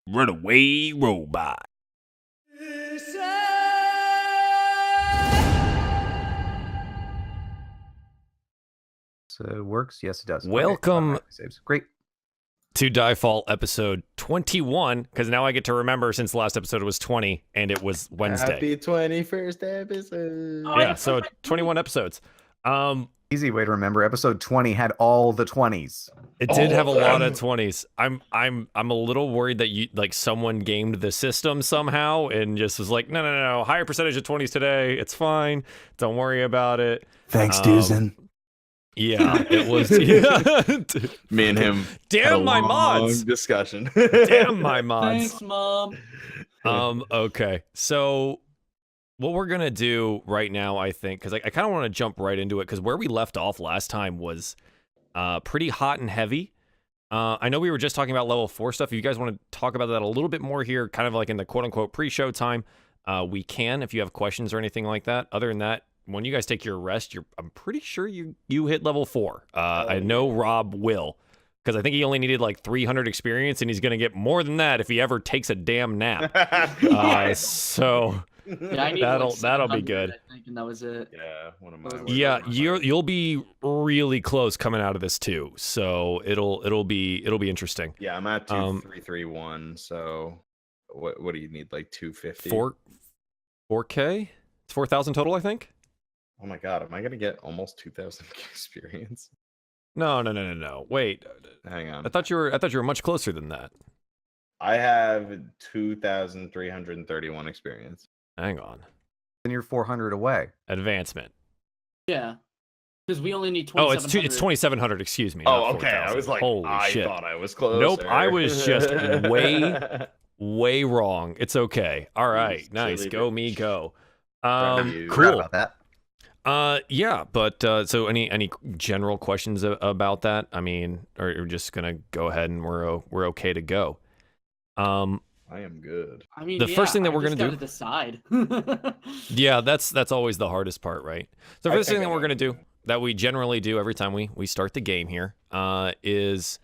Runaway robot. So it works? Yes, it does. Welcome saves. Great. to DieFall episode 21, because now I get to remember since the last episode was 20, and it was Wednesday. Happy 21st episode. Yeah, so 21 episodes. Easy way to remember. Episode 20 had all the 20s. It did have a lot of 20s. I'm a little worried that someone gamed the system somehow and just was like, no, higher percentage of 20s today. It's fine. Don't worry about it. Thanks, Dusan. Yeah, it was. Me and him. Damn my mods. Discussion. Damn my mods. Thanks, Mom. Okay. So what we're gonna do right now, I think, because I kind of want to jump right into it, because where we left off last time was pretty hot and heavy. I know we were just talking about level 4 stuff. If you guys want to talk about that a little bit more here, kind of like in the quote-unquote pre-show time, we can if you have questions or anything like that. Other than that, when you guys take your rest, I'm pretty sure you hit level 4. I know Rob will, because I think he only needed like 300 experience, and he's going to get more than that if he ever takes a damn nap. So Yeah, I need that'll be good. I think, and that was it. Yeah, one of my. Yeah, you'll be really close coming out of this too. So it'll be interesting. Yeah, I'm at 2331. So what do you need? Like 250? 4K? It's 4,000 total, I think. Oh my god, am I gonna get almost 2,000 experience? No. Wait. Hang on. I thought you were much closer than that. I have 2,331 experience. Hang on. Then you're 400 away. Advancement. Yeah, because we only need Oh, 2,700. it's 2,700. Excuse me. Oh, not okay. 4,000. I was like, holy I shit. thought I was close. Nope, I was just way wrong. It's okay. All right, nice. Go me, go. Forgot Cool. about that. Yeah, but so any general questions about that? I mean, or we're just gonna go ahead and we're okay to go. I am good. I mean, the first thing that we're gonna do. Decide. Yeah, that's always the hardest part, right? So the first thing that we're gonna do, that we generally do every time we start the game here, is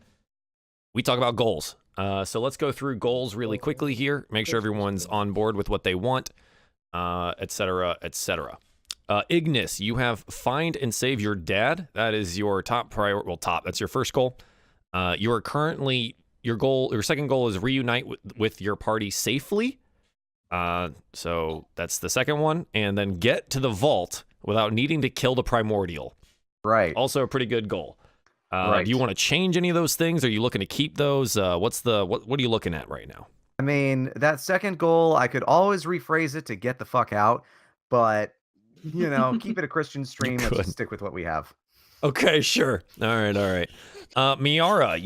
we talk about goals. So let's go through goals really quickly here. Make sure everyone's on board with what they want, etc., etc. Ignis, you have find and save your dad. That is your top priority. Well, that's your first goal. You are currently your second goal is reunite with your party safely. So that's the second one, and then get to the vault without needing to kill the primordial. Right. Also a pretty good goal. Right. Do you want to change any of those things? Are you looking to keep those? What are you looking at right now? I mean, that second goal, I could always rephrase it to get the fuck out, but keep it a Christian stream and just stick with what we have. Okay, sure. All right. Miera,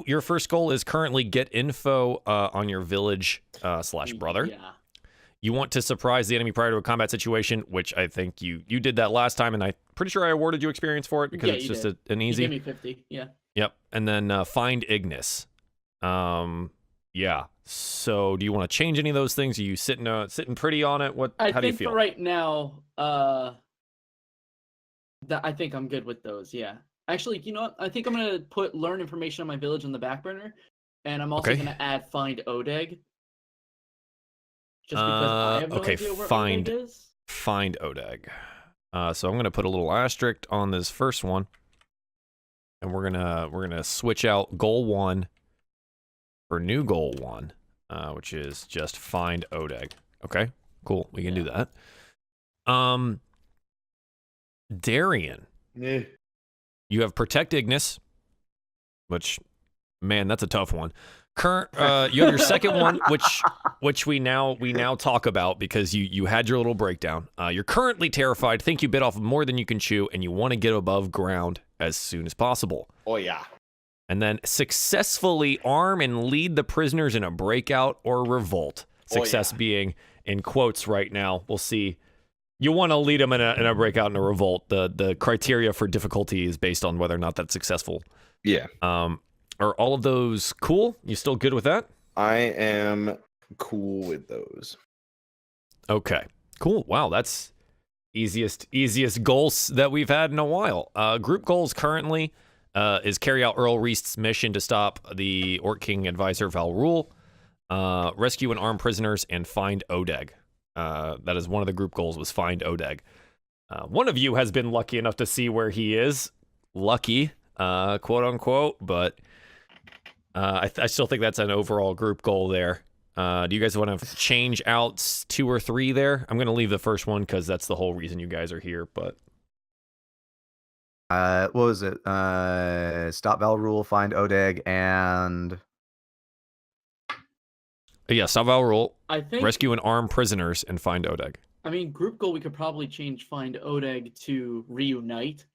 your first goal is currently get info on your village / brother. Yeah. You want to surprise the enemy prior to a combat situation, which I think you did that last time, and I'm pretty sure I awarded you experience for it because it's just an easy. You gave me 50. Yeah. Yep, and then find Ignis. Yeah. So, do you want to change any of those things? Are you sitting pretty on it? How do you feel? For right now, I think I'm good with those. Yeah. Actually, you know what? I think I'm gonna learn information on my village on the back burner, and I'm also gonna add find Odeg. Just because I have no idea where Odeg is. Find Odeg. So I'm gonna put a little asterisk on this first one, and we're gonna switch out goal 1 for new goal 1, which is just find Odeg. Okay, cool. We can do that. Darien. Yeah. You have protect Ignis, which, man, that's a tough one. You have your second one, which we now talk about because you had your little breakdown. You're currently terrified, think you bit off more than you can chew, and you want to get above ground as soon as possible. Oh yeah. And then successfully arm and lead the prisoners in a breakout or revolt. Success being in quotes right now. We'll see. You want to lead them in a breakout and a revolt. The criteria for difficulty is based on whether or not that's successful. Yeah. Are all of those cool? You still good with that? I am cool with those. Okay. Cool. Wow, that's easiest goals that we've had in a while. Group goals currently is carry out Earl Reest's mission to stop the Orc King advisor Valrul. rescue and arm prisoners, and find Odeg. That is one of the group goals, was find Odeg. One of you has been lucky enough to see where he is. Lucky, quote unquote, but I still think that's an overall group goal there. Do you guys want to change out 2 or 3 there? I'm going to leave the first one because that's the whole reason you guys are here, but... What was it? Stop Val Rule, find Odeg, and... Yeah, stop Val Rule, I think rescue and arm prisoners, and find Odeg. I mean, group goal, we could probably change find Odeg to reunite.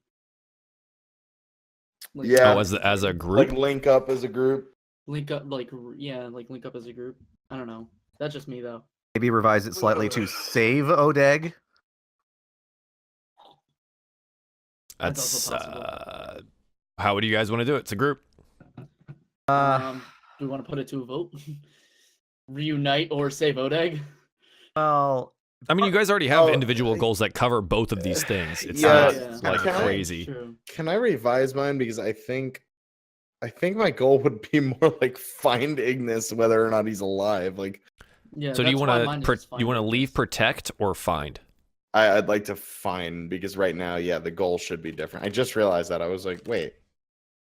Like, Yeah. Oh, as a group? Like link up as a group. link up, like link up as a group. I don't know. That's just me though. Maybe revise it slightly to save Odeg. That's also possible. how would you guys want to do it? It's a group. Do we want to put it to a vote? Reunite or save Odeg? Well, I mean, you guys already have Oh, individual goals that cover both of these things. It's Yeah, not like can I- crazy. True. Can I revise mine because I think my goal would be more like find Ignis whether or not he's alive. Like Yeah. So do you that's why mine is just you find want to Odeg. leave protect or find? I'd like to find because right now, yeah, the goal should be different. I just realized that. I was like, wait.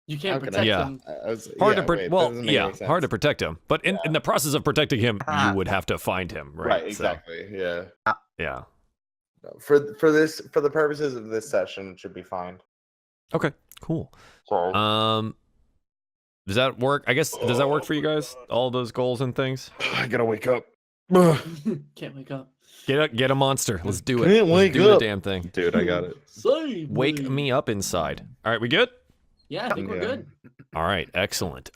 You can't How can I- protect Yeah. them. I was, Hard yeah, to wait, that doesn't make any hard to sense. protect him. But in the process of protecting him, you would have to find him, right? Right, So, exactly. Yeah. yeah. For the purposes of this session, it should be fine. Okay. Cool. Sorry. Does that work? I guess does that work for you guys? All those goals and things. I gotta wake up. Can't wake up. Get a monster. Let's do it. Can't Let's wake do up. the damn thing. Dude, I got it. Save Wake me up inside. All right, we good? Yeah, I think we're Yeah. good. All right, excellent.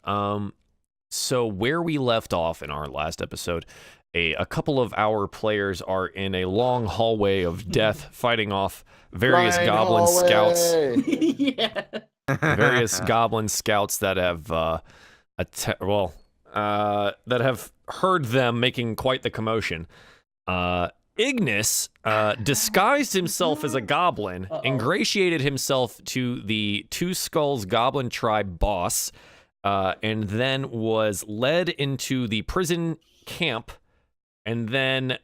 So where we left off in our last episode, a couple of our players are in a long hallway of death, fighing off various Fine goblin scouts, hallway. Yeah. various goblin scouts that have that have heard them making quite the commotion. Ignis disguised himself as a goblin, ingratiated himself to the Two Skulls Goblin Tribe boss, and then was led into the prison camp, and then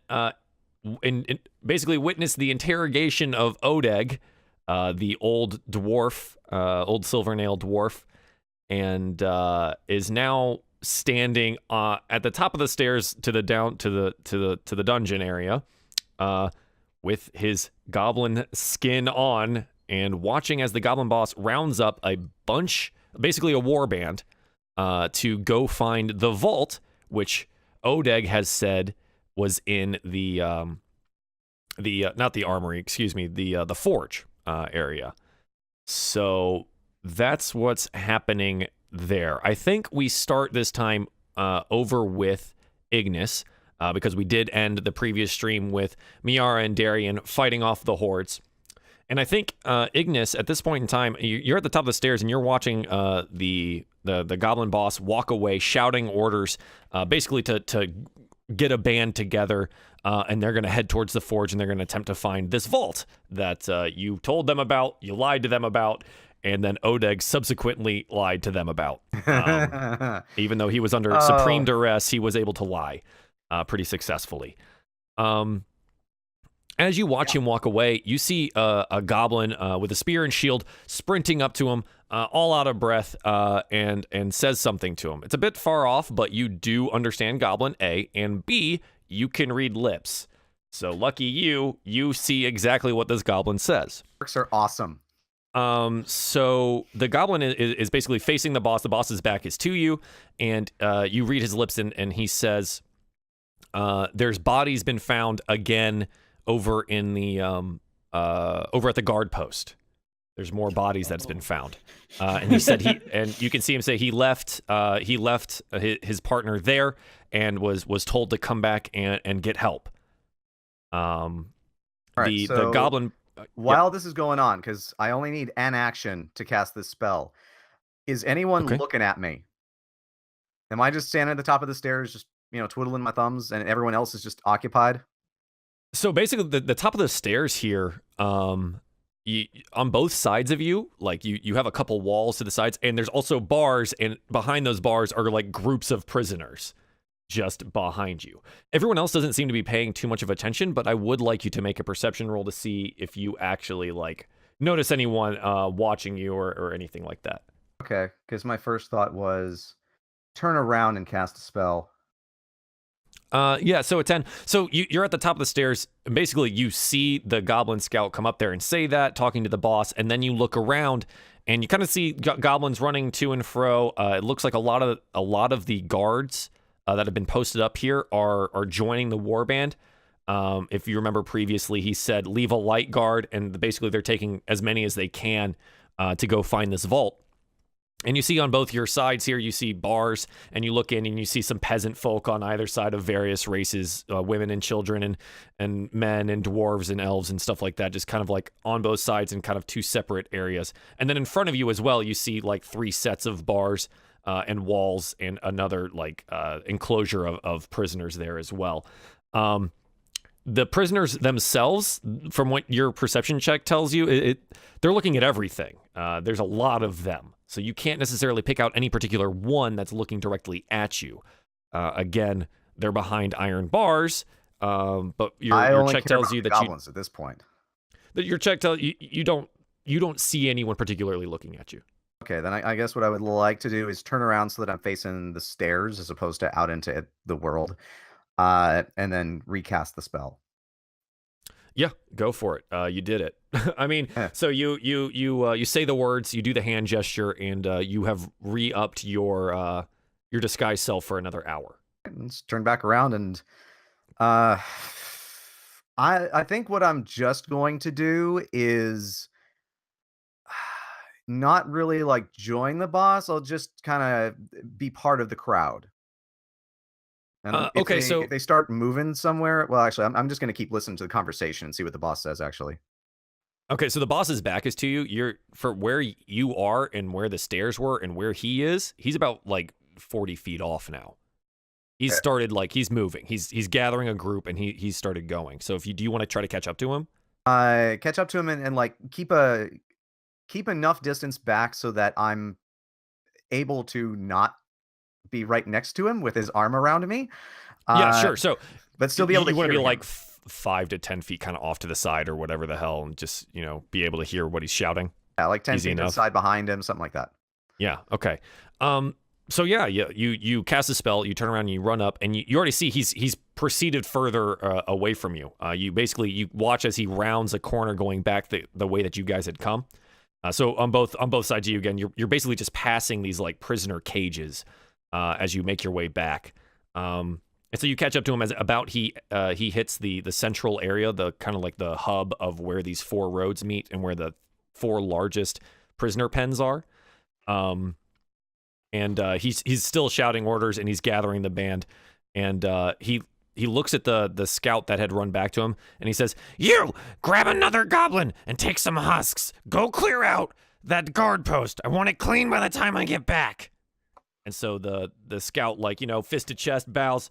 basically witnessed the interrogation of Odeg, the old dwarf, old silver-nailed dwarf, and is now standing at the top of the stairs to the dungeon area, with his goblin skin on, and watching as the goblin boss rounds up a bunch, basically a war band, to go find the vault, which Odeg has said was in the not the armory, excuse me, the forge area. So that's what's happening there. I think we start this time over with Ignis, because we did end the previous stream with Miera and Darien fighting off the hordes. And I think Ignis, at this point in time, you're at the top of the stairs and you're watching the goblin boss walk away, shouting orders, basically to get a band together, and they're going to head towards the forge, and they're going to attempt to find this vault that you told them about, you lied to them about, and then Odeg subsequently lied to them about. Even though he was under supreme duress, he was able to lie pretty successfully. As you watch him walk away, you see a goblin with a spear and shield sprinting up to him, all out of breath, and says something to him. It's a bit far off, but you do understand Goblin, A, and B, you can read lips. So lucky you see exactly what this goblin says. Works are awesome. So the goblin is basically facing the boss. The boss's back is to you, and you read his lips, and he says, "There's bodies been found again over in the over at the guard post. There's more bodies that's been found." And he said and you can see him say he left his partner there and was told to come back and get help. Right, The goblin. While this is going on, because I only need an action to cast this spell, is anyone Okay. looking at me? Am I just standing at the top of the stairs, just twiddling my thumbs, and everyone else is just occupied? So basically, the top of the stairs here, on both sides of you, like you have a couple walls to the sides, and there's also bars, and behind those bars are like groups of prisoners. just behind you. Everyone else doesn't seem to be paying too much of attention, but I would like you to make a perception roll to see if you actually like notice anyone watching you or anything like that. Okay, because my first thought was turn around and cast a spell. Yeah, so a 10. So you're at the top of the stairs, and basically you see the goblin scout come up there and say that, talking to the boss, and then you look around and you kind of see goblins running to and fro. It looks like a lot of the guards that have been posted up here are joining the warband. If you remember previously, he said leave a light guard, and basically they're taking as many as they can to go find this vault. And you see on both your sides here, you see bars, and you look in and you see some peasant folk on either side of various races, women and children and men and dwarves and elves and stuff like that, just kind of like on both sides in kind of two separate areas. And then in front of you as well, you see like 3 sets of bars and walls and another like enclosure of prisoners there as well. The prisoners themselves, from what your perception check tells you, they're looking at everything. There's a lot of them. So you can't necessarily pick out any particular one that's looking directly at you. Again, they're behind iron bars, but your check tells you that goblins at this point. That your check tells you don't see anyone particularly looking at you. Okay, then I guess what I would like to do is turn around so that I'm facing the stairs as opposed to out into the world, and then recast the spell. Yeah, go for it. You did it. I mean, so you say the words, you do the hand gesture, and you have re-upped your disguise self for another hour. Let's turn back around, and I think what I'm just going to do is not really like join the boss. I'll just kind of be part of the crowd. And if they start moving somewhere, well, actually, I'm just going to keep listening to the conversation and see what the boss says, actually. Okay, so the boss's back is to you. You're for where you are and where the stairs were and where he is. He's about like 40 feet off now. He's started like he's moving. He's gathering a group and he's started going. So do you want to try to catch up to him? Catch up to him and like keep enough distance back so that I'm able to not be right next to him with his arm around me. Yeah, sure. So, but still be able to. You want to be like 5 to 10 feet, kind of off to the side or whatever the hell, and just be able to hear what he's shouting. Yeah, like 10 feet to the side behind him, something like that. Yeah. Okay. So yeah, you cast a spell, you turn around, and you run up, and you already see he's proceeded further away from you. You watch as he rounds a corner, going back the way that you guys had come. So on both sides of you again, you're basically just passing these like prisoner cages. As you make your way back, and so you catch up to him as he hits the central area, the kind of like the hub of where these 4 roads meet and where the 4 largest prisoner pens are. And he's still shouting orders and he's gathering the band, and he looks at the scout that had run back to him and he says, "You grab another goblin and take some husks. Go clear out that guard post. I want it clean by the time I get back." And so the scout, like, fist to chest, bows,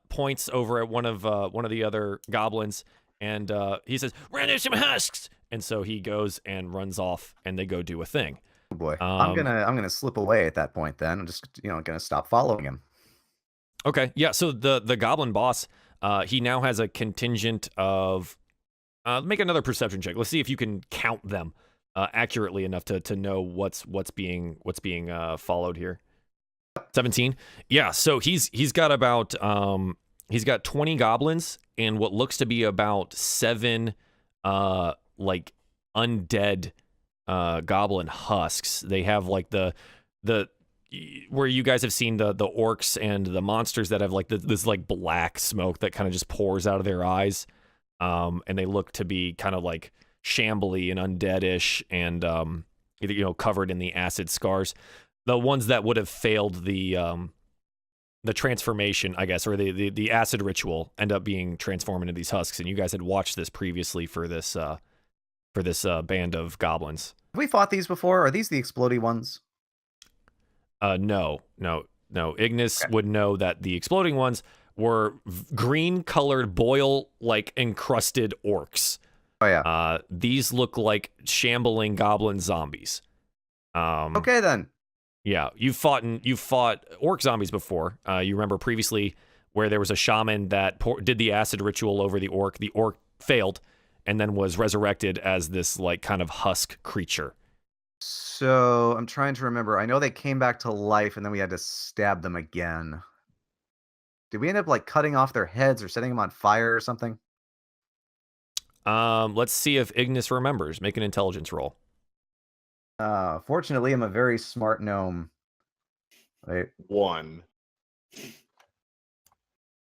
points over at one of the other goblins, and he says, "Run do some husks." And so he goes and runs off, and they go do a thing. Oh boy, I'm gonna slip away at that point. Then I'm just gonna stop following him. Okay, yeah. So the goblin boss, he now has a contingent of. Make another perception check. Let's see if you can count them accurately enough to know what's being followed here. 17. Yeah, so he's got about he's got 20 goblins and what looks to be about 7 like undead goblin husks. They have like the where you guys have seen the orcs and the monsters that have like this like black smoke that kind of just pours out of their eyes, and they look to be kind of like shambly and undeadish and covered in the acid scars. The ones that would have failed the transformation, I guess, or the acid ritual, end up being transformed into these husks. And you guys had watched this previously for this band of goblins. Have we fought these before? Are these the explodey ones? No. Ignis would know that the exploding ones were green-colored, boil-like encrusted orcs. Oh yeah. These look like shambling goblin zombies. Okay then. Yeah, you've fought orc zombies before. You remember previously where there was a shaman that did the acid ritual over the orc. The orc failed, and then was resurrected as this like kind of husk creature. So I'm trying to remember. I know they came back to life, and then we had to stab them again. Did we end up like cutting off their heads or setting them on fire or something? Let's see if Ignis remembers. Make an intelligence roll. Fortunately, I'm a very smart gnome. Wait, 1.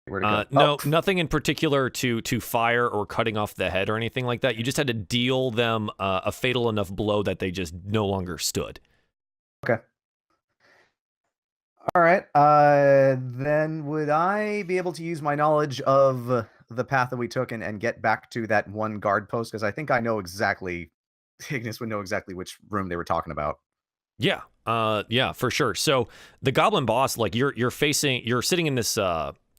where'd it go? No, nothing in particular to fire or cutting off the head or anything like that. You just had to deal them a fatal enough blow that they just no longer stood. Okay. All right. Then would I be able to use my knowledge of the path that we took and get back to that one guard post? Because I think I know exactly. Ignis would know exactly which room they were talking about. Yeah. Yeah, for sure. So the goblin boss, like you're sitting in this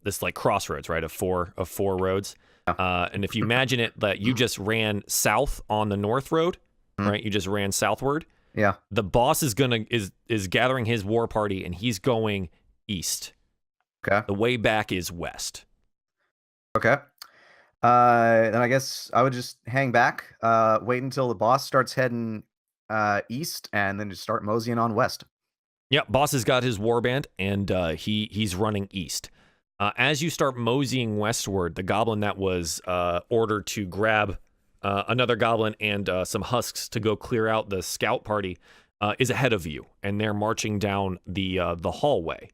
this like crossroads, right? Of four roads. And if you imagine it that you just ran south on the north road, right? You just ran southward. Yeah. The boss is gathering his war party and he's going east. Okay. The way back is west. Okay. Then I guess I would just hang back, wait until the boss starts heading east, and then just start moseying on west. Yep, boss has got his warband, and he's running east. As you start moseying westward, the goblin that was ordered to grab another goblin and some husks to go clear out the scout party is ahead of you, and they're marching down the hallway.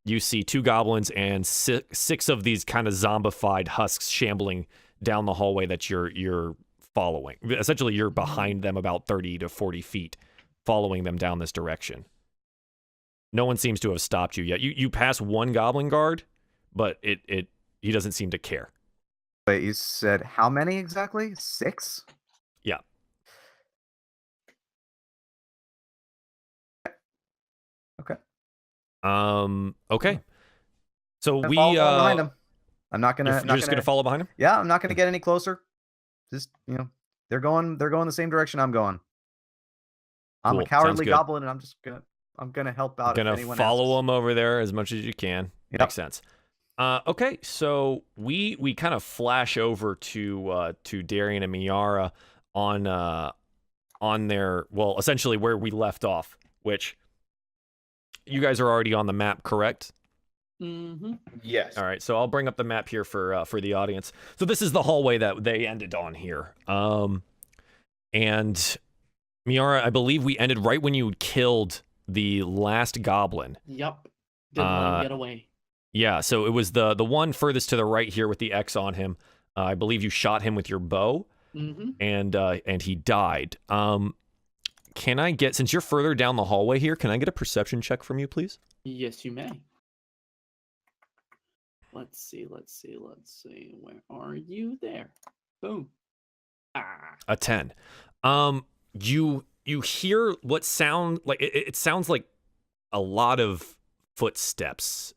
You see 2 goblins and 6 of these kind of zombified husks shambling down the hallway that you're following. Essentially, you're behind them about 30 to 40 feet, following them down this direction. No one seems to have stopped you yet. You pass one goblin guard, but he doesn't seem to care. Wait, you said how many exactly? 6? Yeah. Okay. Okay. So we behind him. I'm not gonna. You're just gonna follow behind him? Yeah, I'm not gonna get any closer. Just they're going the same direction I'm going. I'm a cowardly goblin, and I'm gonna help out. Gonna follow them over there as much as you can. Yep. Makes sense. Okay, so we kind of flash over to Darien and Miera on their, well, essentially where we left off, which you guys are already on the map, correct? Mm-hmm. Yes. All right, so I'll bring up the map here for the audience. So this is the hallway that they ended on here. And Miera, I believe we ended right when you killed the last goblin. Yep. Didn't let him get away. Yeah, so it was the one furthest to the right here with the X on him. I believe you shot him with your bow, and he died. Can I get, since you're further down the hallway here, can I get a perception check from you, please? Yes, you may. Let's see. Where are you? There. Boom. Ah. A 10. You hear what sound like it sounds like a lot of footsteps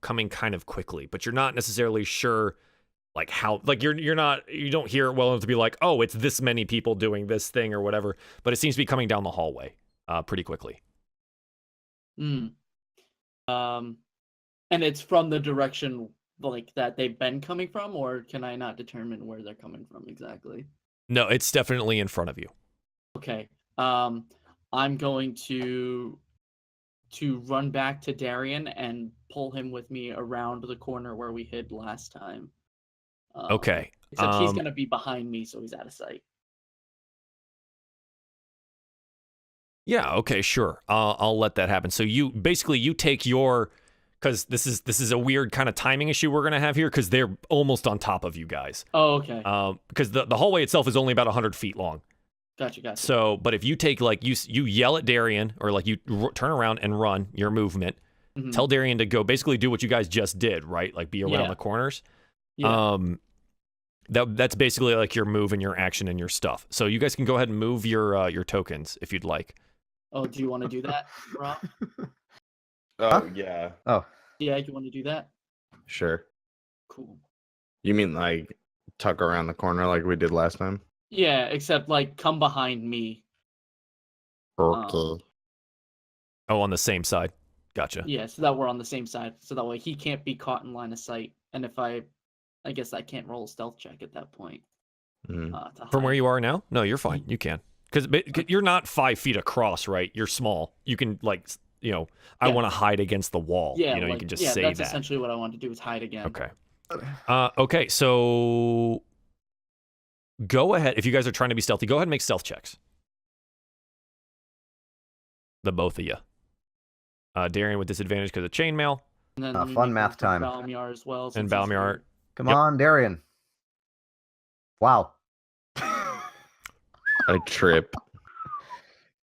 coming kind of quickly, but you're not necessarily sure like how, like you don't hear it well enough to be like, oh, it's this many people doing this thing or whatever, but it seems to be coming down the hallway pretty quickly. And it's from the direction like that they've been coming from, or can I not determine where they're coming from exactly? No, it's definitely in front of you. Okay. I'm going to run back to Darien and pull him with me around the corner where we hid last time. Okay. Except he's going to be behind me, so he's out of sight. Yeah, okay, sure. I'll let that happen. So you take your, because this is a weird kind of timing issue we're gonna have here, because they're almost on top of you guys. Oh, okay. Because the hallway itself is only about 100 feet long. Gotcha. So, but if you take like you yell at Darien, or like you turn around and run your movement, tell Darien to go basically do what you guys just did, right? Like be around the corners. Yeah. That's basically like your move and your action and your stuff. So you guys can go ahead and move your tokens if you'd like. Oh, do you want to do that, Rob? Oh, yeah. Oh. Yeah, you want to do that? Sure. Cool. You mean like tuck around the corner like we did last time? Yeah, except like come behind me. Okay. Oh, on the same side. Gotcha. Yeah, so that we're on the same side. So that way he can't be caught in line of sight. And if I guess I can't roll a stealth check at that point. From where you are now? No, you're fine. You can. Because you're not 5 feet across, right? You're small. You can, like, I want to hide against the wall. Yeah, you can just say that. That's essentially what I want to do is hide again. Okay. Okay, so go ahead. If you guys are trying to be stealthy, go ahead and make stealth checks. The both of you. Darien with disadvantage because of chainmail. And then fun math time. Balmiar as well. And Balmiar. Come on, Darien. Wow. I trip.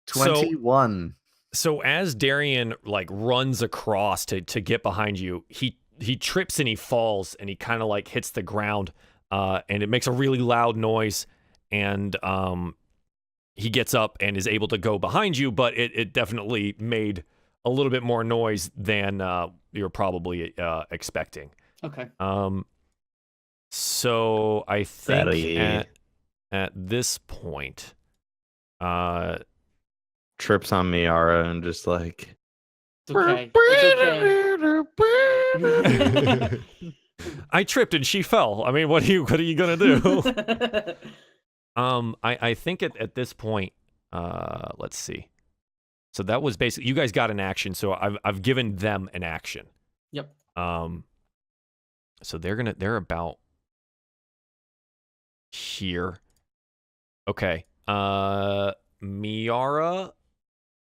21. So as Darien like runs across to get behind you, he trips and he falls and he kind of like hits the ground, and it makes a really loud noise, and he gets up and is able to go behind you, but it definitely made a little bit more noise than you're probably expecting. Okay. So I think at this point, trips on Miera and just like, it's okay. It's okay. I tripped and she fell. I mean, what are you gonna do? I think at this point, let's see. So that was basically, you guys got an action, so I've given them an action. Yep. So they're about here. Okay. Miara,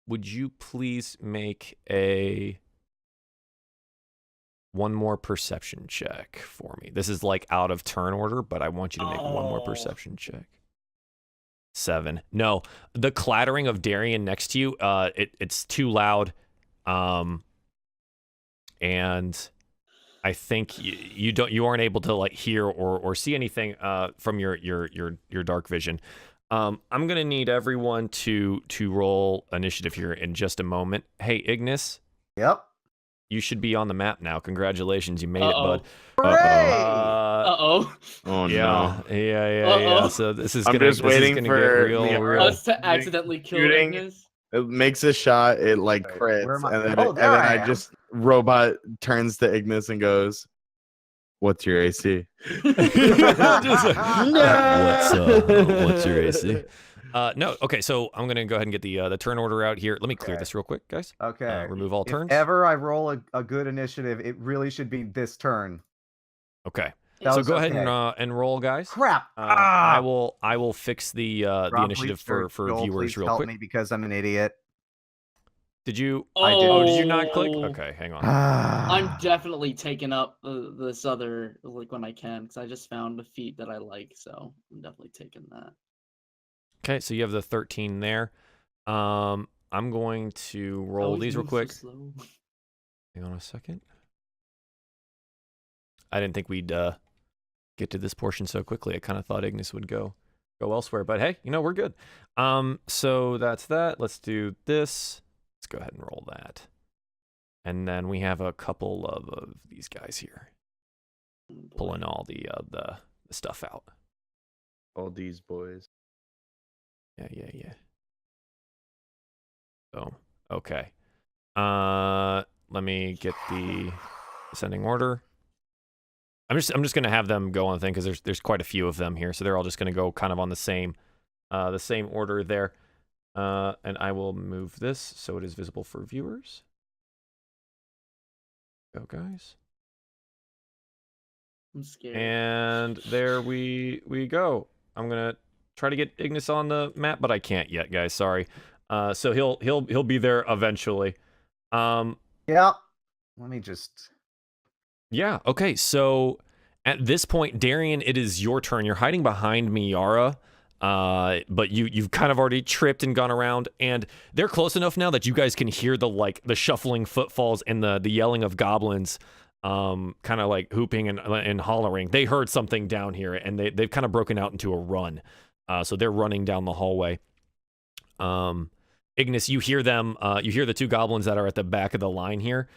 would you please make one more perception check for me? This is like out of turn order, but I want you to make one more perception check. 7. No, the clattering of Darien next to you, it's too loud, and I think you aren't able to like hear or see anything from your dark vision. I'm gonna need everyone to roll initiative here in just a moment. Hey, Ignis. Yep. You should be on the map now. Congratulations, you made it, bud. Hooray! Oh yeah, no. Yeah. So this is I'm gonna, just waiting for real. Us to accidentally kill Ignis. It makes a shot, it like Wait, crits, where am I? and then I just robot turns to Ignis and goes, "What's your AC?" What's your AC? No. Okay, so I'm gonna go ahead and get the turn order out here. Let me clear this real quick, guys. Okay. Remove all turns. If ever I roll a good initiative, it really should be this turn. Okay. So go ahead and roll, guys. Crap. I will fix the initiative for viewers real help quick. Me because I'm an idiot. Did you? I did. Oh, did you not click? Okay, hang on. I'm definitely taking up this other when I can, because I just found a feat that I like, so I'm definitely taking that. Okay, so you have the 13 there. I'm going to roll these real quick. So Hang on a second. I didn't think we'd get to this portion so quickly. I kind of thought Ignis would go elsewhere, but hey, we're good. So that's that. Let's do this. Let's go ahead and roll that. And then we have a couple of these guys here. Pulling all the stuff out. All these boys. Yeah. So, okay. Let me get the ascending order. I'm just gonna have them go on the thing because there's quite a few of them here, so they're all just gonna go kind of on the same order there. And I will move this so it is visible for viewers. Go, guys. I'm scared. And there we go. I'm gonna try to get Ignis on the map, but I can't yet, guys. Sorry. So he'll be there eventually. Yeah. Let me just. Yeah. Okay. So at this point, Darien, it is your turn. You're hiding behind Miara, but you've kind of already tripped and gone around, and they're close enough now that you guys can hear the shuffling footfalls and the yelling of goblins, kind of like hooping and hollering. They heard something down here, and they've kind of broken out into a run. So they're running down the hallway. Ignis, you hear them. You hear the two goblins that are at the back of the line here,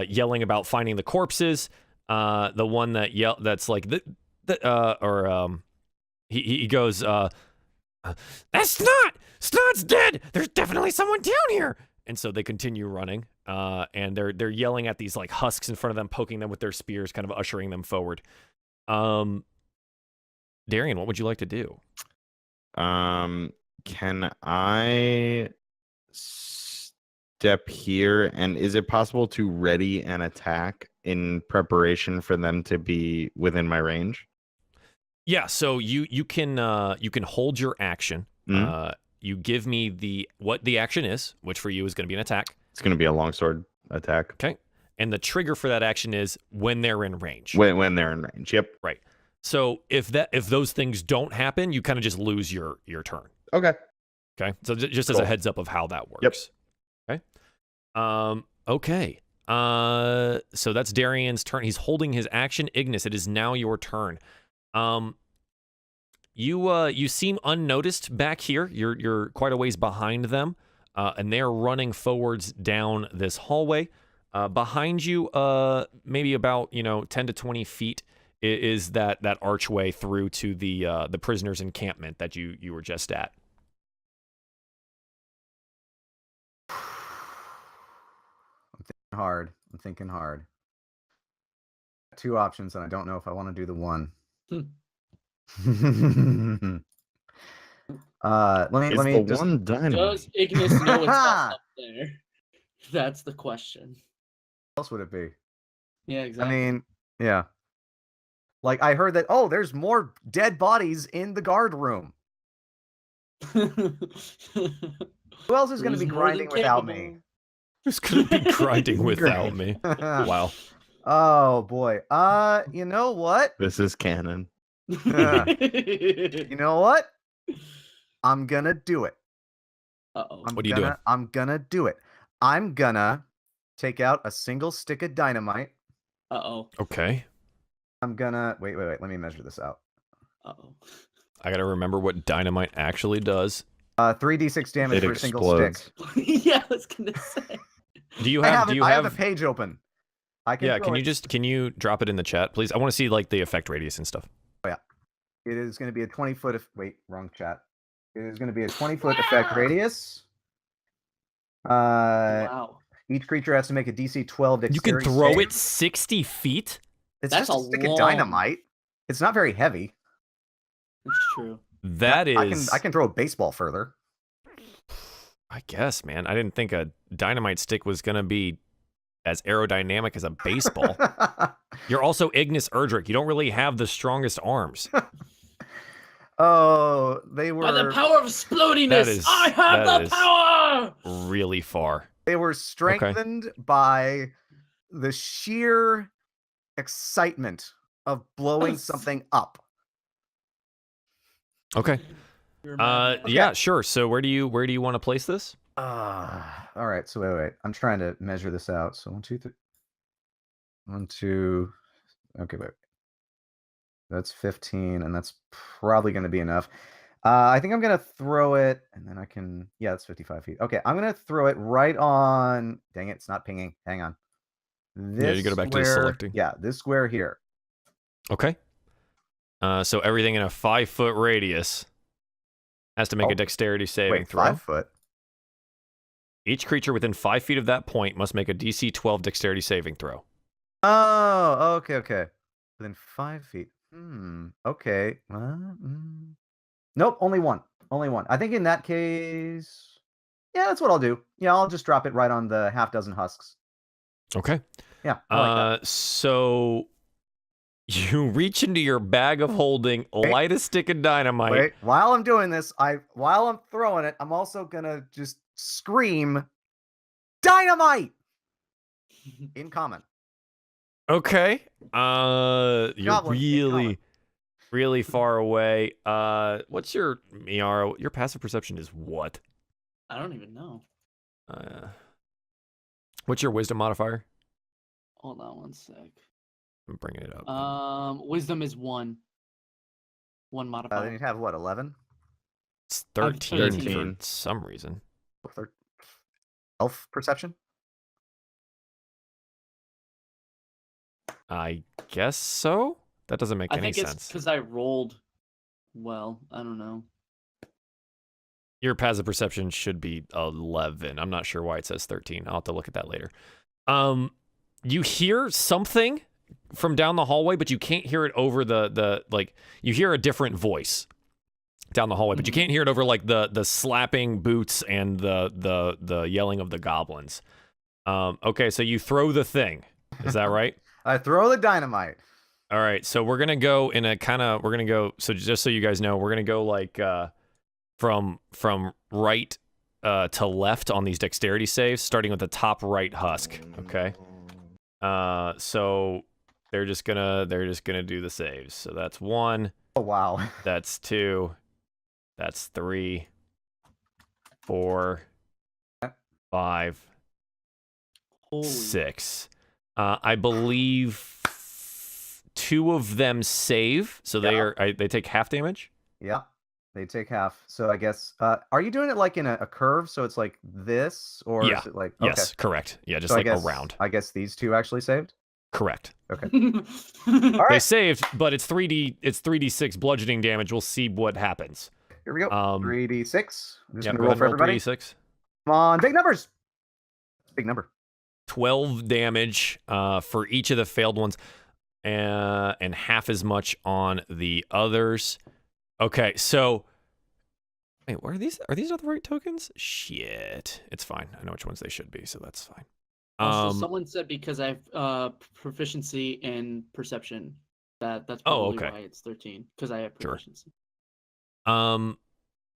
yelling about finding the corpses. The one that's like he goes, "That's Snot! Snot's dead! There's definitely someone down here!" and so they continue running. And they're yelling at these like husks in front of them, poking them with their spears, kind of ushering them forward. Darien, what would you like to do? Can I step here, and is it possible to ready an attack in preparation for them to be within my range? Yeah, so you can hold your action. You give me what the action is, which for you is going to be an attack. It's going to be a longsword attack. Okay. And the trigger for that action is when they're in range. When they're in range. Yep. Right. So if those things don't happen, you kind of just lose your turn. Okay. Okay. So just as a heads up of how that works. Yep. Okay. Okay. So that's Darien's turn. He's holding his action. Ignis, it is now your turn. You seem unnoticed back here. You're quite a ways behind them, and they're running forwards down this hallway. Behind you, maybe about 10 to 20 feet, is that archway through to the prisoners' encampment that you were just at. I'm thinking hard. Two options, and I don't know if I want to do the one. Let me just. One dynamite. Does Ignis know what's up there? That's the question. What else would it be? Yeah, exactly. I mean, yeah. Like I heard that. Oh, there's more dead bodies in the guard room. Who else is going to be grinding without me? Who's going to be grinding without me? Wow. Oh boy. You know what? This is canon. You know what? I'm gonna do it. What are you doing? I'm gonna do it. I'm gonna take out a single stick of dynamite. Okay. I'm gonna wait. Let me measure this out. I gotta remember what dynamite actually does. 3d6 damage for a single stick. Yeah, I was gonna say. I have the page open. I can. Yeah, can you drop it in the chat, please? I want to see like the effect radius and stuff. Oh yeah. It is going to be a 20-foot. Wait, wrong chat. It is going to be a 20-foot effect radius. Wow. Each creature has to make a DC 12 dexterity. You can throw it 60 feet? That's just a stick of dynamite. It's not very heavy. That's true. I can throw a baseball further. I guess, man. I didn't think a dynamite stick was going to be as aerodynamic as a baseball. You're also Ignas Erdrick. You don't really have the strongest arms. Oh, they were... By the power of explodiness, I have the power! Really far. They were strengthened by the sheer excitement of blowing something up. Okay. Yeah, sure. So where do you want to place this? All right. So wait. I'm trying to measure this out. So 1, 2, 3. 1, 2. Okay, wait. That's 15, and that's probably going to be enough. I think I'm going to throw it, and then I can... Yeah, that's 55 feet. Okay, I'm going to throw it right on... Dang it, it's not pinging. Hang on. Yeah, you go back to selecting. Yeah, this square here. Okay. So everything in a 5-foot radius has to make a dexterity saving throw. 5 foot? Each creature within 5 feet of that point must make a DC 12 dexterity saving throw. Oh, okay. Within 5 feet. Okay. Nope, only one. I think in that case, yeah, that's what I'll do. Yeah, I'll just drop it right on the half dozen husks. Okay. Yeah. I like that. So you reach into your bag of holding, light a stick of dynamite. Wait, while I'm doing this, while I'm throwing it, I'm also gonna just scream, "Dynamite!" in common. Okay. You're really far away. What's your Miera? Your passive perception is what? I don't even know. What's your wisdom modifier? Hold on 1 sec. I'm bringing it up. Wisdom is 1. 1 modifier. Then you'd have what, 11? It's 13 for some reason. Elf perception? I guess so. That doesn't make any sense. I think it's because I rolled well. I don't know. Your passive perception should be 11. I'm not sure why it says 13. I'll have to look at that later. You hear something from down the hallway, but you can't hear it over the like. You hear a different voice down the hallway, but you can't hear it over like the slapping boots and the yelling of the goblins. Okay, so you throw the thing. Is that right? I throw the dynamite. All right, so we're gonna go in a kind of. We're gonna go. So just so you guys know, we're gonna go like from right to left on these dexterity saves, starting with the top right husk. Okay. So they're just gonna do the saves. So that's 1. Oh wow. That's 2. That's 3. 4. 5. Holy. 6. I believe 2 of them save, so they take half damage. Yeah, they take half. So I guess are you doing it like in a curve? So it's like this, or is it like yes, correct. Yeah, just so like around. I guess these 2 actually saved. Correct. Okay. All right. They saved, but it's 3d6 bludgeoning damage. We'll see what happens. Here we go. 3d6. I'm just Yeah, gonna go roll ahead for and roll everybody. 3d6. Come on, big numbers. Big number. 12 damage for each of the failed ones, and half as much on the others. Okay, so wait, what are these? Are these not the right tokens? Shit, it's fine. I know which ones they should be, so that's fine. Also, someone said because I have proficiency in perception, that's probably why it's 13, because I have proficiency. Sure.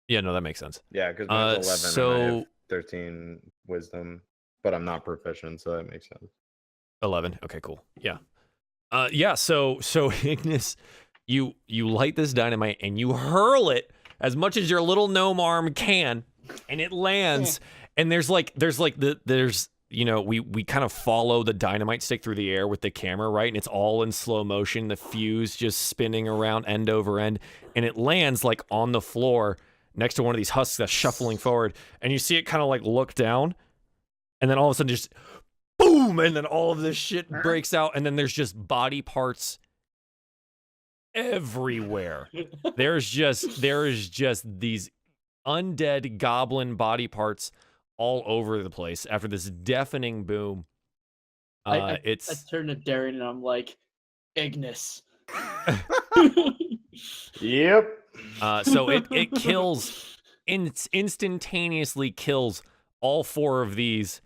Yeah, no, that makes sense. Yeah, because mine's 11 so and I have 13 wisdom, but I'm not proficient, so that makes sense. 11. Okay, cool. Yeah. Yeah, so Ignis, you light this dynamite and you hurl it as much as your little gnome arm can, and it lands. And there's you know, we kind of follow the dynamite stick through the air with the camera, right? And it's all in slow motion, the fuse just spinning around end over end, and it lands like on the floor next to one of these husks that's shuffling forward, and you see it kind of like look down, and then all of a sudden just boom, and then all of this shit breaks out, and then there's just body parts everywhere. there is just these undead goblin body parts all over the place after this deafening boom. I turn to Darien and I'm like, Ignis. Yep. So it kills, instantaneously kills all 4 of these.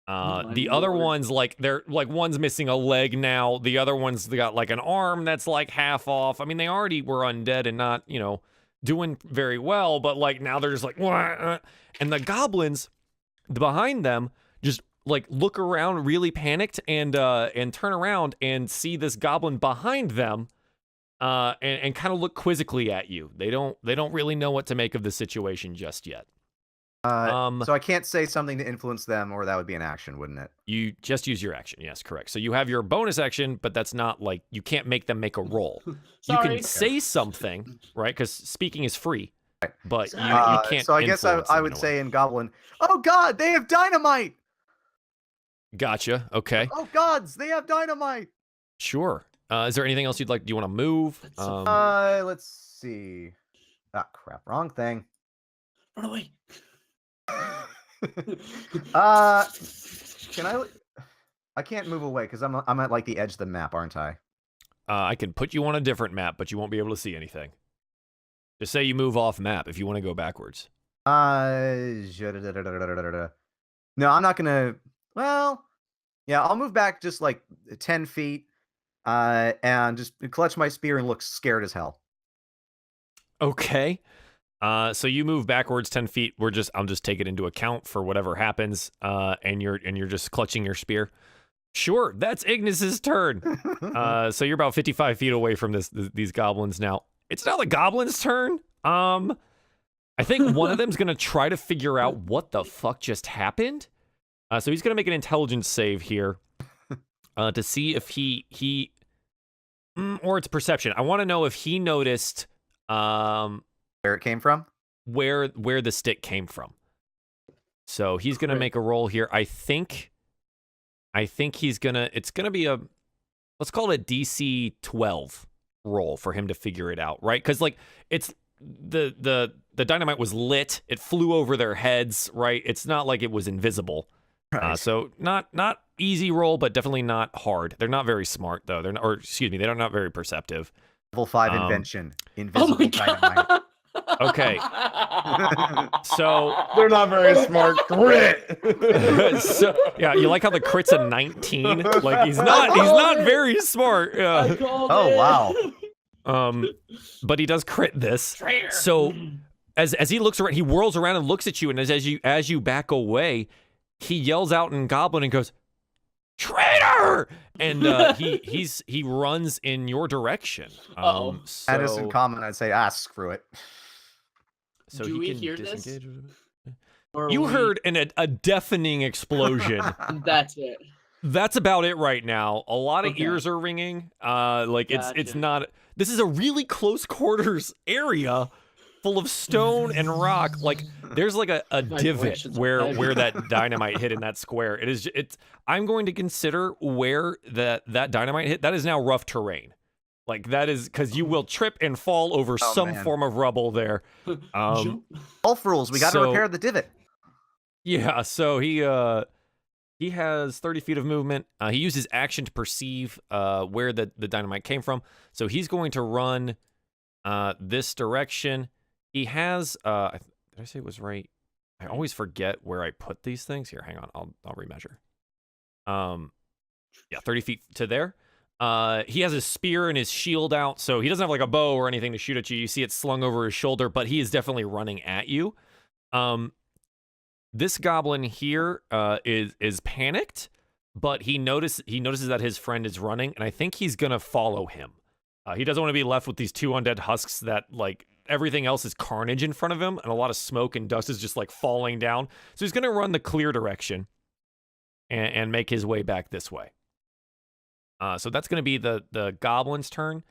The other ones, like, they're like, one's missing a leg now. The other one's got like an arm that's like half off. I mean, they already were undead and not, you know, doing very well, but like now they're just like, and the goblins behind them just like look around really panicked and turn around and see this goblin behind them, and kind of look quizzically at you. They don't really know what to make of the situation just yet. So I can't say something to influence them, or that would be an action, wouldn't it? You just use your action. Yes, correct. So you have your bonus action, but that's not like, you can't make them make a roll. You can say something, right? Because speaking is free, but you can't. So I guess I would say in Goblin, oh God, they have dynamite. Gotcha. Okay. Oh gods, they have dynamite. Sure. Is there anything else you'd like? Do you want to move? Let's see. Ah, crap. Wrong thing. Run away. Can I can't move away because I'm at like the edge of the map, aren't I? I can put you on a different map, but you won't be able to see anything. Just say you move off map if you want to go backwards. No, I'm not gonna. Well, yeah, I'll move back just like 10 feet, and just clutch my spear and look scared as hell. Okay. So you move backwards 10 feet. I'll just take it into account for whatever happens. And you're just clutching your spear. Sure, that's Ignis's turn. So you're about 55 feet away from these goblins now. It's now the goblins' turn. I think one of them's gonna try to figure out what the fuck just happened. So he's gonna make an intelligence save here, to see if he or it's perception. I want to know if he noticed where it came from, where the stick came from. So he's gonna make a roll here. I think it's gonna be let's call it a DC 12 roll for him to figure it out, right? Because like it's the dynamite was lit. It flew over their heads, right? It's not like it was invisible. Right. So not easy roll, but definitely not hard. They're not very smart though. They're not very perceptive. Level 5 invention. Invisible dynamite. Okay. So they're not very smart. Crit. so, yeah, you like how the crit's a 19? Like he's not very smart. Yeah. Oh wow. But he does crit this. Traitor. So as he looks around, he whirls around and looks at you, and as you back away, he yells out in Goblin and goes, "Traitor!" And he runs in your direction. So, that is in common. I'd say, screw it. So do he we can hear disengage. this? You heard a deafening explosion. That's it. That's about it right now. A lot of Okay. ears are ringing. Like it's Gotcha. not. This is a really close quarters area, full of stone and rock. Like there's like a divot Vibrations where heavy. that dynamite hit in that square. It's. I'm going to consider where that dynamite hit. That is now rough terrain. Like that is because you will trip and fall over some man. form of rubble there. Golf rules. We got to repair the divot. Yeah. So he has 30 feet of movement. He uses action to perceive where the dynamite came from. So he's going to run this direction. He has, did I say it was right? I always forget where I put these things. Here, hang on. I'll remeasure. Yeah, 30 feet to there. He has his spear and his shield out. So he doesn't have like a bow or anything to shoot at you. You see it slung over his shoulder, but he is definitely running at you. This goblin here is panicked, but he notices that his friend is running, and I think he's gonna follow him. He doesn't want to be left with these two undead husks that like everything else is carnage in front of him, and a lot of smoke and dust is just like falling down. So he's gonna run the clear direction and make his way back this way. So that's gonna be the goblin's turn.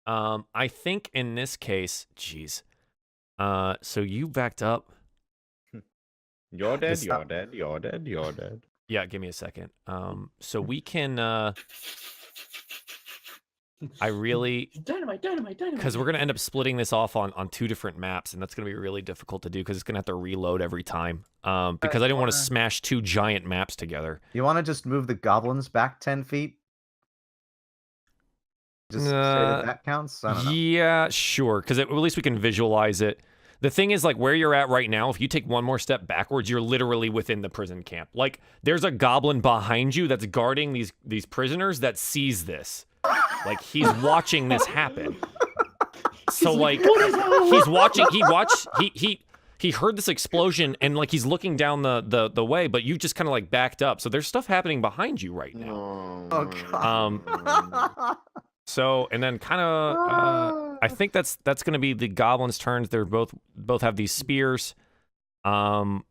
I think in this case, geez. So you backed up. You're dead, you're dead, you're dead, you're dead. Yeah, give me a second. So we can I really Dynamite. because we're gonna end up splitting this off on two different maps, and that's gonna be really difficult to do because it's gonna have to reload every time. Because I didn't want to smash two giant maps together. You want to just move the goblins back 10 feet? Just say that counts? I don't know. Yeah, sure. Because at least we can visualize it. The thing is, like, where you're at right now, if you take one more step backwards, you're literally within the prison camp. Like, there's a goblin behind you that's guarding these prisoners that sees this. Like, he's watching this happen. So, like, he's watching. He heard this explosion, and, like, he's looking down the way, but you just kind of, like, backed up. So there's stuff happening behind you right now. Oh, God. So, and then kind of, I think that's going to be the goblins' turns. They're both have these spears. And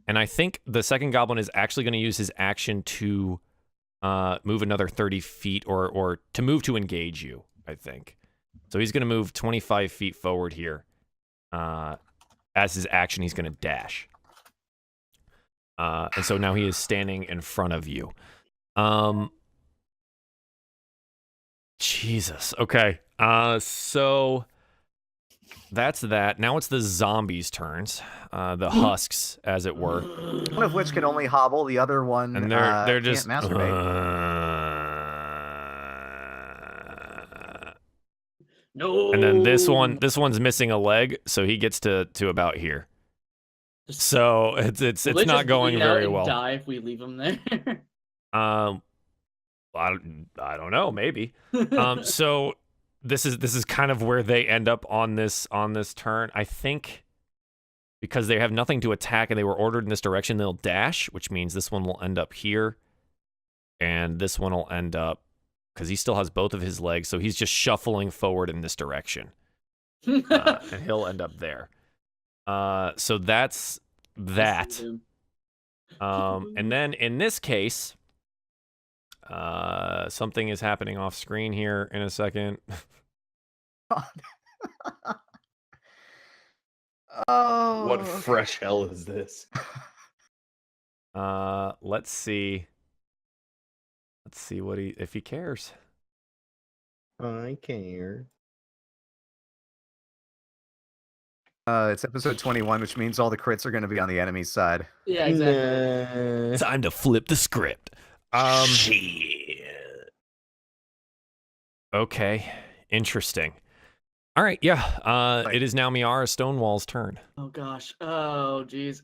I think the second goblin is actually going to use his action to move another 30 feet or to move to engage you, I think. So he's going to move 25 feet forward here. As his action, he's going to dash. And so now he is standing in front of you. Jesus. Okay. So that's that. Now it's the zombies' turns. The husks, as it were. One of which can only hobble, the other one And they're just can't masturbate. No. And then this one's missing a leg, so he gets to about here. So it's not going very well. Die if we leave him there. I don't know, maybe. So this is kind of where they end up on this turn. I think because they have nothing to attack and they were ordered in this direction, they'll dash, which means this one will end up here, and this one will end up because he still has both of his legs, so he's just shuffling forward in this direction, and he'll end up there. So that's that. And then in this case. Something is happening off screen here in a second. Oh. What fresh hell is this? Let's see. Let's see if he cares. I care. It's episode 21, which means all the crits are going to be on the enemy's side. Yeah, exactly. Nah. Time to flip the script. Shit. Okay, interesting. All right, yeah. It is now Miara Stonewall's turn. Oh gosh. Oh jeez.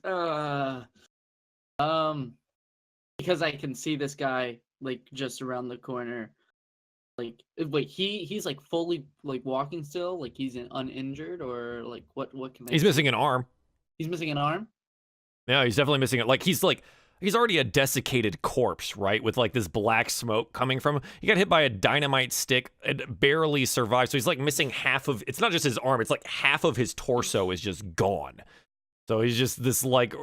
Because I can see this guy like just around the corner. Like, wait, he's like fully like walking still, like he's uninjured, or like what can I? He's missing an arm. He's missing an arm. Yeah, he's definitely missing it. Like he's already a desiccated corpse, right? With like this black smoke coming from him. He got hit by a dynamite stick and barely survived. So he's like missing half of. It's not just his arm. It's like half of his torso is just gone. So he's just this like,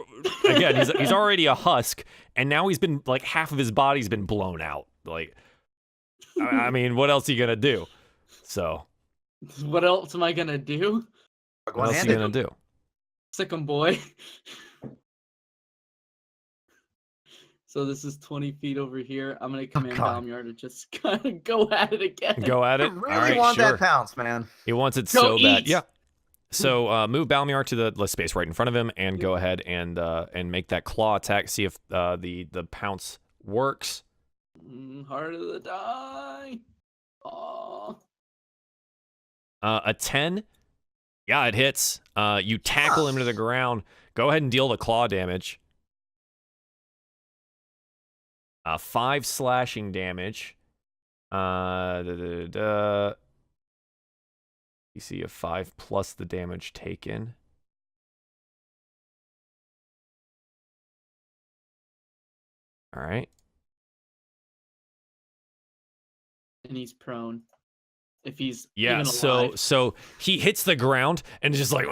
again, he's already a husk, and now he's been like half of his body's been blown out. Like, I mean, what else are you gonna do? So, what else am I gonna do? What else are you gonna do? Sick 'em, boy. So this is 20 feet over here. I'm gonna command Balmiar to just kind of go at it again. Go at I it. really All right, want sure. that pounce, man. He wants it Go so bad. eat. Yeah. So move Balmiar to the space right in front of him, and go ahead and make that claw attack. See if the pounce works. Heart of the die. Aww. A 10. Yeah, it hits. You tackle him to the ground. Go ahead and deal the claw damage. 5 slashing damage. You see a 5 plus the damage taken. All right. And he's prone. If he's Yeah, even so alive. he hits the ground and is just like,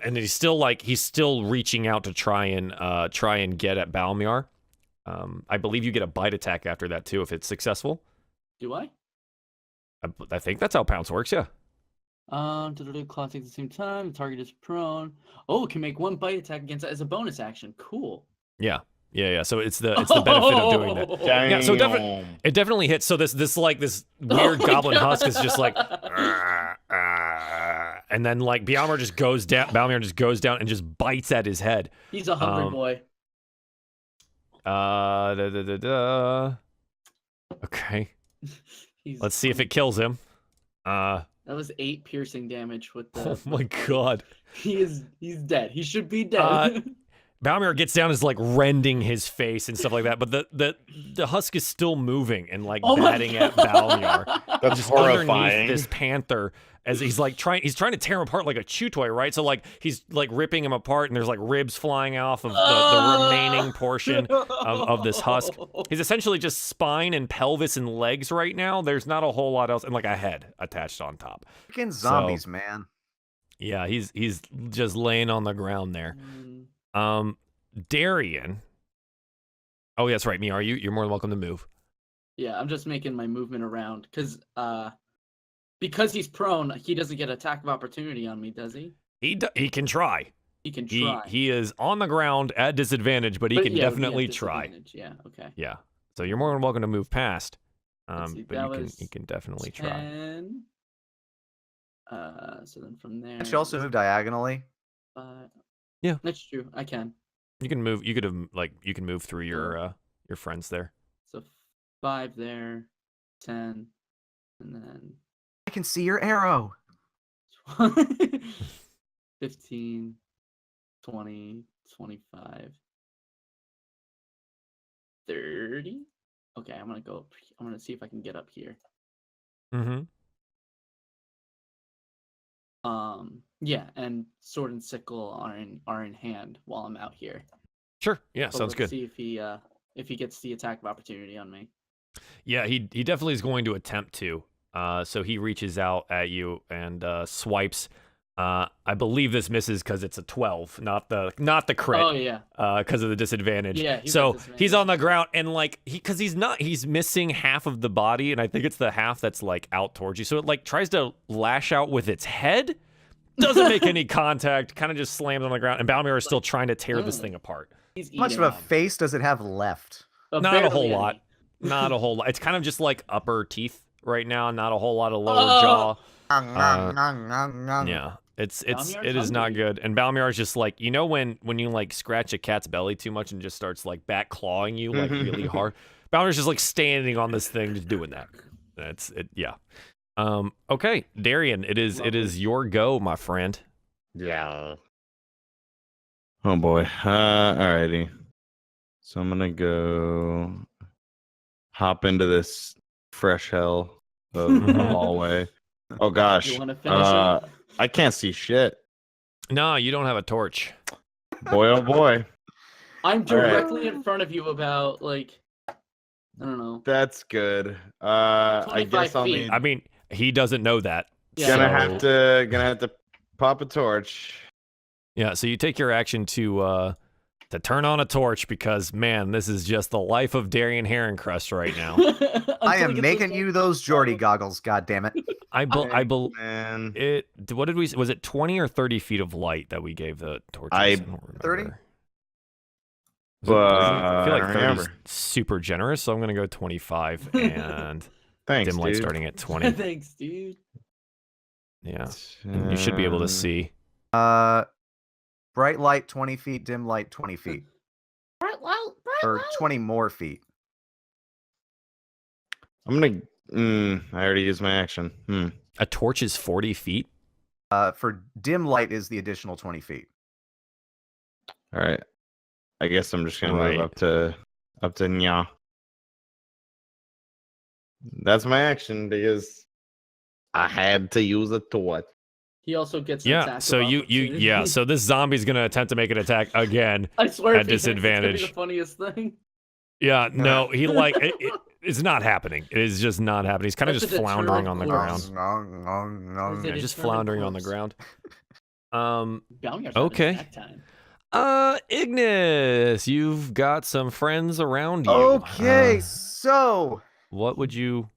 and he's still reaching out to try and get at Balmiar. I believe you get a bite attack after that too if it's successful. Do I? I think that's how pounce works. Yeah. Claw takes at the same time. The target is prone. Oh, it can make one bite attack against it as a bonus action. Cool. Yeah. So it's the benefit of doing that. Damn. Yeah, so it definitely hits. So this weird goblin husk is just like, and then like Balmiar just goes down. Balmiar just goes down and just bites at his head. He's a hungry boy. Okay. Let's see if it kills him. That was 8 piercing damage with the. Oh my god. He's dead. He should be dead. Balmiar gets down, is like rending his face and stuff like that, but the husk is still moving and like batting at Balmiar. That's just horrifying. Underneath this panther, as he's trying to tear him apart like a chew toy, right? So like he's like ripping him apart, and there's like ribs flying off of the remaining portion of this husk. He's essentially just spine and pelvis and legs right now. There's not a whole lot else, and like a head attached on top. Freaking zombies, man. Yeah, he's just laying on the ground there. Darien. Oh, yeah, that's right. Miara, you're more than welcome to move. Yeah, I'm just making my movement around because he's prone. He doesn't get attack of opportunity on me, does he? He can try. He can try. He is on the ground at disadvantage, but he can definitely try. Yeah. Okay. Yeah. So you're more than welcome to move past. See, But you can definitely 10. So then from there. Can't you also move diagonally? Yeah, that's true. I can. You can move. You can move through your friends there. So 5 there, 10, and then I can see your arrow. 15, 20, 25, 30. Okay, I'm gonna see if I can get up here. Mm-hmm. Yeah, and sword and sickle are in hand while I'm out here. Sure. Yeah, But sounds good. See if he gets the attack of opportunity on me. Yeah, he definitely is going to attempt to. So he reaches out at you and swipes. I believe this misses because it's a 12, not the crit. Oh yeah. Because of the disadvantage. Yeah. So he's on the ground and like he's missing half of the body, and I think it's the half that's like out towards you. So it like tries to lash out with its head, doesn't make any contact, kind of just slams on the ground, and Balmiar is still trying to tear this thing apart. How much of a face does it have left? Not a whole lot. Not a whole lot. It's kind of just like upper teeth right now, not a whole lot of lower jaw. Yeah. It is Balmiar's not hungry. good. And Balmiar is just like, you know when you like scratch a cat's belly too much and just starts like back clawing you like really hard. Balmiar's just like standing on this thing, just doing that. That's it. Yeah. Okay, Darien, it is your go, my friend. Yeah. Oh boy. Alrighty. So I'm gonna go hop into this fresh hell of the hallway. Oh gosh. You want to finish it? I can't see shit. No, you don't have a torch. Boy, oh boy. I'm directly in front of you about like, I don't know. That's good. I guess I'll 25 feet. need. I mean, he doesn't know that. Yeah. Gonna so- have to pop a torch. Yeah, so you take your action to turn on a torch because man, this is just the life of Darien Heroncrest right now. I am making you those Geordie goggles. God damn it! I believe Man. it. What did we? Was it 20 or 30 feet of light that we gave the torches? I- don't remember. 30? Was it But 30? I feel like I don't 30 is remember. super generous, so I'm gonna go 25 and Thanks, dim light dude. starting at 20. Thanks, dude. Yeah, and you should be able to see. Bright light 20 feet, dim light 20 feet, or 20 more feet. I'm gonna. I already used my action. A torch is 40 feet. For dim light is the additional 20 feet. All right. I guess I'm just gonna Right. move up to Nya. That's my action because I had to use a torch. He also gets an Yeah, attack so of you opportunity. yeah, so this zombie's gonna attempt to make an attack again. I swear, at if he hits, it's gonna be disadvantage. the funniest thing. Yeah, no, he like it's not happening. It is just not happening. He's kind of That's just a floundering deterrent on the corpse. ground. Is it Yeah, just determined floundering on the corpse? ground. Balmiar's Okay. having attack time. Ignis, you've got some friends around you. Okay, so What would you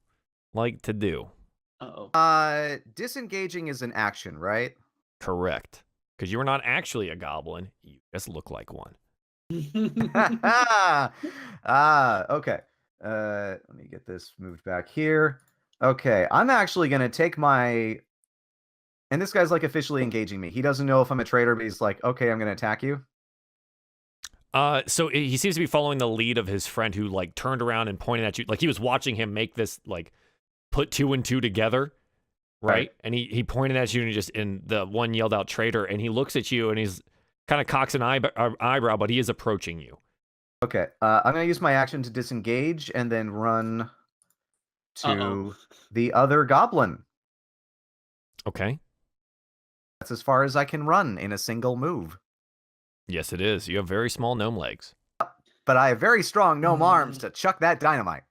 like to do? Uh-oh. disengaging is an action, right? Correct. Because you are not actually a goblin. You just look like one. Okay. Let me get this moved back here. Okay, I'm actually gonna take my. And this guy's like officially engaging me. He doesn't know if I'm a traitor, but he's like, okay, I'm gonna attack you. So he seems to be following the lead of his friend who like turned around and pointed at you. Like he was watching him make this like put 2 and 2 together, right? And he pointed at you and the one yelled out traitor, and he looks at you and he's kind of cocks an eyebrow, but he is approaching you. Okay, I'm gonna use my action to disengage and then run to the other goblin. Okay. That's as far as I can run in a single move. Yes, it is. You have very small gnome legs. But I have very strong gnome arms to chuck that dynamite.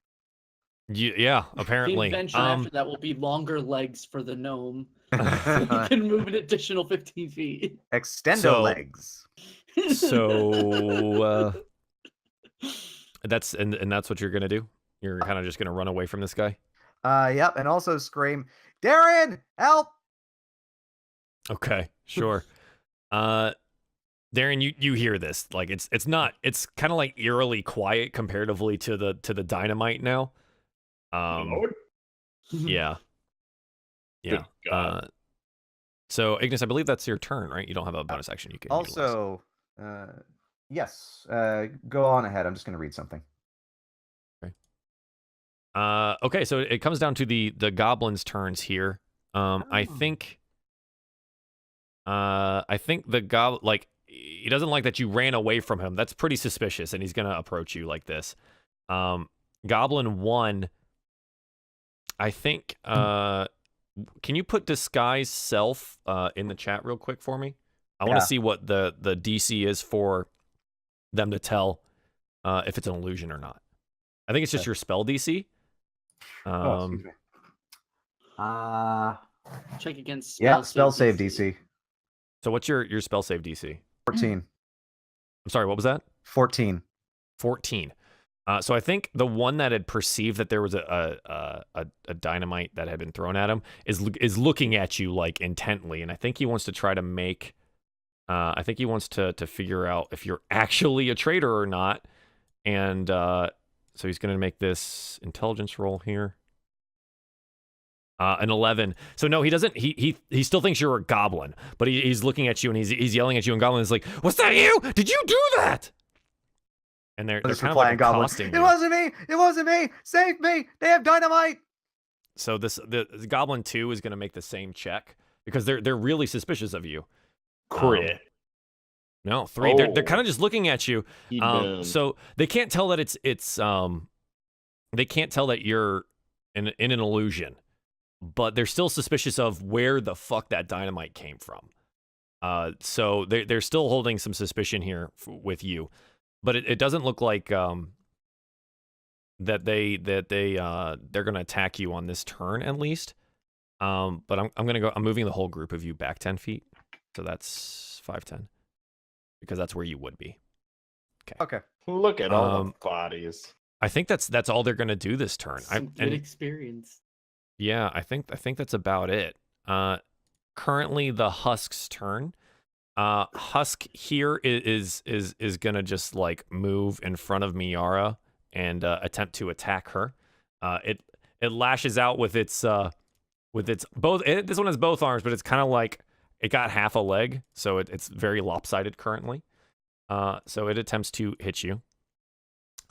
Yeah, apparently. The invention after that will be longer legs for the gnome. He can move an additional 15 feet. Extendo legs. So that's what you're gonna do. You're kind of just gonna run away from this guy. Yep, and also scream, Darien, help! Okay, sure. Darren, you hear this? Like it's kind of like eerily quiet comparatively to the dynamite now. Yeah. Good God. So Ignis, I believe that's your turn, right? You don't have a bonus action you can utilize. Also, yes, go on ahead. I'm just going to read something. Okay, so it comes down to the goblins' turns here. I think the goblin, like, he doesn't like that you ran away from him. That's pretty suspicious, and he's gonna approach you like this. Goblin 1, I think. Can you put disguise self in the chat real quick for me? I want to see what the DC is for them to tell if it's an illusion or not. I think it's just your spell DC. Excuse me. Check against spell save DC. So what's your spell save DC? 14. I'm sorry, what was that? 14. 14. So I think the one that had perceived that there was a dynamite that had been thrown at him is looking at you like intently, and I think he wants to try to make. I think he wants to figure out if you're actually a traitor or not, and so he's going to make this intelligence roll here. An 11. So no, he doesn't. He still thinks you're a goblin, but he's looking at you and he's yelling at you. And Goblin is like, "Was that you? Did you do that?" And they're kind of like accosting you. It wasn't me. It wasn't me. Save me. They have dynamite. So the Goblin 2 is going to make the same check because they're really suspicious of you. Crit. No, 3. Oh. They're kind of just looking at you. So they can't tell that they can't tell that you're in an illusion, but they're still suspicious of where the fuck that dynamite came from. So they're still holding some suspicion here with you, but it doesn't look like that they're gonna attack you on this turn at least. But I'm moving the whole group of you back 10 feet, so that's 5-10 because that's where you would be. Okay. Look at all the bodies. I think that's all they're gonna do this turn. Good experience. Yeah, I think that's about it. Currently the Husk's turn. Husk here is gonna just like move in front of Miera and attempt to attack her. It lashes out with its both. This one has both arms, but it's kind of like it got half a leg, so it's very lopsided currently. So it attempts to hit you.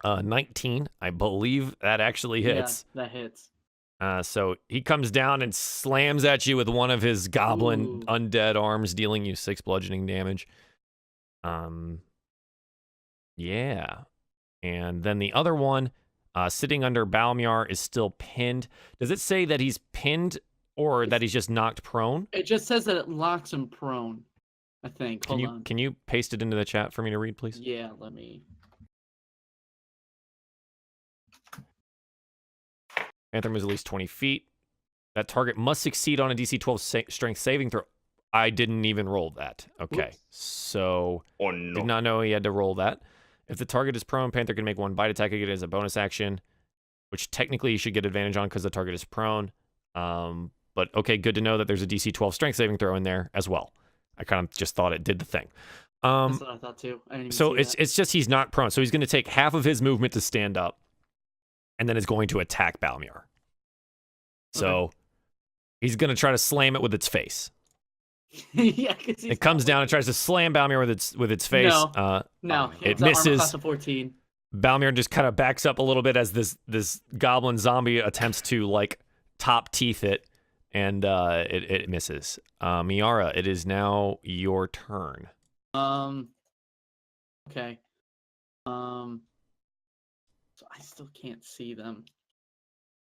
19, I believe that actually hits. Yeah, that hits. So he comes down and slams at you with one of his goblin undead arms, dealing you 6 bludgeoning damage. Yeah. And then the other one, sitting under Balmiar, is still pinned. Does it say that he's pinned or that he's just knocked prone? It just says that it locks him prone, I think. Hold on. Can you paste it into the chat for me to read, please? Yeah, let me. Panther moves at least 20 feet. That target must succeed on a DC 12 strength saving throw. I didn't even roll that. Okay. Oops. So no. Did not know he had to roll that. If the target is prone, Panther can make 1 bite attack again as a bonus action, which technically you should get advantage on because the target is prone. But okay, good to know that there's a DC 12 strength saving throw in there as well. I kind of just thought it did the thing. That's what I thought too. I didn't even So see it's just he's not prone. So he's going to take half of his movement to stand up, and then is going to attack Balmiar. So he's going to try to slam it with its face. Yeah, it comes down and tries to slam Balmiar with its face. No, it misses. Class of 14. Balmiar just kind of backs up a little bit as this goblin zombie attempts to like top teeth it, and it misses. Miera, it is now your turn. Okay. So I still can't see them.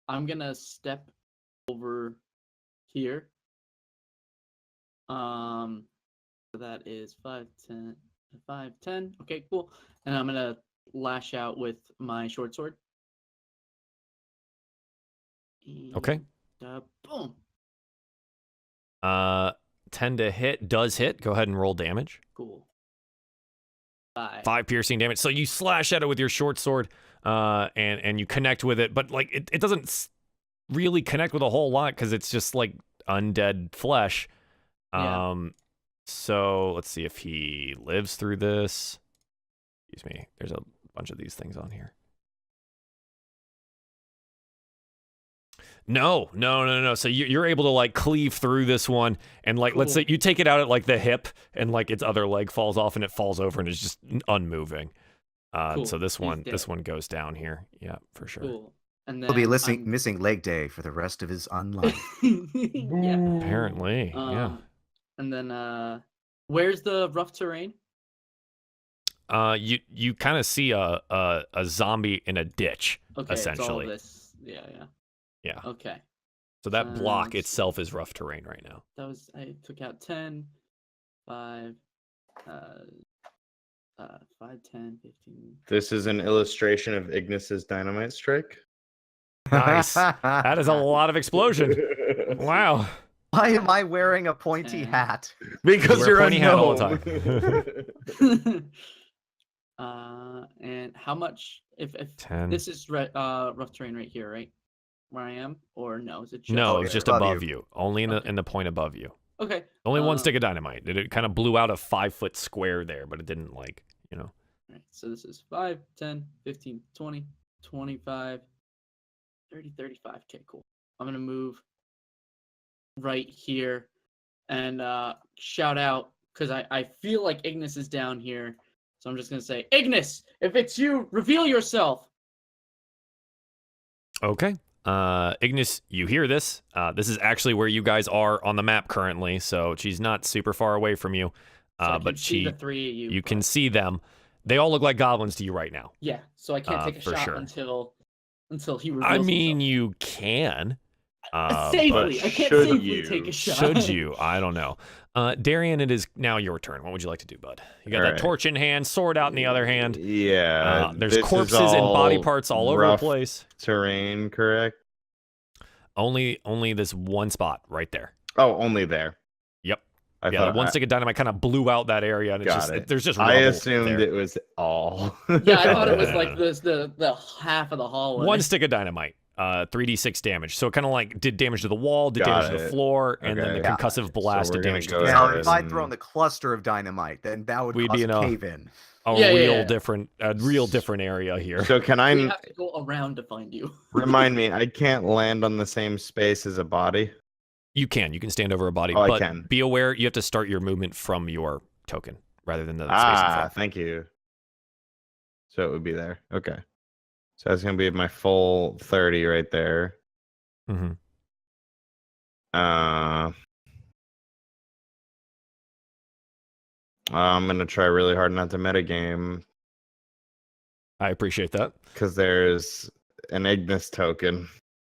I'm gonna step over here. That is 5, 10, 5, 10. Okay, cool. And I'm gonna lash out with my short sword. And, okay. Boom. 10 to hit does hit. Go ahead and roll damage. Cool. 5. 5 piercing damage. So you slash at it with your short sword, and you connect with it, but like it doesn't really connect with a whole lot because it's just like undead flesh. Yeah. So let's see if he lives through this. Excuse me. There's a bunch of these things on here. No. So you're able to like cleave through this one, and like let's say you take it out at like the hip, and like its other leg falls off, and it falls over, and it's just unmoving. So this one goes down here. Yeah, for sure. Cool. And then he'll be missing leg day for the rest of his unlife. Yeah. Apparently, yeah. And then where's the rough terrain? You kind of see a zombie in a ditch, essentially. It's all this. Yeah. Okay. So that block itself is rough terrain right now. I took out 10, 5, 5, 10, 15. This is an illustration of Ignas's dynamite strike. Nice. That is a lot of explosion. Wow. Why am I wearing a pointy hat? Because you're a pointy hat all gnome. the time. And how much? If 10. This is rough terrain right here, right? Where I am, or no? Is it just it's just above you. Only in the point above you. Okay. Only one stick of dynamite. It kind of blew out a 5-foot square there, but it didn't like. All right. So this is 5, 10, 15, 20, 25, 30, 35. Okay, cool. I'm gonna move right here and shout out because I feel like Ignis is down here. So I'm just going to say, Ignis, if it's you, reveal yourself. Okay. Ignis, you hear this. This is actually where you guys are on the map currently, so she's not super far away from you. So but the three of you can see them. They all look like goblins to you right now. Yeah, so I can't take a shot until he reveals I mean, himself. you can. Safely. I can't safely take a shot. Should you? I don't know. Darien, it is now your turn. What would you like to do, bud? You got that torch in hand, sword out in the other hand. Yeah. There's corpses and body parts all over the place. Terrain, correct? Only this one spot right there. Oh, only there. Yep. The one stick of dynamite kind of blew out that area, and there's just rubble I assumed there. it was all. Yeah, I thought it was like the half of the hallway. One stick of dynamite. 3d6 damage. So it kind of like did damage to the wall, did damage to the floor, and then the concussive blast did damage to the Now, if I'd thrown the cluster of dynamite, then that would cause a cave-in. A real different area here. So can I? We have to go around to find you. Remind me, I can't land on the same space as a body. You can stand over a body, but I can. Be aware you have to start your movement from your token rather than the space in front. Thank you. So it would be there. Okay. So that's gonna be my full 30 right there. Mm-hmm. I'm gonna try really hard not to metagame. I appreciate that. Because there's an Ignis token.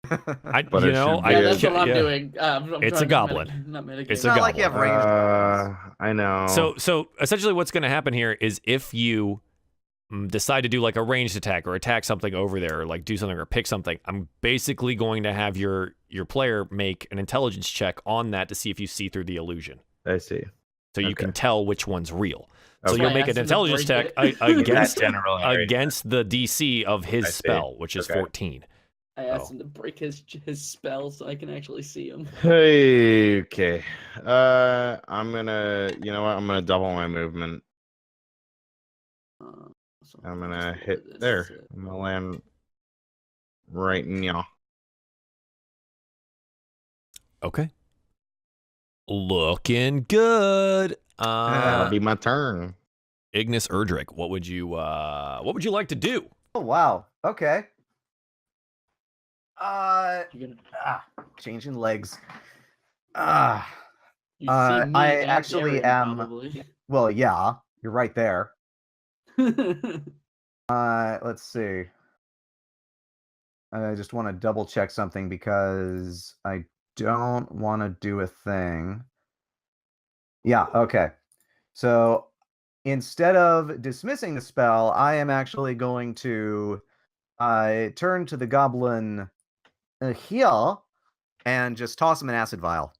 That's what I'm doing. It's a goblin. It's not like you have range. I know. So essentially what's going to happen here is if you decide to do like a ranged attack or attack something over there or like do something or pick something, I'm basically going to have your player make an intelligence check on that to see if you see through the illusion. I see. So you can tell which one's real. Okay. So you'll make an intelligence check against the DC of his spell, which is 14. I asked him to break his spell so I can actually see him. Hey, okay. I'm gonna, you know what? I'm gonna double my movement. I'm gonna hit there. I'm gonna land right now. Okay. Looking good. That'll be my turn. Ignas Erdrick, what would you like to do? Oh wow. Okay. Changing legs. I actually am. Probably. Well, yeah, you're right there. Let's see. I just want to double check something because I don't want to do a thing. Yeah, okay. So instead of dismissing the spell, I am actually going to turn to the goblin here and just toss him an acid vial.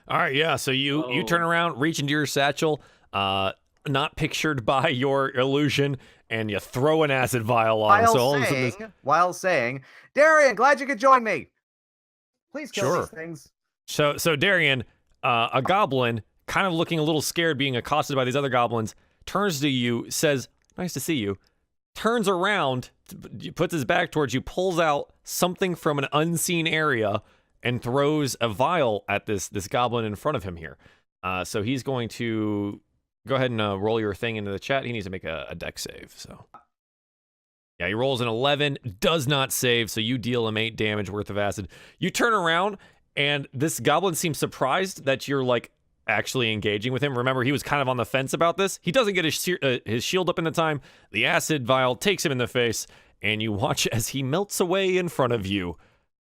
All right, yeah. So you turn around, reach into your satchel, not pictured by your illusion, and you throw an acid vial on. While saying, Darien, glad you could join me. Please kill these things. So Darien, a goblin, kind of looking a little scared, being accosted by these other goblins, turns to you, says, "Nice to see you." Turns around, puts his back towards you, pulls out something from an unseen area, and throws a vial at this goblin in front of him here. So he's going to go ahead and roll your thing into the chat. He needs to make a dex save. So yeah, he rolls an 11, does not save. So you deal him 8 damage worth of acid. You turn around, and this goblin seems surprised that you're like actually engaging with him. Remember, he was kind of on the fence about this. He doesn't get his shield up in the time. The acid vial takes him in the face, and you watch as he melts away in front of you.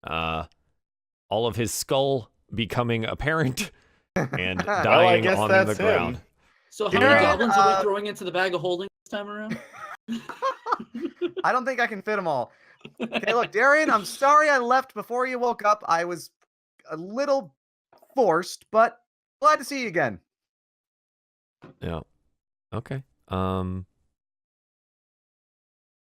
All of his skull becoming apparent and dying on the ground. So how many goblins are we throwing into the bag of holding this time around? I don't think I can fit them all. Okay, look, Darien, I'm sorry I left before you woke up. I was a little forced, but glad to see you again. Yeah. Okay.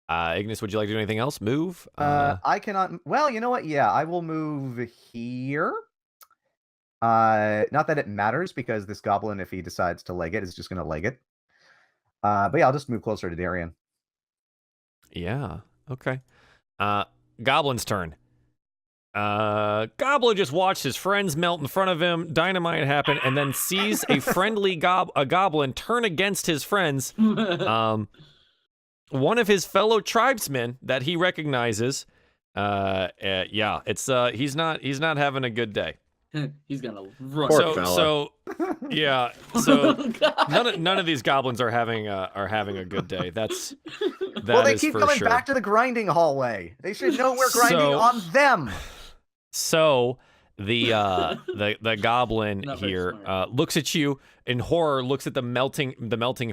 Ignis, would you like to do anything else? Move? I cannot. Well, you know what? Yeah, I will move here. Not that it matters because this goblin, if he decides to leg it, is just going to leg it. But yeah, I'll just move closer to Darien. Yeah. Okay. Goblin's turn. Goblin just watched his friends melt in front of him, dynamite happen, and then sees a friendly goblin turn against his friends. One of his fellow tribesmen that he recognizes. Yeah, it's he's not having a good day. He's gonna run. So none of these goblins are having a good day. That well, they is keep for coming sure. back to the grinding hallway. They should know we're grinding on them. So the goblin here looks at you in horror, looks at the melting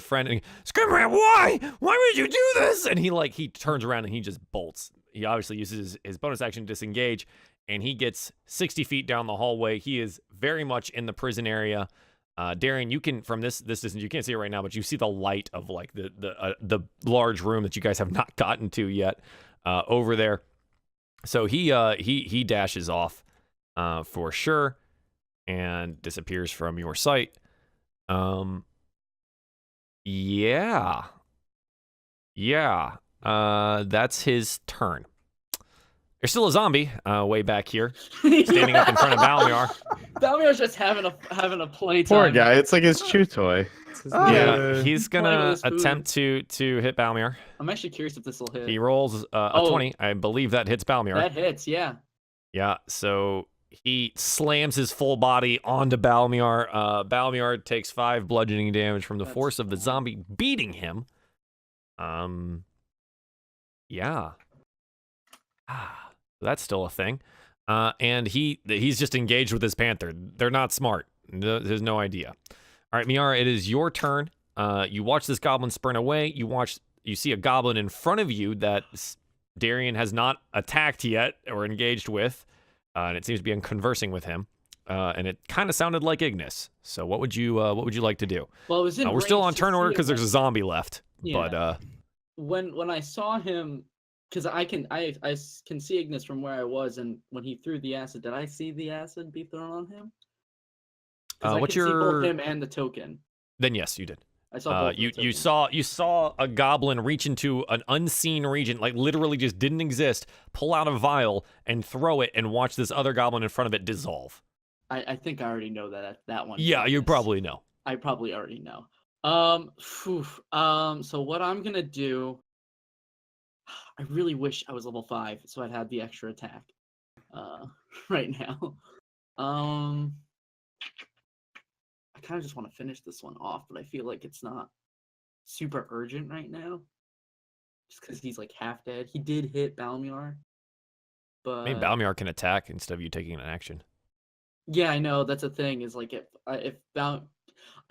friend, and screams, "Why would you do this?" And he turns around and he just bolts. He obviously uses his bonus action to disengage, and he gets 60 feet down the hallway. He is very much in the prison area. Darien, you can from this distance, you can't see it right now, but you see the light of like the large room that you guys have not gotten to yet over there. So he dashes off for sure and disappears from your sight. Yeah. That's his turn. There's still a zombie way back here, standing up in front of Balmiar. Balmiar's just having a playtime. Poor guy. It's like his chew toy. Yeah, he's gonna attempt to hit Balmiar. I'm actually curious if this will hit. He rolls a 20. I believe that hits Balmiar. That hits, yeah. Yeah, so he slams his full body onto Balmiar. Balmiar takes 5 bludgeoning damage from the force of the zombie beating him. Yeah. That's still a thing. And he's just engaged with his panther. They're not smart. There's no idea. All right, Miera, it is your turn. You watch this goblin sprint away. You see a goblin in front of you that Darien has not attacked yet or engaged with, and it seems to be conversing with him. And it kind of sounded like Ignis. So what would you like to do? Well, it was in we're still on turn order because him. there's a zombie left. Yeah. But when I saw him, because I can see Ignis from where I was, and when he threw the acid, did I see the acid be thrown on him? What's see both him and the token. Then yes, you did. I saw both you saw a goblin reach into an unseen region, like literally just didn't exist, pull out a vial and throw it, and watch this other goblin in front of it dissolve. I think I already know that one. Yeah, you probably know. I probably already know. So what I'm gonna do, I really wish I was level 5 so I'd have the extra attack right now. I kind of just want to finish this one off, but I feel like it's not super urgent right now just because he's like half dead. He did hit Balmiar, but Maybe Balmiar can attack instead of you taking an action. Yeah, I know, that's a thing, is like I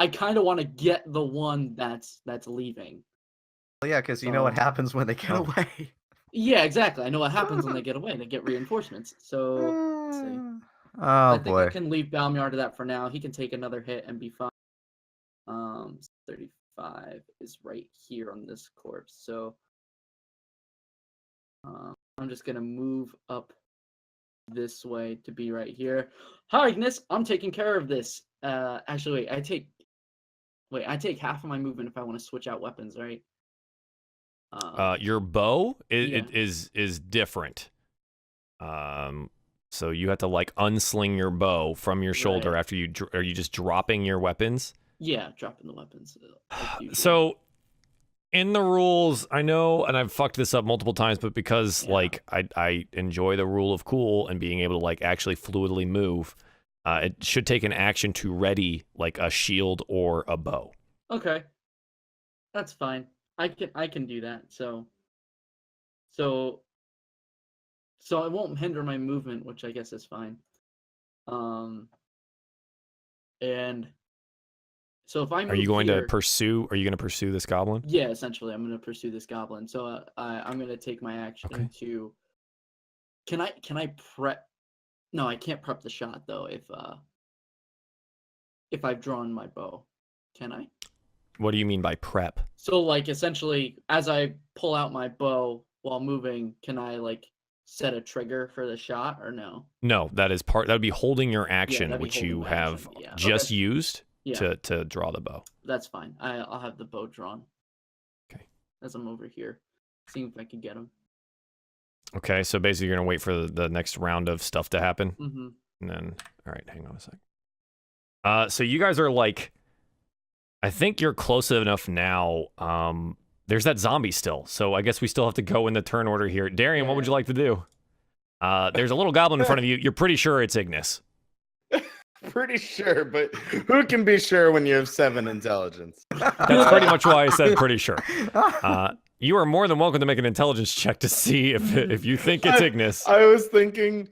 kind of want to get the one that's leaving. Well, yeah, because you know what happens when they get away. Yeah, exactly. I know what happens when they get away. They get reinforcements. So, let's see. Oh, I think boy. I can leave Balmiar to that for now. He can take another hit and be fine. 35 is right here on this corpse. So, I'm just going to move up this way to be right here. Hi, Ignis. I'm taking care of this. Actually, wait, I take half of my movement if I want to switch out weapons, right? Your bow is different. So you have to like unsling your bow from your shoulder after you. Are you just dropping your weapons? Yeah, dropping the weapons. So in the rules, I know, and I've fucked this up multiple times, but because like I enjoy the rule of cool and being able to like actually fluidly move, it should take an action to ready like a shield or a bow. Okay, that's fine. I can do that. So it won't hinder my movement, which I guess is fine. And so if I move Are you going here, to pursue this goblin? Yeah, essentially, I'm going to pursue this goblin. So I'm going to take my action to. Can I prep? No, I can't prep the shot though. If I've drawn my bow, can I? What do you mean by prep? So like essentially, as I pull out my bow while moving, can I like set a trigger for the shot or no? No, that would be holding your action, which you have just used to draw the bow. That's fine. I'll have the bow drawn. Okay. As I'm over here, seeing if I can get him. Okay, so basically you're gonna wait for the next round of stuff to happen, Mm-hmm. and then all right, hang on a sec. So you guys are like, I think you're close enough now. There's that zombie still, so I guess we still have to go in the turn order here. Darien, what would you like to do? There's a little goblin in front of you. You're pretty sure it's Ignis. Pretty sure, but who can be sure when you have 7 intelligence? That's pretty much why I said pretty sure. You are more than welcome to make an intelligence check to see if you think it's Ignis. I was thinking,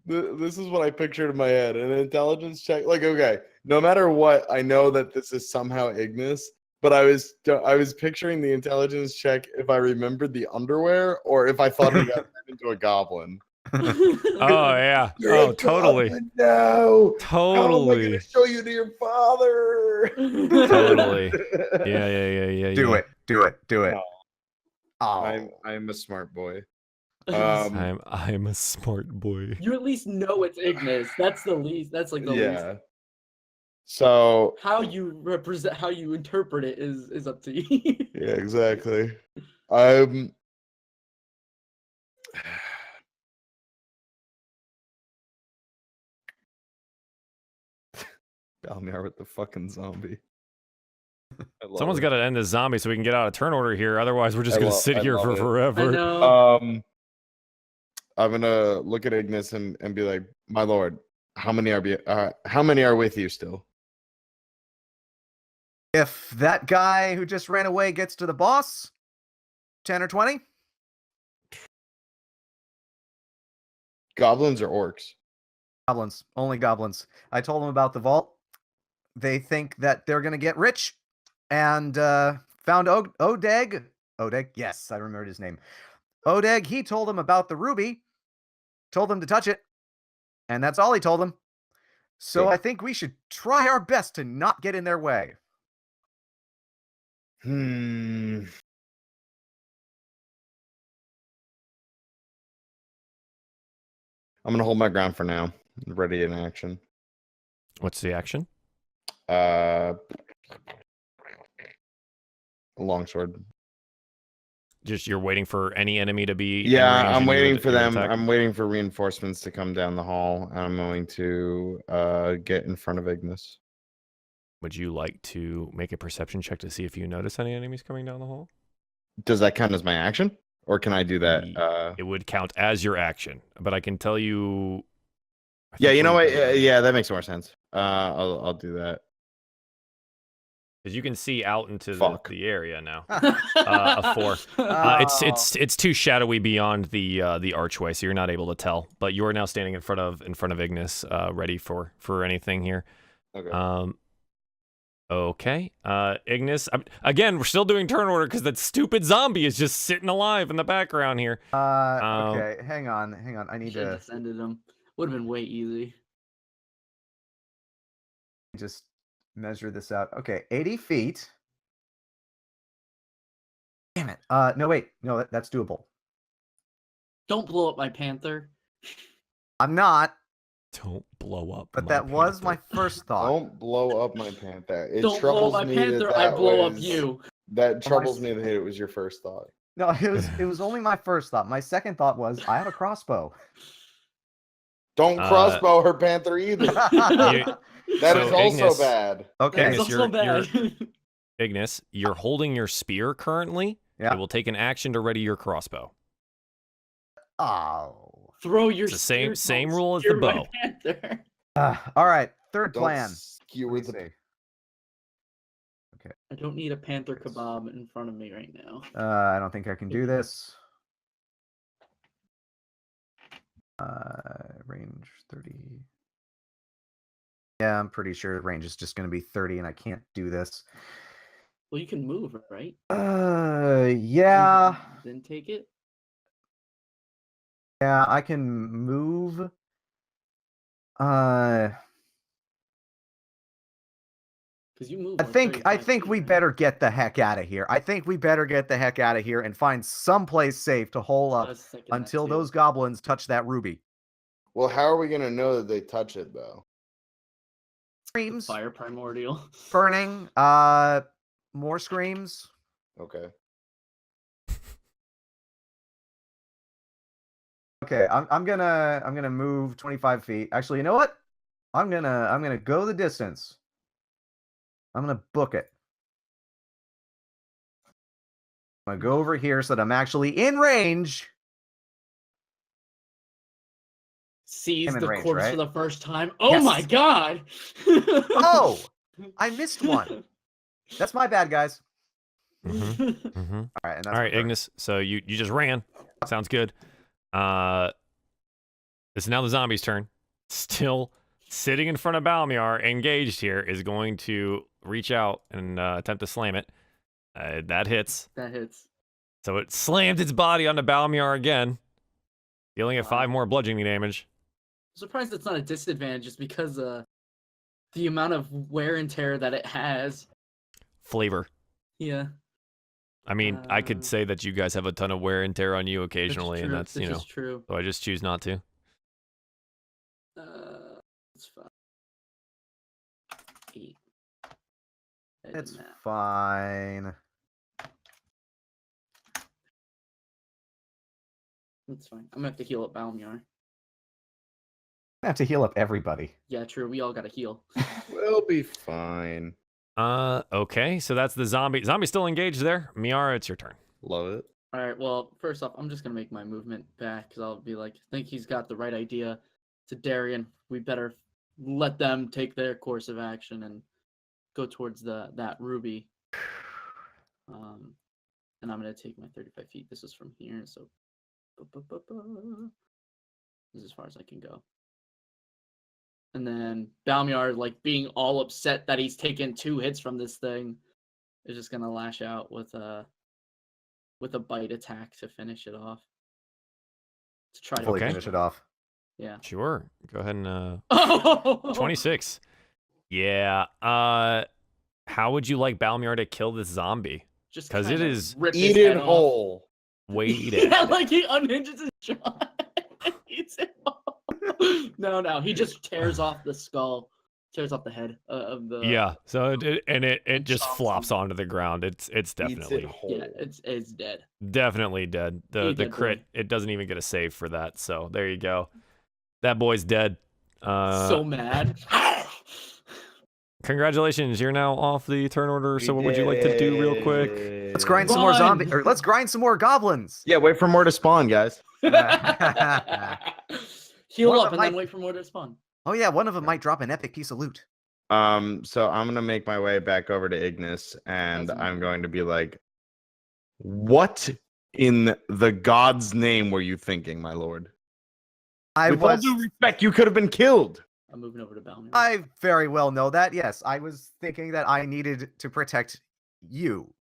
this is what I pictured in my head, an intelligence check. Like, okay, no matter what, I know that this is somehow Ignis, but I was picturing the intelligence check if I remembered the underwear or if I thought he got turned into a goblin. Oh yeah. Oh totally. No. Totally. How am I gonna show you to your father? Totally. Yeah. Do it. No. Oh. I'm a smart boy. I'm a smart boy. You at least know it's Ignis. That's the least. That's like the least. So How you represent, how you interpret it is up to you. yeah, exactly. Balmiar with the fucking zombie. Someone's got to end this zombie so we can get out of turn order here. Otherwise, we're just gonna sit here for forever. I know. I'm gonna look at Ignis and be like, "My lord, how many are with you still?" If that guy who just ran away gets to the boss, 10 or 20? Goblins or orcs? Goblins. Only goblins. I told them about the vault. They think that they're going to get rich and found Odeg. Odeg? Yes, I remembered his name. Odeg, he told them about the ruby, told them to touch it, and that's all he told them. So I think we should try our best to not get in their way. I'm gonna hold my ground for now. Ready in action. What's the action? Longsword. Just you're waiting for any enemy to be. Yeah, I'm waiting for them. I'm waiting for reinforcements to come down the hall. I'm going to get in front of Ignis. Would you like to make a perception check to see if you notice any enemies coming down the hall? Does that count as my action? Or can I do that? It would count as your action, but I can tell you. Yeah, you know what? Yeah, that makes more sense. I'll do that. Because you can see out into the area now. A 4. It's too shadowy beyond the archway, so you're not able to tell. But you are now standing in front of Ignis, ready for anything here. Okay. Okay. Ignis. Again, we're still doing turn order because that stupid zombie is just sitting alive in the background here. Okay, hang on. I need to descended him. Would have been way easy. Just measure this out. Okay, 80 feet. Damn it. No, wait. No, that's doable. Don't blow up my panther. I'm not. Don't blow up. But that was my first thought. Don't blow up my panther. Don't blow up my panther. I blow up you. That troubles me that it was your first thought. No, it was only my first thought. My second thought was I have a crossbow. Don't crossbow her panther either. That is also Ignis, bad. Okay, Ignis, also bad. Ignis, you're holding your spear currently. Yeah. It will take an action to ready your crossbow. Oh. Throw your it's the same rule as the bow. All right, third Don't plan. Skewer the... Okay. I don't need a panther kebab in front of me right now. I don't think I can do this. Range 30. Yeah, I'm pretty sure range is just going to be 30 and I can't do this. Well, you can move, right? Yeah. Then take it. Yeah, I can move. Because you move. I think we better get the heck out of here. I think we better get the heck out of here and find someplace safe to hole up until those goblins touch that ruby. Well, how are we gonna know that they touch it though? Screams. Fire primordial. Burning. More screams. Okay. Okay, I'm gonna move 25 feet. Actually, you know what? I'm gonna go the distance. I'm gonna book it. I'm gonna go over here so that I'm actually in range. Sees in the range, corpse right? for the first time. Oh Yes. my god! Oh, I missed one. That's my bad, guys. All All right, and that's right, my turn. Ignis. So you just ran. Sounds good. It's now the zombie's turn. Still sitting in front of Balmiar, engaged here, is going to reach out and attempt to slam it. That hits. That hits. So it slammed its body onto Balmiar again, dealing it 5 more bludgeoning damage. I'm surprised it's not a disadvantage just because the amount of wear and tear that it has. Flavor. Yeah. I mean, I could say that you guys have a ton of wear and tear on you occasionally, and that's, This is true. so I just choose not to. It's fine. 8. It's fine. It's fine. I'm gonna have to heal up Balmiar. I have to heal up everybody. Yeah, true. We all gotta heal. We'll be fine. Okay, so that's the zombie. Zombie's still engaged there. Miara, it's your turn. Love it. All right. Well, first off, I'm just gonna make my movement back because I'll be like, I think he's got the right idea. To Darien, we better let them take their course of action and go towards that ruby. And I'm gonna take my 35 feet. This is from here, so this is as far as I can go. And then Balmiar, like being all upset that he's taken 2 hits from this thing, is just gonna lash out with a bite attack to finish it off. To try to finish it off. Yeah. Sure. Go ahead and 26. 26. Yeah. How would you like Balmiar to kill this zombie? Just because it is eat it whole. Weighted. Yeah, like he unhinges his jaw. Eats it all. No, he just tears off the skull, tears off the head of the. Yeah. So it just flops onto the ground. It's definitely it's dead. Definitely dead. The crit, it doesn't even get a save for that. So there you go. That boy's dead. So mad. Congratulations, you're now off the turn order. So what would you like to do real quick? Let's grind some more zombies, or let's grind some more goblins. Yeah, wait for more to spawn, guys. Heal up and then wait for more to spawn. Oh yeah, one of them might drop an epic piece of loot. So I'm gonna make my way back over to Ignis, and I'm going to be like, "What in the God's name were you thinking, my lord? With all due respect, you could have been killed." I'm moving over to Balmiar. I very well know that. Yes, I was thinking that I needed to protect you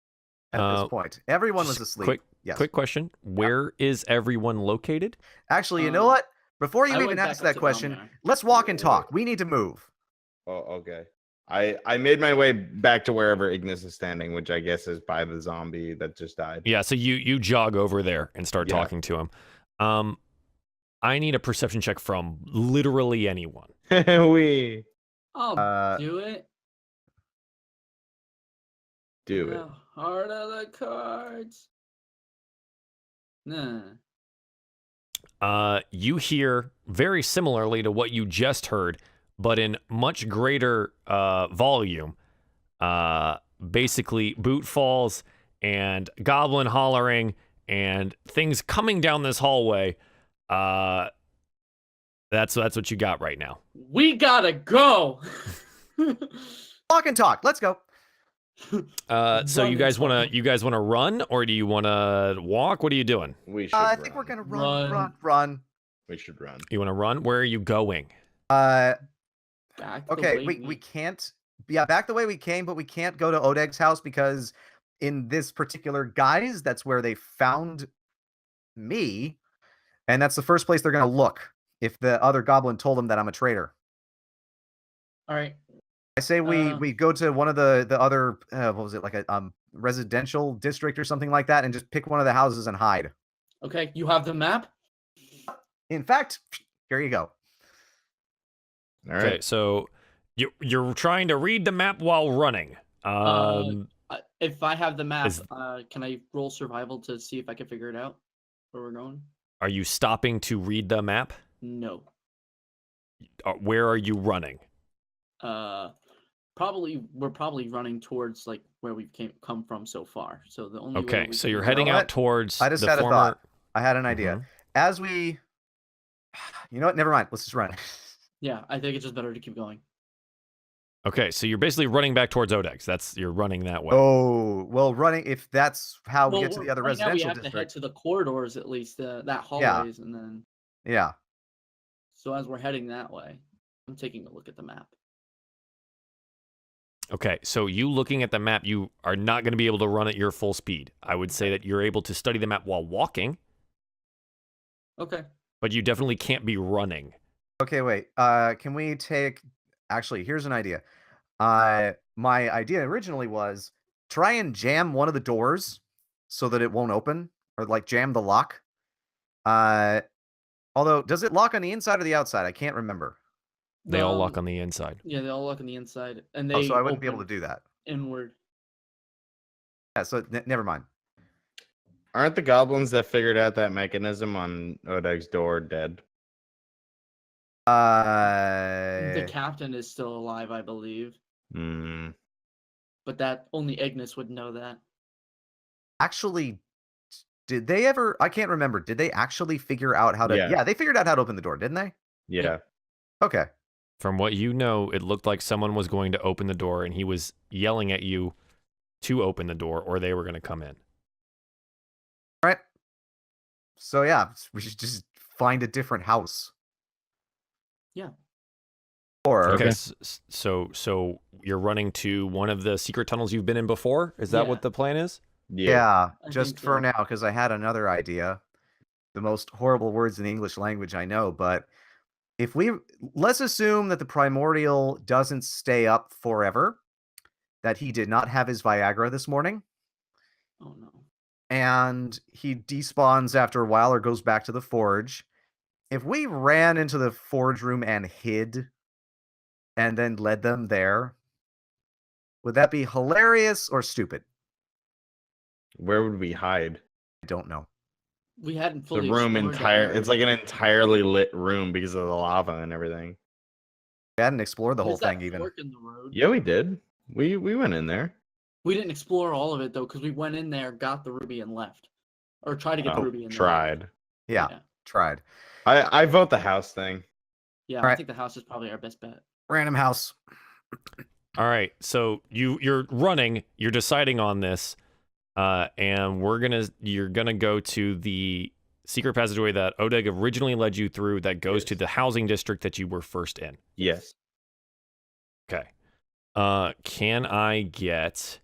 at this point. Everyone was asleep. Quick question: where is everyone located? Actually, you know what? Before you even ask that question, let's walk and talk. We need to move. Oh, okay. I made my way back to wherever Ignis is standing, which I guess is by the zombie that just died. Yeah, so you jog over there and start talking to him. I need a perception check from literally anyone. I'll do it. Do it. Heart of the cards. Nah. You hear very similarly to what you just heard, but in much greater volume. Basically, boot falls and goblin hollering and things coming down this hallway. That's what you got right now. We gotta go. Walk and talk. Let's go. So you guys wanna run, or do you wanna walk? What are you doing? We should. I think we're gonna run. We should run. You wanna run? Where are you going? Okay, we can't. Yeah, back the way we came, but we can't go to Odeg's house because in this particular guise, that's where they found me, and that's the first place they're gonna look if the other goblin told them that I'm a traitor. All right. I say we go to one of the other what was it, like a residential district or something like that, and just pick one of the houses and hide. Okay, you have the map? In fact, here you go. All right. Okay, so you're trying to read the map while running. If I have the map, can I roll survival to see if I can figure it out where we're going? Are you stopping to read the map? No. Where are you running? We're probably running towards like where we've come from so far. So the only way Okay, we so can you're go- heading out towards I just the had former... a thought. I had an idea. Mhm. As we, you know what? Never mind. Let's just run. Yeah, I think it's just better to keep going. Okay, so you're basically running back towards Odex. You're running that way. Oh, well, running. If that's how we get to the other right now we residential have to head district. to the corridors at least, that hallways, and then. Yeah. So as we're heading that way, I'm taking a look at the map. Okay, so you looking at the map, you are not going to be able to run at your full speed. I would say that you're able to study the map while walking, Okay. but you definitely can't be running. Okay, wait. Can we take? Actually, here's an idea. My idea originally was try and jam one of the doors so that it won't open, or like jam the lock. Although, does it lock on the inside or the outside? I can't remember. They all lock on the inside. Yeah, they all lock on the inside, and they. So I wouldn't be able to do that. Inward. Yeah. So never mind. Aren't the goblins that figured out that mechanism on Odeg's door dead? The captain is still alive, I believe. Hmm. But that only Ignas would know that. Actually, did they ever? I can't remember. Did they actually figure out how to? Yeah, they figured out how to open the door, didn't they? Yeah. Okay. From what you know, it looked like someone was going to open the door, and he was yelling at you to open the door, or they were going to come in. All right. So yeah, we should just find a different house. Yeah. Or Okay, so you're running to one of the secret tunnels you've been in before? Is that what the plan is? yeah, I just think for so. now, because I had another idea. The most horrible words in the English language I know, but if let's assume that the primordial doesn't stay up forever, that he did not have his Viagra this morning. Oh no. And he despawns after a while or goes back to the forge. If we ran into the forge room and hid and then led them there, would that be hilarious or stupid? Where would we hide? I don't know. We hadn't The fully room explored that area. it's like an entirely lit room because of the lava and everything. We hadn't explored the whole Is that thing even. fork in the road? Yeah, we did. We went in there. We didn't explore all of it though, because we went in there, got the ruby, and left, or tried to get the ruby and tried. Yeah, tried. I vote the house thing. Yeah, All I right. think the house is probably our best bet. Random house. All right, so you're running, you're deciding on this, and you're gonna go to the secret passageway that Odeg originally led you through that goes to the housing district that you were first in. Yes. Okay. Can I get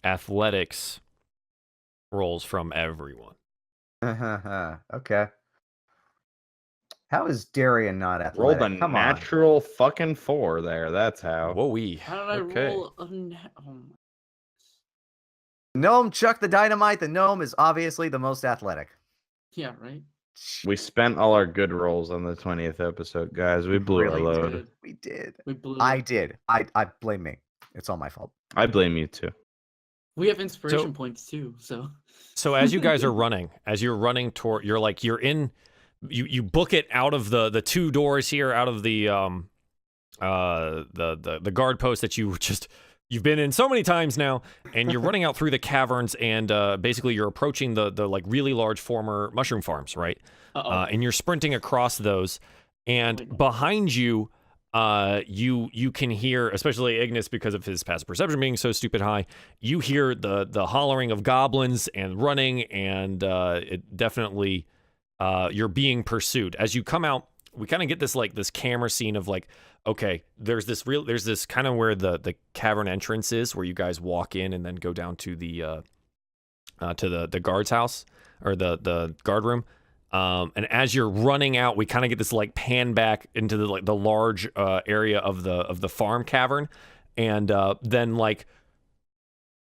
athletics rolls from everyone? Okay. How is Darien not athletic? Rolled a Come natural fucking 4 there. That's how. Whoa-wee. How did I roll a on. Gnome Chuck the Dynamite. The gnome is obviously the most athletic. Yeah, right? We spent all our good rolls on the 20th episode, guys. We blew a load. did. We did. We blew I it. did. I blame me. It's all my fault. I blame you too. We have inspiration points too, so. So as you guys are running, toward, you're in, you book it out of the two doors here, out of the guard post that you've been in so many times now, and you're running out through the caverns, and basically you're approaching the like really large former mushroom farms, right? And you're sprinting across those, and behind you, you can hear, especially Ignas because of his passive perception being so stupid high, you hear the hollering of goblins and running, and it definitely you're being pursued. As you come out, we kind of get this camera scene of like, okay, there's this kind of where the cavern entrance is, where you guys walk in and then go down to the guard's house, or the guard room. And as you're running out, we kind of get this like pan back into the large area of the farm cavern, and then like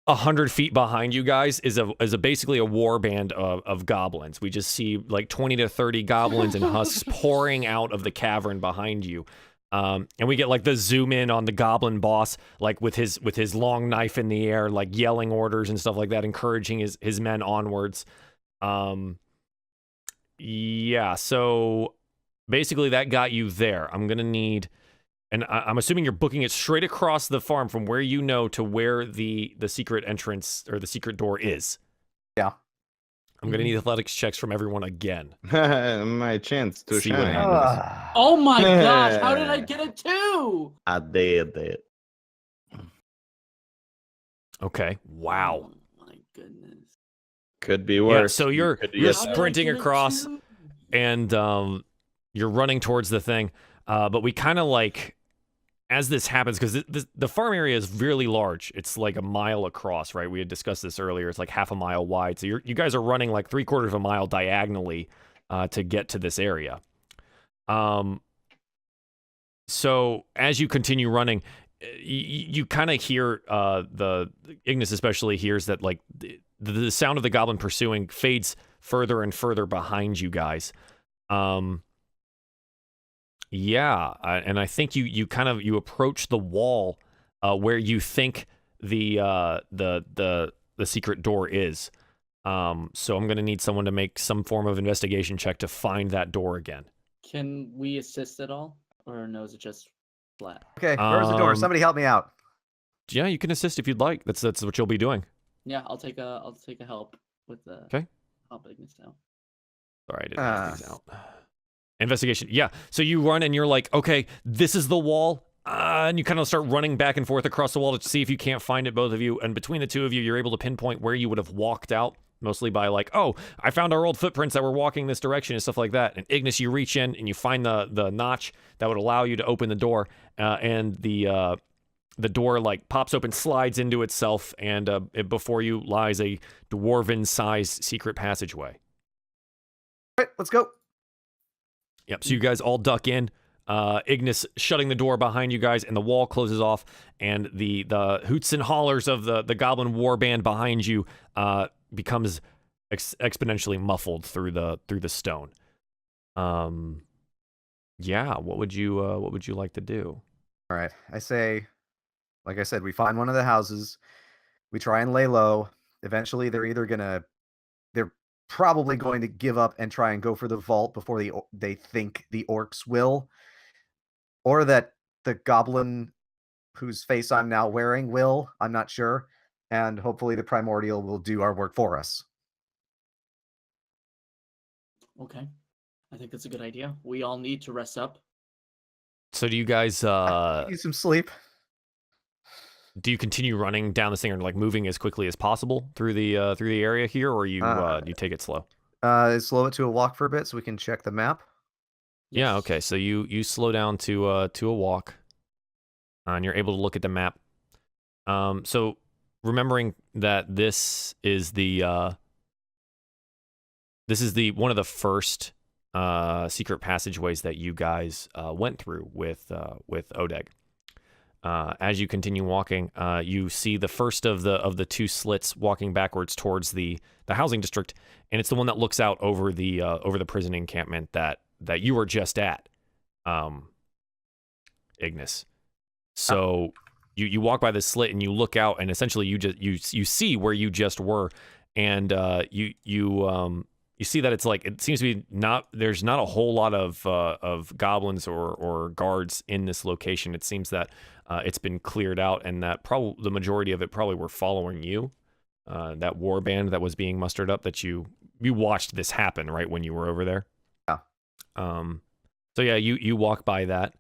100 feet behind you guys is basically a war band of goblins. We just see like 20 to 30 goblins and husks pouring out of the cavern behind you. And we get like the zoom in on the goblin boss, like with his long knife in the air, like yelling orders and stuff like that, encouraging his men onwards. Yeah, so basically that got you there. I'm gonna need, and I'm assuming you're booking it straight across the farm from where you know to where the secret entrance or the secret door is. Yeah. I'm gonna need athletics checks from everyone again. My chance to See what shine. happens. Oh my gosh, how did I get a 2? I did. Okay. Wow. Oh my goodness. Could be worse. Yeah, so you're How did I sprinting get a across 2? and you're running towards the thing. But we kind of like, as this happens, because the farm area is really large. It's like a mile across, right? We had discussed this earlier. It's like half a mile wide. So you guys are running like 3/4 of a mile diagonally to get to this area. So as you continue running, you kind of hear the Ignas especially hears that like the sound of the goblin pursuing fades further and further behind you guys. Yeah, and I think you approach the wall where you think the secret door is. So I'm gonna need someone to make some form of investigation check to find that door again. Can we assist at all, or no? Is it just flat? Okay, where's the door? Somebody help me out. Yeah, you can assist if you'd like. That's what you'll be doing. Yeah, I'll take a help with the. Okay. Help Ignis now. Sorry, I didn't have these out. Investigation. Yeah. So you run and you're like, okay, this is the wall. And you kind of start running back and forth across the wall to see if you can't find it, both of you. And between the two of you, you're able to pinpoint where you would have walked out, mostly by like, oh, I found our old footprints that were walking this direction and stuff like that. And Ignis, you reach in and you find the notch that would allow you to open the door. And the door like pops open, slides into itself, and before you lies a dwarven-sized secret passageway. All right, let's go. Yep, so you guys all duck in. Ignis shutting the door behind you guys, and the wall closes off, and the hoots and hollers of the goblin war band behind you becomes exponentially muffled through the stone. Yeah, what would you like to do? All right, I say, like I said, we find one of the houses, we try and lay low. Eventually, they're probably going to give up and try and go for the vault before they think the orcs will, or that the goblin whose face I'm now wearing will. I'm not sure, and hopefully the primordial will do our work for us. Okay, I think that's a good idea. We all need to rest up. So do you guys need some sleep? Do you continue running down this thing or like moving as quickly as possible through the area here, or you take it slow? Slow it to a walk for a bit so we can check the map. Yes. Yeah, okay. So you slow down to a walk, and you're able to look at the map. So remembering that this is the one of the first secret passageways that you guys went through with Odeg. As you continue walking, you see the first of the two slits walking backwards towards the housing district, and it's the one that looks out over the prison encampment that you were just at, Ignis. So you walk by this slit and you look out, and essentially you see where you just were, and you see that it's like, it seems to be there's not a whole lot of goblins or guards in this location. It seems that it's been cleared out, and that probably the majority of it probably were following you. That war band that was being mustered up, that you watched this happen right when you were over there. Yeah. So yeah, you walk by that.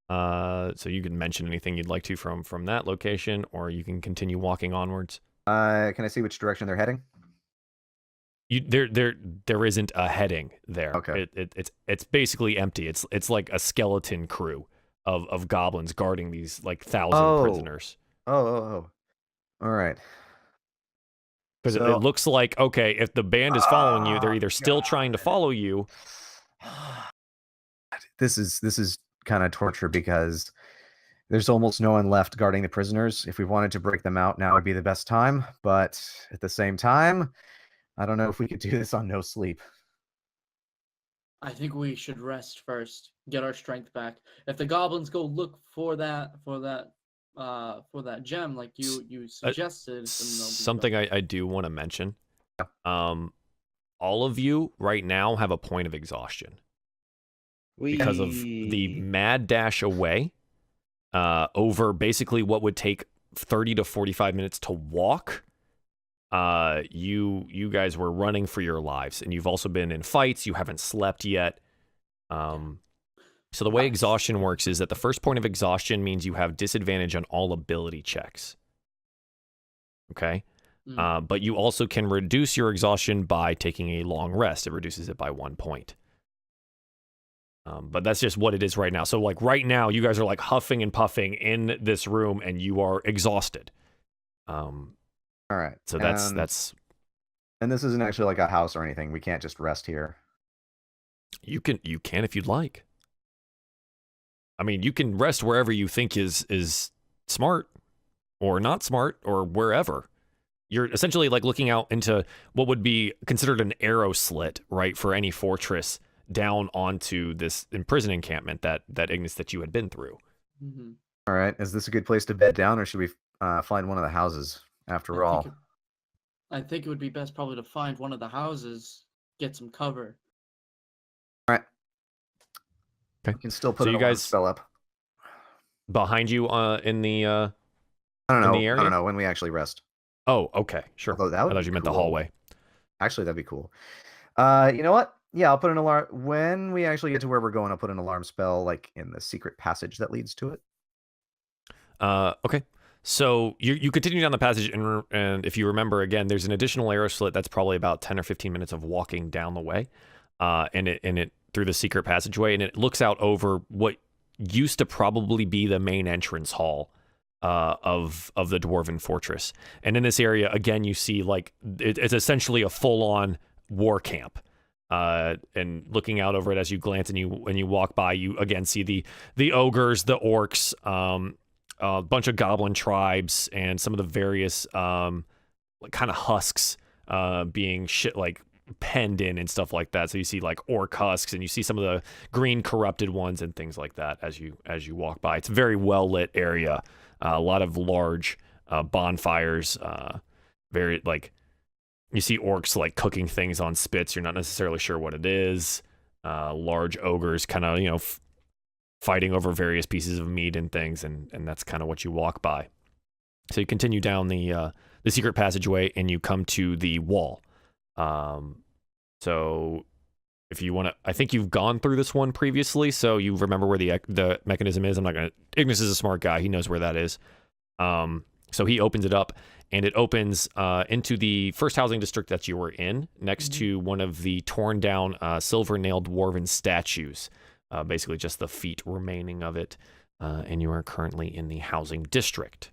So you can mention anything you'd like to from that location, or you can continue walking onwards. Can I see which direction they're heading? There isn't a heading there. Okay. It's basically empty. It's like a skeleton crew of goblins guarding these like 1,000 prisoners. Oh. All right. Because it looks like, okay, if the band is following you, they're either still trying to follow you. This is kind of torture because there's almost no one left guarding the prisoners. If we wanted to break them out, now would be the best time. But at the same time, I don't know if we could do this on no sleep. I think we should rest first, get our strength back. If the goblins go look for that gem, like you suggested, then something I do want to mention. All of you right now have a point of exhaustion because of the mad dash away over basically what would take 30 to 45 minutes to walk. You guys were running for your lives, and you've also been in fights. You haven't slept yet. So the way exhaustion works is that the first point of exhaustion means you have disadvantage on all ability checks. Okay? But you also can reduce your exhaustion by taking a long rest. It reduces it by 1 point. But that's just what it is right now. So like right now, you guys are like huffing and puffing in this room, and you are exhausted. All right. So that's. And this isn't actually like a house or anything. We can't just rest here. You can if you'd like. I mean, you can rest wherever you think is smart, or not smart, or wherever. You're essentially like looking out into what would be considered an arrow slit, right, for any fortress down onto this imprisoned encampment that Ignis that you had been through. Mm-hmm. All right. Is this a good place to bed down, or should we find one of the houses after all? I think it would be best probably to find one of the houses, get some cover. All right. Okay. You can still put you guys spell up behind you in the I don't know. in the area? I don't know when we actually rest. Oh, okay, sure. Although that would I thought you meant the cool. hallway. Actually, that'd be cool. You know what? Yeah, I'll put an alarm when we actually get to where we're going. I'll put an alarm spell like in the secret passage that leads to it. Okay. So you continue down the passage, and if you remember again, there's an additional arrow slit that's probably about 10 or 15 minutes of walking down the way, and it through the secret passageway, and it looks out over what used to probably be the main entrance hall of the Dwarven Fortress. And in this area, again, you see like it's essentially a full-on war camp. And looking out over it as you glance and you walk by, you again see the ogres, the orcs, a bunch of goblin tribes, and some of the various kind of husks being like penned in and stuff like that. So you see like orc husks, and you see some of the green corrupted ones and things like that as you walk by. It's a very well lit area. A lot of large bonfires. Very like you see orcs like cooking things on spits. You're not necessarily sure what it is. Large ogres kind of fighting over various pieces of meat and things, and that's kind of what you walk by. So you continue down the secret passageway, and you come to the wall. So if you want to, I think you've gone through this one previously, so you remember where the mechanism is. Ignis is a smart guy. He knows where that is. So he opens it up, and it opens into the first housing district that you were in, next to one of the torn down silver-nailed dwarven statues. Basically just the feet remaining of it, and you are currently in the housing district.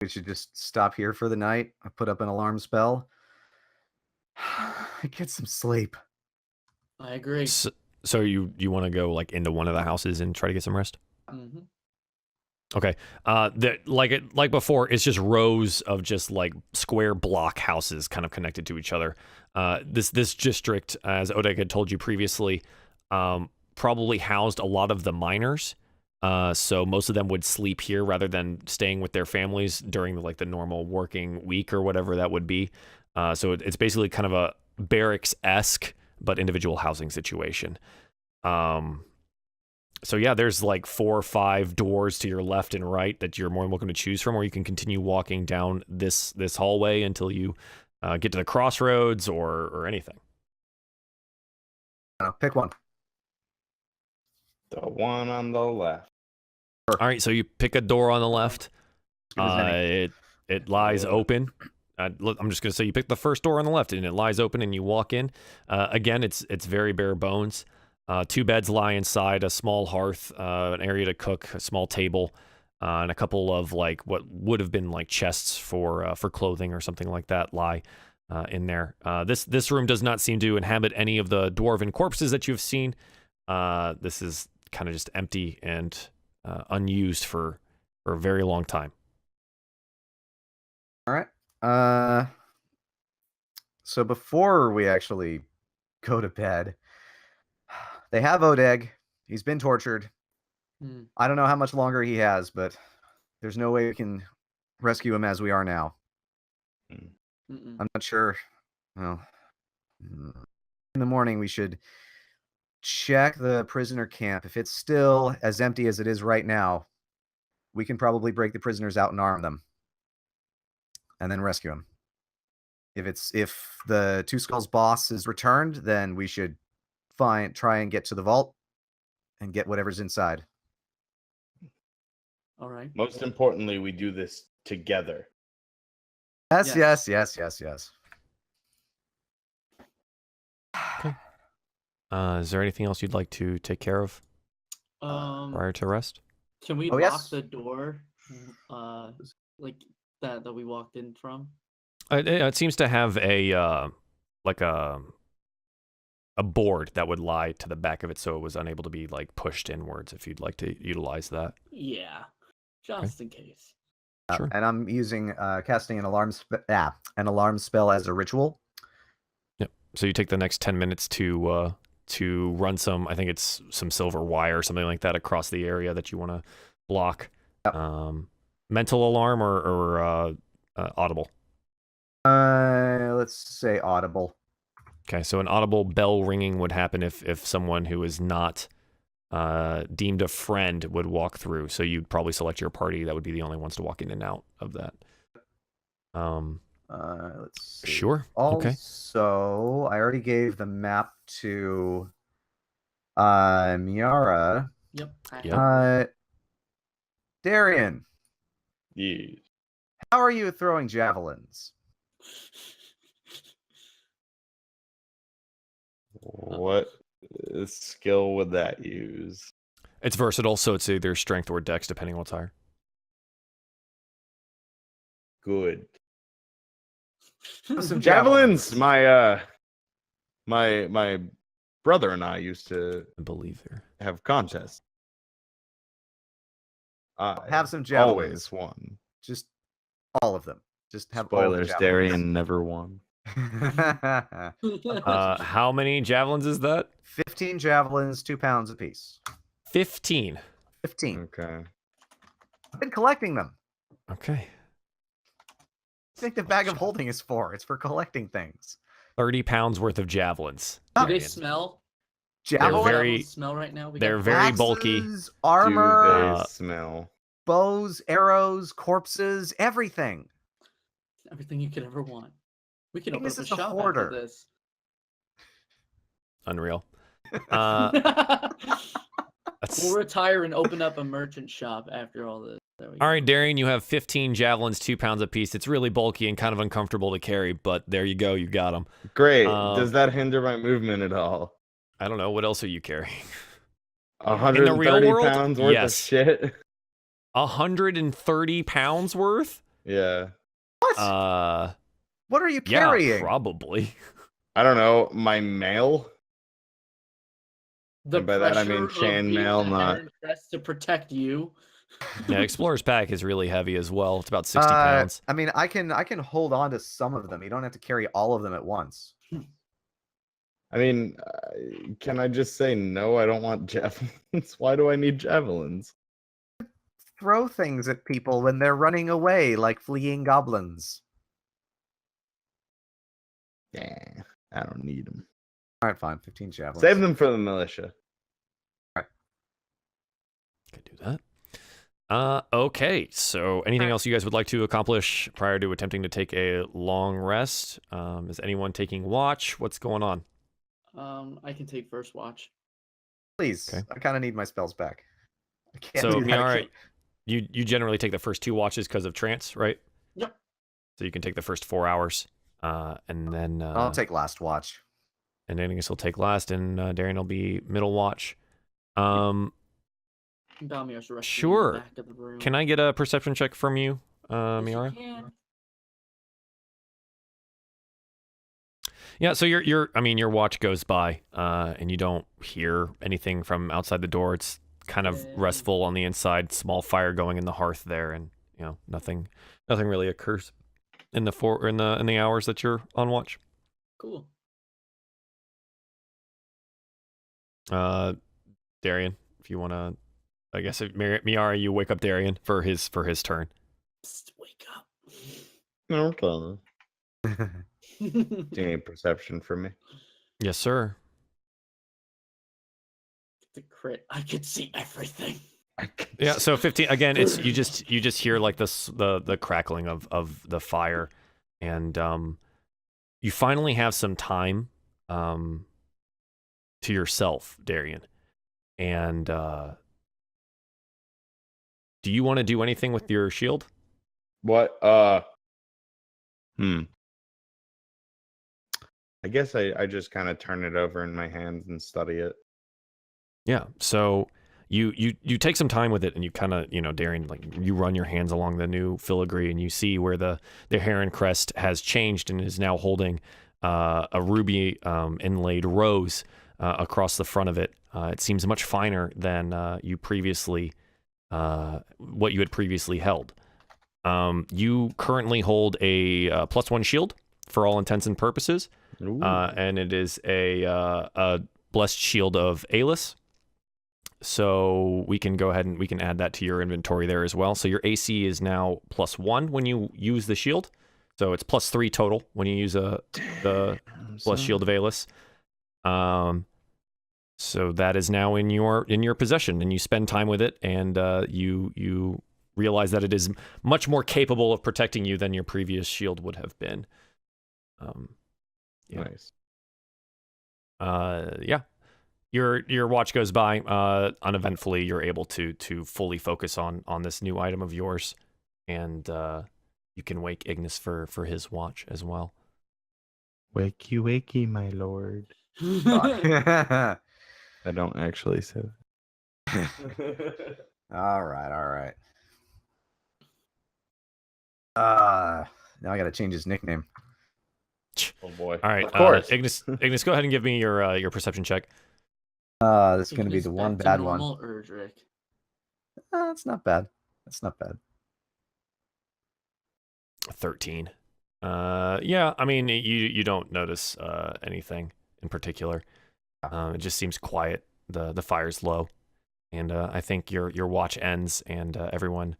We should just stop here for the night. I put up an alarm spell. Get some sleep. I agree. So you want to go like into one of the houses and try to get some rest? Mm-hmm. Okay. Like before, it's just rows of just like square block houses kind of connected to each other. This district, as Odeg had told you previously, probably housed a lot of the miners. So most of them would sleep here rather than staying with their families during the normal working week or whatever that would be. So it's basically kind of a barracks-esque but individual housing situation. So yeah, there's like 4 or 5 doors to your left and right that you're more than welcome to choose from, or you can continue walking down this hallway until you get to the crossroads or anything. Pick one. The one on the left. All right, so you pick a door on the left. It lies open. I'm just gonna say you pick the first door on the left, and it lies open, and you walk in. Again, it's very bare bones. 2 beds lie inside, a small hearth, an area to cook, a small table, and a couple of like what would have been like chests for clothing or something like that lie in there. This room does not seem to inhabit any of the dwarven corpses that you've seen. This is kind of just empty and unused for a very long time. All right. So before we actually go to bed, they have Odeg. He's been tortured. I don't know how much longer he has, but there's no way we can rescue him as we are now. I'm not sure. Well, in the morning we should check the prisoner camp. If it's still as empty as it is right now, we can probably break the prisoners out and arm them, and then rescue him. If the Two Skulls boss is returned, then we should try and get to the vault and get whatever's inside. All right. Most importantly, we do this together. Yes. Okay. Is there anything else you'd like to take care of prior to rest? Can we lock the door, like that we walked in from? It seems to have a like a board that would lie to the back of it, so it was unable to be like pushed inwards. If you'd like to utilize that. Yeah, just in case. Sure. And I'm using casting an alarm spell as a ritual. Yep. So you take the next 10 minutes to run some, I think it's some silver wire or something like that across the area that you want to block. Yep. Mental alarm or audible? Let's say audible. Okay, so an audible bell ringing would happen if someone who is not deemed a friend would walk through. So you'd probably select your party. That would be the only ones to walk in and out of that. Let's see. Sure. Also, okay. I already gave the map to Miera. Yep. Darien. Yes. How are you at throwing javelins? What skill would that use? It's versatile, so it's either strength or dex, depending on what's higher. Good. Some Javelins. My brother and I used to believe there have contests. Have some javelins. Always won. Just all of them. Just have spoilers. All the Darien never won. How many javelins is that? 15 javelins, 2 pounds apiece. 15. 15. Okay. I've been collecting them. Okay. I think the bag of holding is for. It's for collecting things. 30 pounds worth of javelins. Do they smell? Javelins? They're very, smell right now. They're very bulky. Armor. Do they smell? Bows, arrows, corpses, everything. Everything you could ever want. We can open Ignas up a is the shop hoarder. after this. Unreal. We'll retire and open up a merchant shop after all this. All right, Darien, you have 15 javelins, 2 pounds apiece. It's really bulky and kind of uncomfortable to carry, but there you go. You got them. Great. Does that hinder my movement at all? I don't know. What else are you carrying? 130 In the real world, pounds worth of shit. 130 pounds worth? Yeah. What? What are you carrying? Yeah, probably. I don't know. My mail. The and by that I mean chain mail, not to protect you. Yeah, Explorer's Pack is really heavy as well. It's about 60 pounds. I mean, I can hold on to some of them. You don't have to carry all of them at once. I mean, can I just say no? I don't want javelins. Why do I need javelins? Throw things at people when they're running away, like fleeing goblins. Yeah, I don't need them. All right, fine. 15 javelins. Save them for the militia. All right. Could do that. Okay, so anything else you guys would like to accomplish prior to attempting to take a long rest? Is anyone taking watch? What's going on? I can take first watch. Please. Okay. I kind of need my spells back. I can't so, do that. All right. You generally take the first 2 watches because of trance, right? Yep. So you can take the first 4 hours, and then... I'll take last watch. And then I guess he'll take last, and Darien will be middle watch. Sure. Back of the room. Can I get a perception check from you, Miera? Yeah, so your watch goes by, and you don't hear anything from outside the door. It's kind of restful on the inside, small fire going in the hearth there, and nothing really occurs in the hours that you're on watch. Cool. Darien, if you want to, I guess Miara, you wake up Darien for his turn. Psst, wake up. Okay. Do you need perception for me? Yes, sir. The crit. I could see everything. Yeah, so 15 again. It's you just hear like the crackling of the fire, and you finally have some time to yourself, Darien. And do you want to do anything with your shield? What? I guess I just kind of turn it over in my hands and study it. Yeah. So you take some time with it, and you kind of, Darien, like you run your hands along the new filigree, and you see where the Heroncrest has changed and is now holding a ruby inlaid rose across the front of it. It seems much finer than what you had previously held. You currently hold a +1 shield for all intents and purposes, and it is a blessed shield of Alis. So we can go ahead and we can add that to your inventory there as well. So your AC is now +1 when you use the shield. So it's +3 total when you use the blessed shield of Alis. So that is now in your possession, and you spend time with it, and you realize that it is much more capable of protecting you than your previous shield would have been. Yeah. Nice. Yeah. Your watch goes by uneventfully. You're able to fully focus on this new item of yours, and you can wake Ignis for his watch as well. Wakey, wakey, my lord. I don't actually say that. All right. Now I got to change his nickname. Oh boy! All right, of course. Ignis, go ahead and give me your perception check. This is going to be the one bad one. Erdrick. That's not bad. That's not bad. 13. Yeah, I mean, you don't notice anything in particular. It just seems quiet. The fire's low, and I think your watch ends, and everyone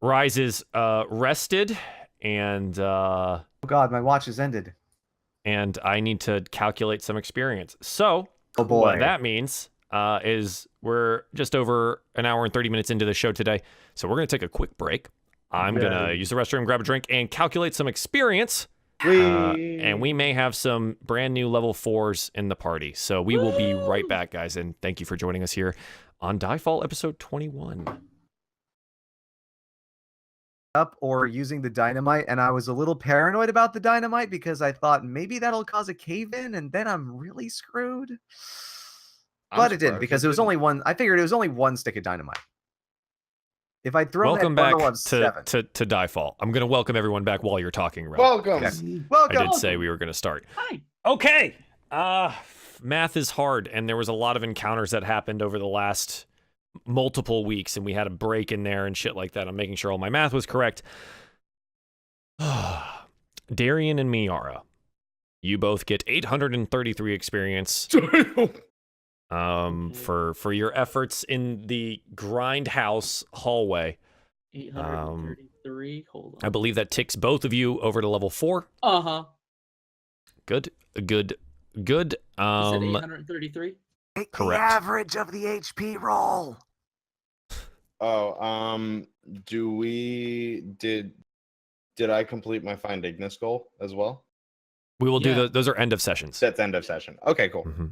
rises rested, and oh god, my watch has ended. And I need to calculate some experience. So oh boy, what that means is we're just over an hour and 30 minutes into the show today. So we're gonna take a quick break. I'm gonna use the restroom, grab a drink, and calculate some experience. And we may have some brand new level 4s in the party. So we will be right back, guys. And thank you for joining us here on DieFall episode 21. Up or using the dynamite, and I was a little paranoid about the dynamite because I thought maybe that'll cause a cave-in, and then I'm really screwed. But it didn't, because it was only one. I figured it was only one stick of dynamite. If I'd thrown welcome that back bundle of to 7. to DieFall. I'm gonna welcome everyone back while you're talking. Right? Welcome. Yes. Welcome. I did say we were gonna start. Hi. Okay. Math is hard, and there was a lot of encounters that happened over the last multiple weeks, and we had a break in there and shit like that. I'm making sure all my math was correct. Darien and Miara, you both get 833 experience for your efforts in the grindhouse hallway. 833. Hold on. I believe that ticks both of you over to level 4. Good. You said 833? Correct. The average of the HP roll. Oh, did I complete my Find Ignis goal as well? We will do those are end of sessions. That's end of session. Okay, cool. Mm-hmm.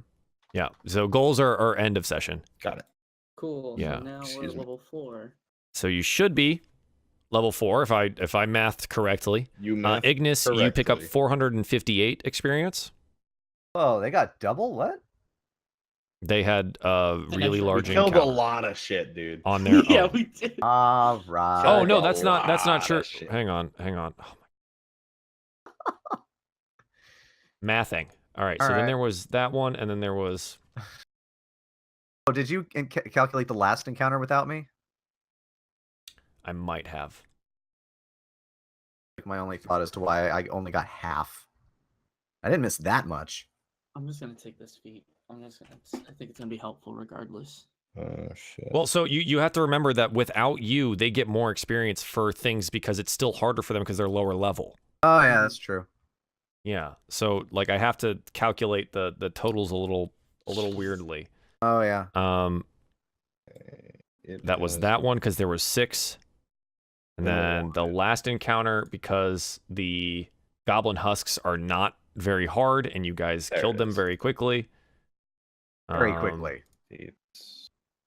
Yeah. So goals are end of session. Got it. Cool. Yeah. So now we're at level 4. So you should be level 4 if I mathed correctly. You mathed Ignis, correctly. you pick up 458 experience. Oh, they got double? What? They had really large We killed encounter a lot of shit, dude. on their Yeah, own. we did. All right. Oh no, a that's not lot true. of shit. Hang on. Oh my. Mathing. All right. So then there was that one, and then there was. Oh, did you calculate the last encounter without me? I might have. My only thought as to why I only got half. I didn't miss that much. I'm just gonna take this feat. I think it's gonna be helpful regardless. Oh shit. Well, so you have to remember that without you, they get more experience for things because it's still harder for them because they're lower level. Oh yeah, that's true. Yeah. So like I have to calculate the totals a little weirdly. Oh yeah. That was that one because there was 6. And then the last encounter, because the goblin husks are not very hard and you guys killed them very quickly. Very quickly.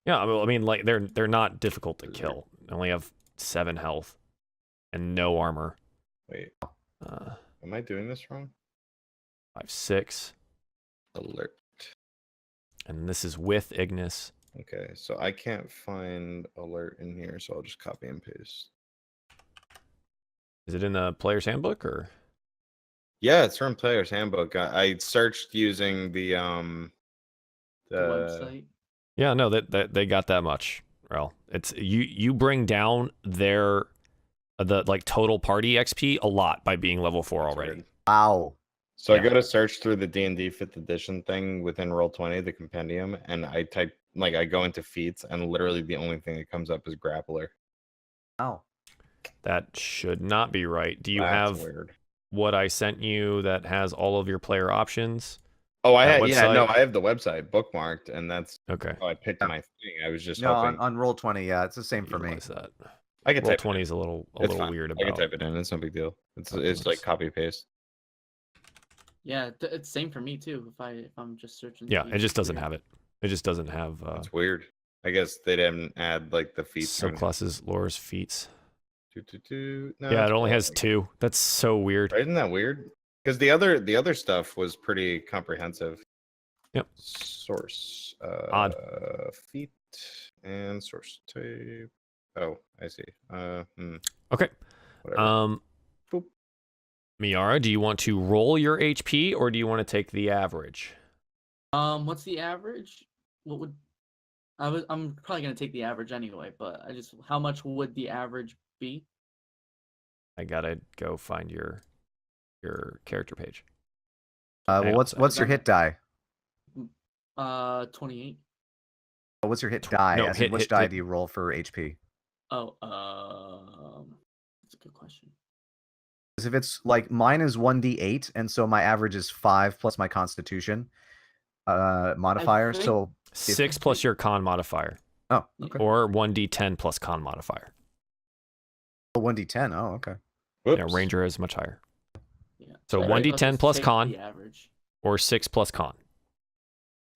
Yeah, I mean, like they're not difficult to kill. They only have 7 health and no armor. Wait, am I doing this wrong? 5, 6. Alert. And this is with Ignis. Okay, so I can't find alert in here, so I'll just copy and paste. Is it in the player's handbook or? Yeah, it's from player's handbook. I searched using the website. Yeah, no, they got that much. Well, it's you bring down their the like total party XP a lot by being level 4 already. Wow. So I go to search through the D&D 5th edition thing within Roll20, the compendium, and I type I go into feats, and literally the only thing that comes up is grappler. Oh. That should not be right. Do you That's have weird. What I sent you that has all of your player options? Oh, I have the website bookmarked, and that's okay. how I picked my thing. I was just no hoping. on Roll20, yeah, it's the same for me. That. I can type Roll20 is a little weird about. I can type it in. It's no big deal. It's like copy paste. Yeah, it's same for me too. If I'm just searching. Yeah, it just doesn't have it. It just doesn't have. It's weird. I guess they didn't add like the feats. Subclasses, lores, feats. No, yeah, it only has 2. That's so weird. Right, isn't that weird? Because the other stuff was pretty comprehensive. Yep. Source. Odd. Feet and source type. Oh, I see. Okay. Whatever. Boop. Miera, do you want to roll your HP or do you want to take the average? What's the average? I'm probably gonna take the average anyway, but how much would the average be? I gotta go find your character page. Well, what's your hit die? 28. What's your hit die? No, which die do you roll for HP? Oh, that's a good question. Because if it's like mine is 1d8, and so my average is 5 plus my Constitution modifier. So 6 plus your con modifier. Oh, okay. Or 1d10 plus con modifier. 1d10. Oh, okay. Oops. Yeah, Ranger is much higher. Yeah. So 1d10 plus con, average. Or 6 plus con.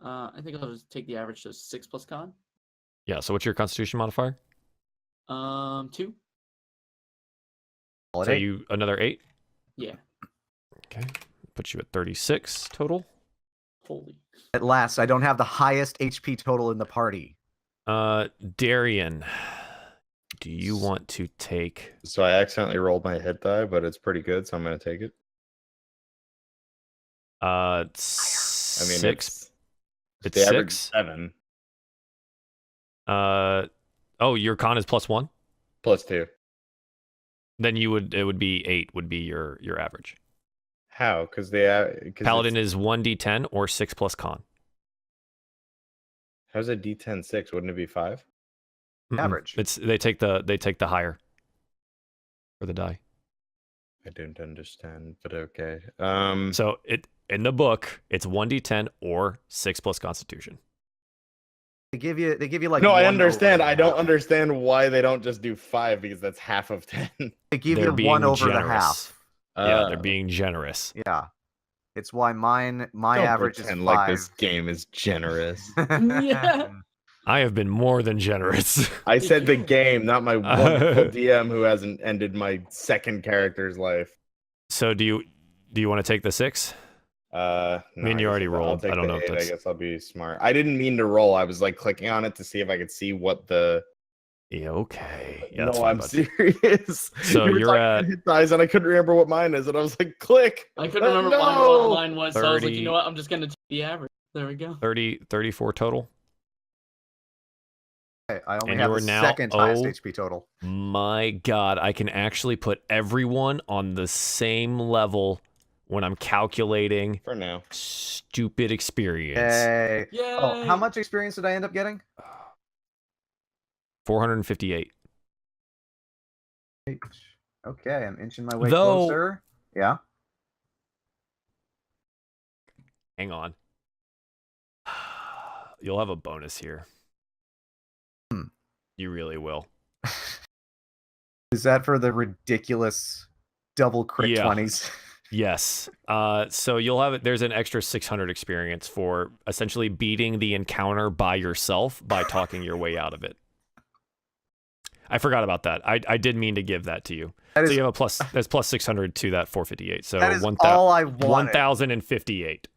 I think I'll just take the average, so 6 plus con. Yeah. So what's your Constitution modifier? 2. So you another 8. Yeah. Okay. Puts you at 36 total. Holy. At last, I don't have the highest HP total in the party. Darien, do you want to take? So I accidentally rolled my hit die, but it's pretty good, so I'm gonna take it. 6. It's the average 6. 7. Oh, your con is +1. +2. Then it would be 8 would be your average. How? Because Paladin is 1d10 or 6 plus con. How's a d10 6? Wouldn't it be 5? Average. They take the higher for the die. I don't understand, but okay. So in the book it's 1d10 or 6 plus Constitution. They give you like. No, I understand. I don't understand why they don't just do 5 because that's half of 10. They give you 1 over generous. the half. Yeah, they're being generous. Yeah, it's why my average is 5. Like this game is generous. Yeah. I have been more than generous. I said the game, not my wonderful DM who hasn't ended my second character's life. So do you want to take the 6? No, I mean, you already rolled. I don't know if that's... I guess I'll be smart. I didn't mean to roll. I was like clicking on it to see if I could see what the. Yeah, okay. Yeah, no, I'm serious. So you're at hit dice, and I couldn't remember what mine is, and I was like, click. I couldn't remember what mine was, so I was like, you know what? I'm just gonna take the average. There we go. 34 total. Okay, I only have the second highest HP total. My God, I can actually put everyone on the same level when I'm calculating For now. stupid experience. Yay. Yay! Oh, how much experience did I end up getting? 458. Okay, I'm inching my way Though- closer. Yeah. Hang on. You'll have a bonus here. You really will. Is that for the ridiculous double crit Yeah. 20s? Yes. So you'll have it. There's an extra 600 experience for essentially beating the encounter by yourself by talking your way out of it. I forgot about that. I did mean to give that to you. So you have a plus. There's plus 600 to that 458. So That is all I wanted. 1,058.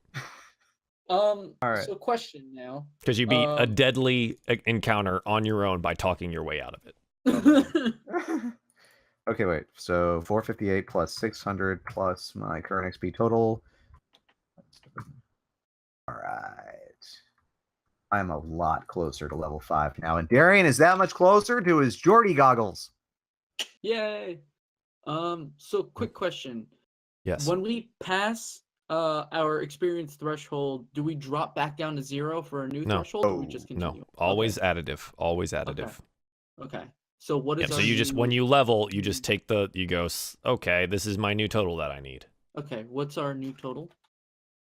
All right. So question now. Because you beat a deadly encounter on your own by talking your way out of it. Okay, wait. So 458 plus 600 plus my current XP total. All right. I'm a lot closer to level 5 now. And Darien is that much closer to his Jordy goggles. Yay! So quick question. Yes. When we pass our experience threshold, do we drop back down to 0 for a new threshold, or we just continue? No. Always additive. Always additive. Okay. So what is Yep, our so you just new- when you level, you just take you go, okay, this is my new total that I need. Okay, what's our new total?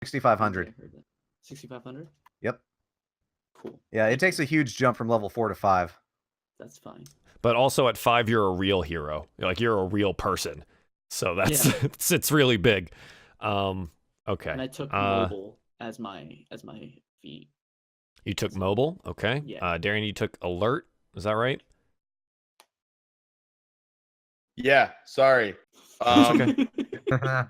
6,500. 6,500? Yep. Cool. Yeah, it takes a huge jump from level 4 to 5. That's fine. But also at 5, you're a real hero. You're a real person. So that's Yeah. it's really big. Okay. And I took mobile as my feat. You took mobile, okay. Yeah. Darien, you took alert. Is that right? Yeah, sorry. okay.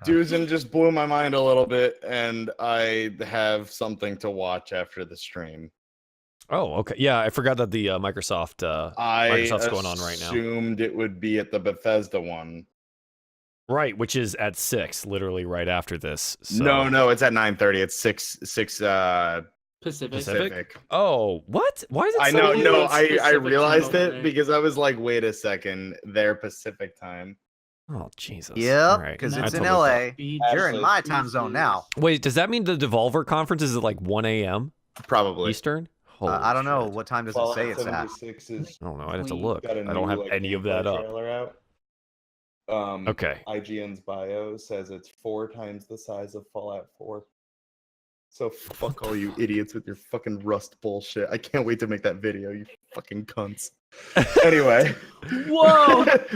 Duzen just blew my mind a little bit, and I have something to watch after the stream. Oh, okay. Yeah, I forgot that the Microsoft's going on right now. I assumed it would be at the Bethesda one. Right, which is at 6, literally right after this. So. No, it's at 9:30. It's 6 Pacific. Oh, what? Why is it? I so know. late? No, It's I Pacific realized time over it there. because I was like, wait a second, they're Pacific time. Oh, Jesus. Yep, All right. because And it's that's in I totally LA. Speed You're in Actually, my time zone now. Wait, does that mean the Devolver conference is at like 1 a.m. Probably. Eastern? Holy I don't know. shit. What time does it say it's at? 76 is I don't know. I'd have to Clean. look. got a I don't new, have like, any of gameplay that up. trailer out. Okay. IGN's bio says it's 4 times the size of Fallout 4. So fuck all you idiots with your fucking Rust bullshit. I can't wait to make that video, you fucking cunts. Anyway. Whoa! I have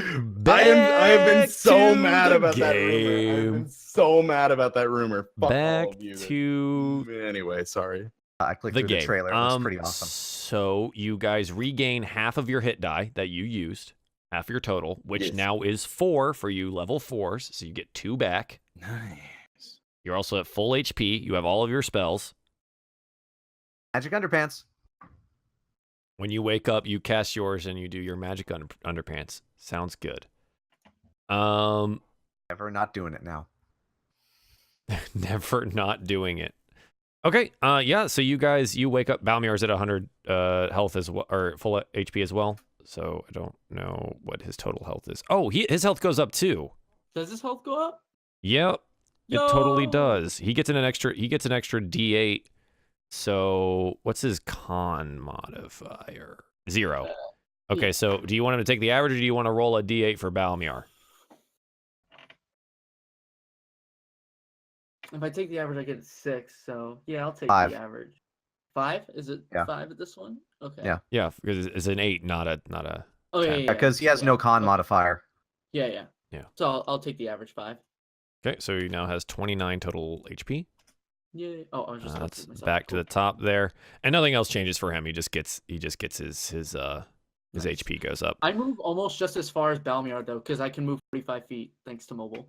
been Back so to mad the about that rumor. I've game. been so mad about that rumor. Fuck Back all of you. to Anyway, sorry. I clicked the through game. the trailer. It looks pretty awesome. So you guys regain half of your hit die that you used, half your total, which Yes. now is 4 for you level 4s. So you get 2 back. Nice. You're also at full HP. You have all of your spells. Magic underpants. When you wake up, you cast yours and you do your magic underpants. Sounds good. Never not doing it now. Never not doing it. Okay. Yeah. So you guys, you wake up. Balmiar's at 100 health as well, or full HP as well. So I don't know what his total health is. Oh, his health goes up too. Does his health go up? Yep. It totally Yo! does. He gets an extra D8. So what's his con modifier? 0. Okay, yeah. so do you want him to take the average, or do you want to roll a D8 for Balmiar? If I take the average, I get 6. So yeah, I'll take 5. the average. 5? Is it Yeah. 5 at this one? Okay. Yeah. Yeah, because it's an 8, not a. Oh yeah. 10. Yeah. Because he has no con modifier. Yeah. Yeah. So I'll take the average 5. Okay, so he now has 29 total HP. Yeah. Oh, I was just. That's back to the top there, and nothing else changes for him. He just gets his Nice. HP goes up. I move almost just as far as Balmiar though, because I can move 45 feet thanks to mobile.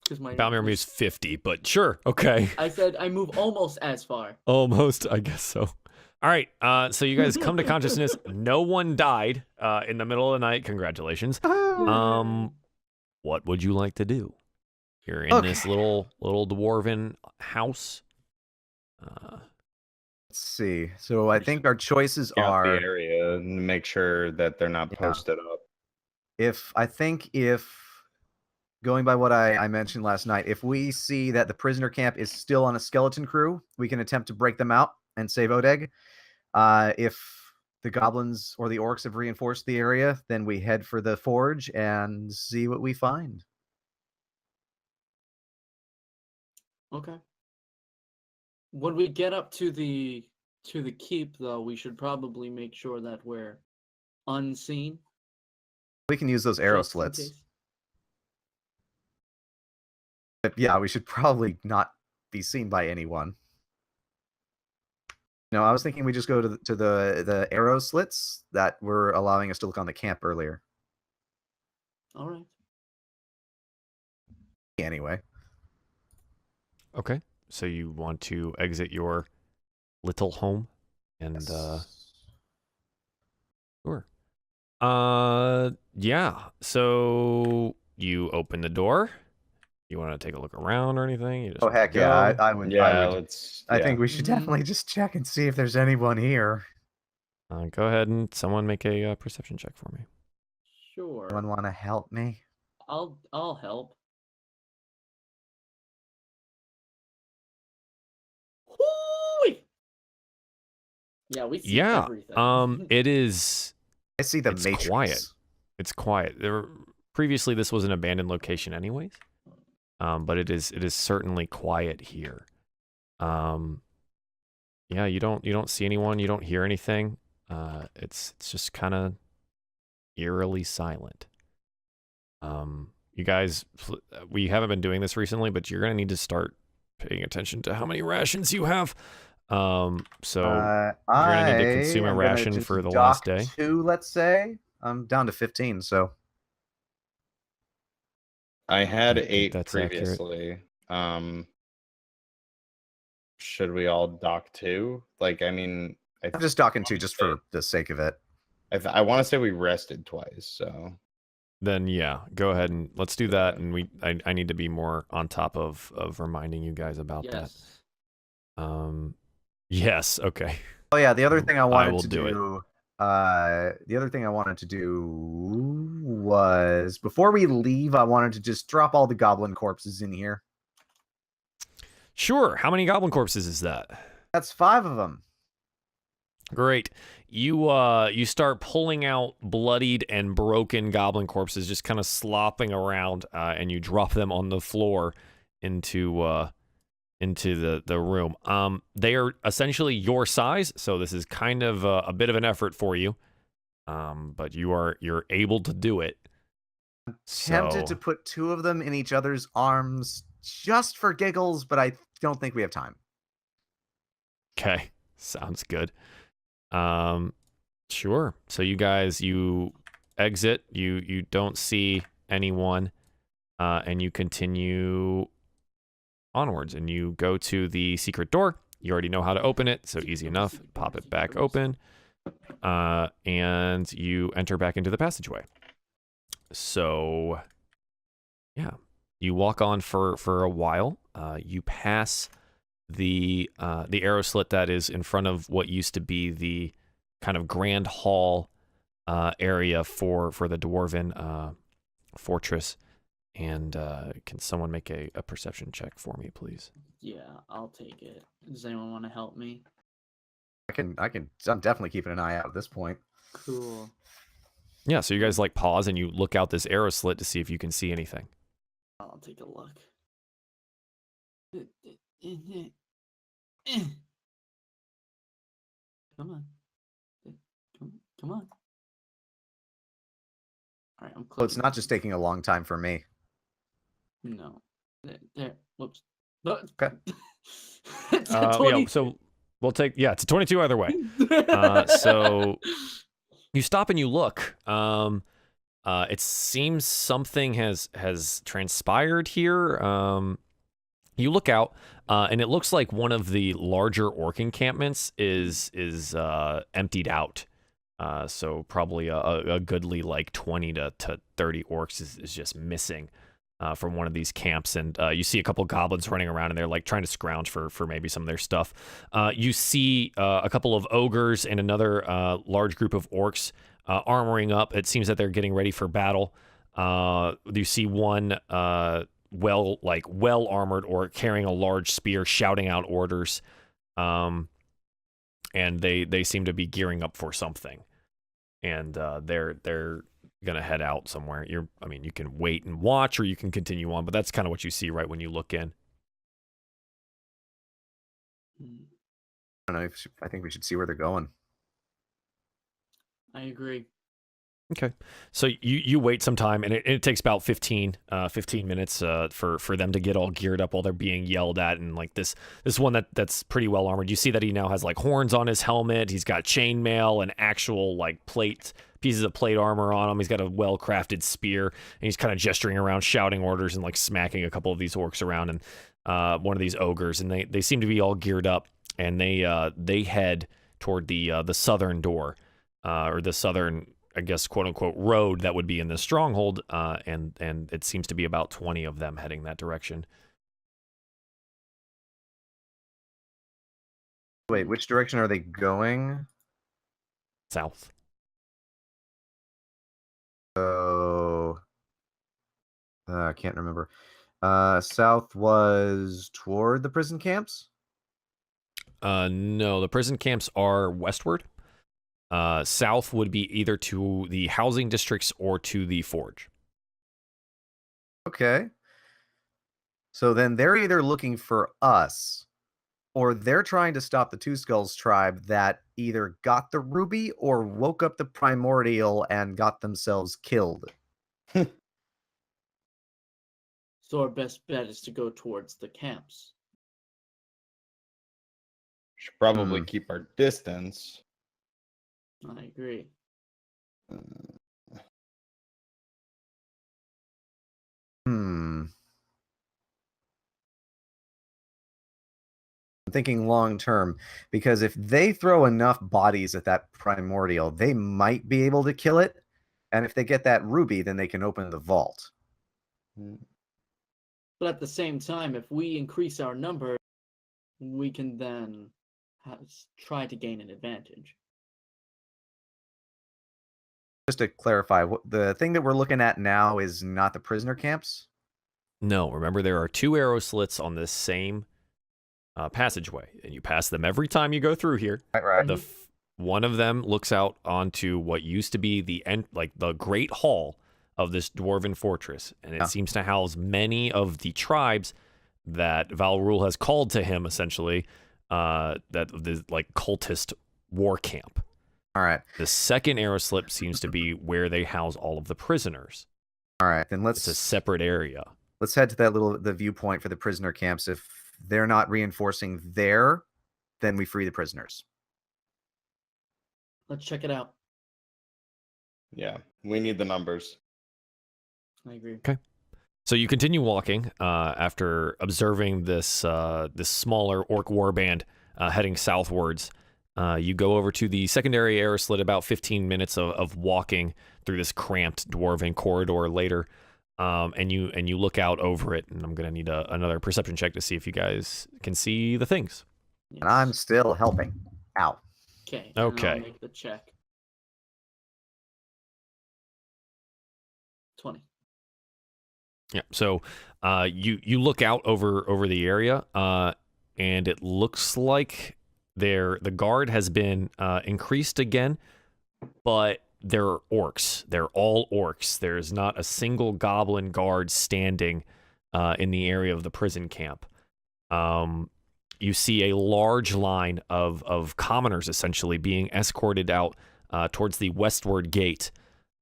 Because my Balmiar moves 50, but sure, okay. I said I move almost as far. Almost, I guess so. All right, so you guys come to consciousness. No one died in the middle of the night. Congratulations. What would you like to do? You're in this little dwarven house. Let's see. So I think our choices Scout are the area and make sure that they're not Yeah. posted up. if going by what I mentioned last night, if we see that the prisoner camp is still on a skeleton crew, we can attempt to break them out and save Odeg. If the goblins or the orcs have reinforced the area, then we head for the forge and see what we find. Okay. When we get up to the keep, though, we should probably make sure that we're unseen. We can use those arrow just in slits. case. But yeah, we should probably not be seen by anyone. No, I was thinking we just go to the arrow slits that were allowing us to look on the camp earlier. All right. Anyway. Okay. So you want to exit your little home and sure. Yeah. So you open the door. You want to take a look around or anything? You just Oh heck yeah, I would. Yeah, I think we should definitely just check and see if there's anyone here. Go ahead and someone make a perception check for me. Sure. Anyone want to help me? I'll help. Hoo-wee! Yeah, we see everything. It is. I see the It's Matrix. quiet. It's quiet. Previously, this was an abandoned location, anyways. But it is certainly quiet here. Yeah, you don't see anyone. You don't hear anything. It's just kind of eerily silent. You guys, we haven't been doing this recently, but you're gonna need to start paying attention to how many rations you have. So you're gonna need to consume a ration for the last day. 2, let's say. I'm down to 15, so. I had I think 8 that's previously. Should we all dock 2? Like, I mean, I'm just docking 2 just for the sake of it. I want to say we rested twice, so. Then yeah, go ahead and let's do that. And I need to be more on top of reminding you guys about that. Yes. Okay. Oh yeah, the other thing I wanted to do. The other thing I wanted to do was before we leave, I wanted to just drop all the goblin corpses in here. Sure. How many goblin corpses is that? That's 5 of them. Great. You start pulling out bloodied and broken goblin corpses, just kind of slopping around, and you drop them on the floor into the room. They are essentially your size, so this is kind of a bit of an effort for you. But you're able to do it. Tempted to put 2 of them in each other's arms just for giggles, but I don't think we have time. Okay, sounds good. Sure. So you guys, you exit. You don't see anyone, and you continue onwards, and you go to the secret door. You already know how to open it, so easy enough. Pop it back open, and you enter back into the passageway. So, yeah, you walk on for a while. You pass the arrow slit that is in front of what used to be the kind of grand hall area for the dwarven fortress. And can someone make a perception check for me, please? Yeah, I'll take it. Does anyone want to help me? I'm definitely keeping an eye out at this point. Cool. Yeah, so you guys like pause and you look out this arrow slit to see if you can see anything. I'll take a look. Come on. Come on. All right, I'm close. Well, it's not just taking a long time for me. No. There. Whoops. Okay. Yeah, so we'll take, it's a 22 either way. So you stop and you look. It seems something has transpired here. You look out, and it looks like one of the larger orc encampments is emptied out. So probably a goodly like 20 to 30 orcs is just missing from one of these camps, and you see a couple goblins running around, and they're like trying to scrounge for maybe some of their stuff. You see a couple of ogres and another large group of orcs armoring up. It seems that they're getting ready for battle. You see one well armored or carrying a large spear, shouting out orders, and they seem to be gearing up for something, and they're gonna head out somewhere. You can wait and watch, or you can continue on, but that's kind of what you see right when you look in. I don't know. I think we should see where they're going. I agree. Okay, so you wait some time, and it takes about 15 minutes for them to get all geared up while they're being yelled at, and like this one that's pretty well armored. You see that he now has like horns on his helmet. He's got chainmail and actual like pieces of plate armor on him. He's got a well-crafted spear, and he's kind of gesturing around, shouting orders, and like smacking a couple of these orcs around, and one of these ogres, and they seem to be all geared up, and they head toward the southern door, or the southern, I guess, quote unquote, road that would be in the stronghold, and it seems to be about 20 of them heading that direction. Wait, which direction are they going? South. So I can't remember. South was toward the prison camps? No, the prison camps are westward. South would be either to the housing districts or to the forge. Okay. So then they're either looking for us, or they're trying to stop the Two Skulls tribe that either got the ruby or woke up the primordial and got themselves killed. So our best bet is to go towards the camps. Should probably keep our distance. I agree. I'm thinking long term, because if they throw enough bodies at that primordial, they might be able to kill it. And if they get that ruby, then they can open the vault. But at the same time, if we increase our number, we can then try to gain an advantage. Just to clarify, the thing that we're looking at now is not the prisoner camps? No, remember there are 2 arrow slits on this same passageway, and you pass them every time you go through here. Right. One of them looks out onto what used to be the great hall of this dwarven fortress, and it seems to house many of the tribes that Valrul has called to him, essentially, that the like cultist war camp. All right. The second arrow slip seems to be where they house all of the prisoners. All right, then it's a separate area. Let's head to the viewpoint for the prisoner camps. If they're not reinforcing there, then we free the prisoners. Let's check it out. Yeah, we need the numbers. I agree. Okay. So you continue walking after observing this this smaller orc warband heading southwards. You go over to the secondary arrow slit, about 15 minutes of walking through this cramped dwarven corridor later, and you look out over it, and I'm going to need another perception check to see if you guys can see the things. Yes. And I'm still helping. Ow. Okay. Okay. I'll make the check. 20. Yeah. So you look out over the area, and it looks like the guard has been increased again, but they're orcs. They're all orcs. There's not a single goblin guard standing in the area of the prison camp. You see a large line of commoners essentially being escorted out towards the westward gate.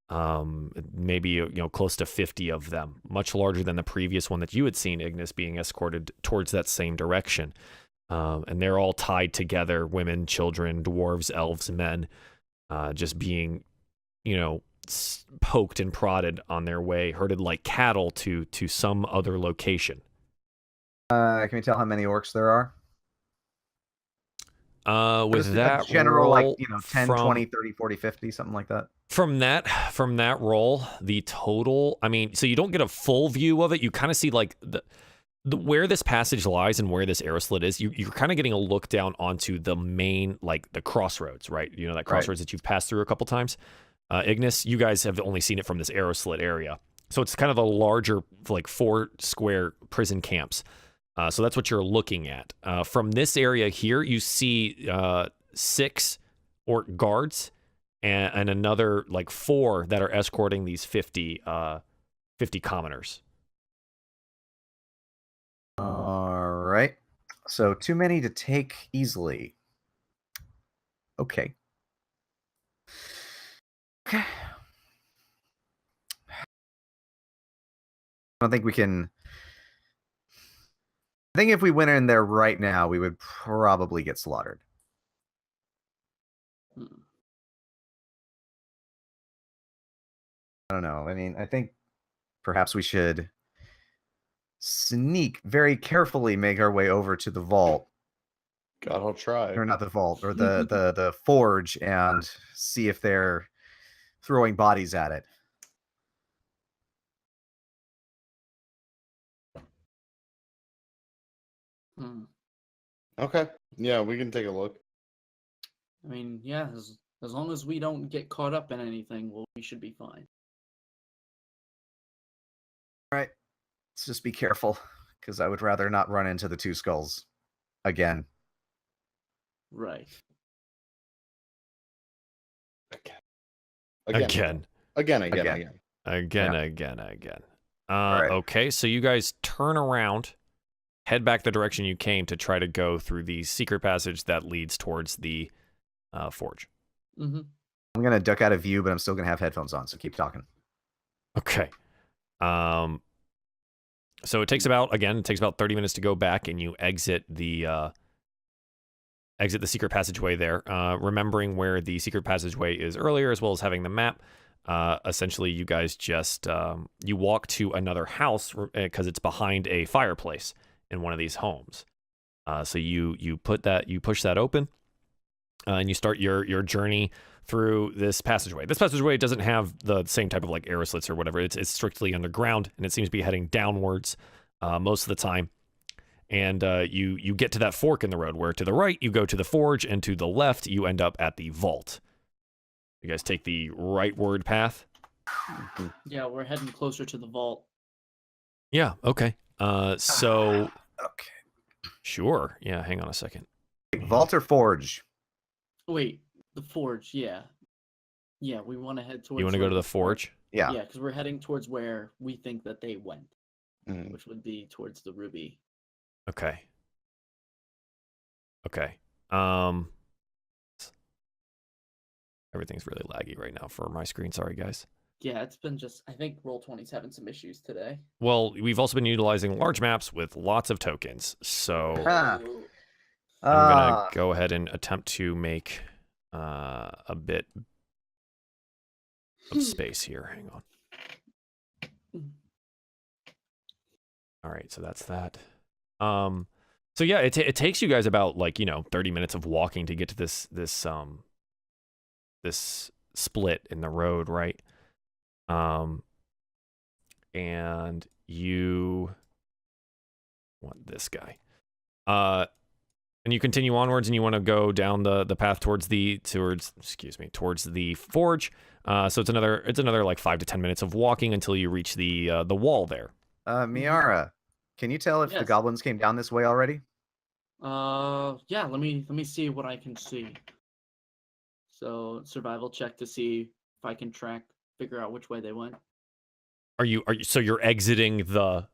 Maybe close to 50 of them, much larger than the previous one that you had seen, Ignas, being escorted towards that same direction. And they're all tied together, women, children, dwarves, elves, men, just being, poked and prodded on their way, herded like cattle to some other location. Can you tell how many orcs there are? With that general, roll, 10, 20, 30, 40, 50, something like that. From that roll, the total, so you don't get a full view of it. You kind of see like the where this passage lies and where this arrow slit is. You're kind of getting a look down onto the main, like the crossroads, right? That crossroads that you've passed through a couple times. Ignas, you guys have only seen it from this arrow slit area. So it's kind of a larger, like 4 square prison camps. So that's what you're looking at. From this area here, you see 6 orc guards and another like 4 that are escorting these 50 commoners. All right. So too many to take easily. Okay. Okay. I don't think we can. I think if we went in there right now, we would probably get slaughtered. I don't know. I mean, I think perhaps we should sneak very carefully, make our way over to the vault. God, I'll try. Or not the vault, or the forge, and see if they're throwing bodies at it. Okay. Yeah, we can take a look. I mean, yeah, as long as we don't get caught up in anything, well, we should be fine. All right. Let's just be careful, because I would rather not run into the 2 skulls again. Right. Again. Right. Okay, so you guys turn around, head back the direction you came to try to go through the secret passage that leads towards the forge. Mm-hmm. I'm going to duck out of view, but I'm still going to have headphones on, so keep talking. Okay. So it takes about 30 minutes to go back, and you exit the secret passageway there, remembering where the secret passageway is earlier, as well as having the map. Essentially, you guys just you walk to another house because it's behind a fireplace in one of these homes. So you push that open, and you start your journey through this passageway. This passageway doesn't have the same type of like arrow slits or whatever. It's strictly underground, and it seems to be heading downwards most of the time. And you get to that fork in the road where to the right you go to the forge, and to the left you end up at the vault. You guys take the rightward path? Yeah, we're heading closer to the vault. Yeah, okay. So... Okay. Sure. Yeah, hang on a second. Vault or forge? Wait, the forge, yeah. Yeah, we want to head towards... You want to go to the forge? Yeah. Yeah, because we're heading towards where we think that they went, Mm. which would be towards the ruby. Okay. Everything's really laggy right now for my screen. Sorry, guys. Yeah, it's been just... I think Roll20's having some issues today. Well, we've also been utilizing large maps with lots of tokens, so Ah. I'm going to go ahead and attempt to make a bit of space here. Hang on. All right, so that's that. So yeah, it takes you guys about 30 minutes of walking to get to this split in the road, right? And you want this guy. And you continue onwards, and you want to go down the path towards the forge. So it's another like 5 to 10 minutes of walking until you reach the wall there. Miera, can you tell if the goblins came down this way already? Yeah, let me see what I can see. So survival check to see if I can figure out which way they went. So you're exiting the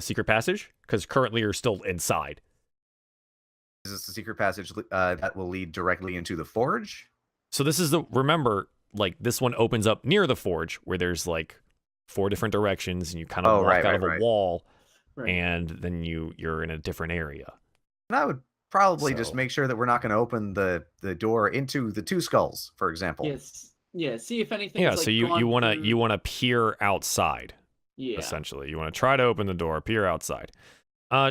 secret passage? Because currently you're still inside. Is this the secret passage that will lead directly into the forge? So this is remember, this one opens up near the forge where there's 4 different directions, and you kind of walk out of a wall, and then you're in a different area. And I would probably just make sure that we're not going to open the door into the 2 skulls, for example. Yes. Yeah, see if anything. Yeah, so you wanna peer outside. Yeah. Essentially, you want to try to open the door, peer outside.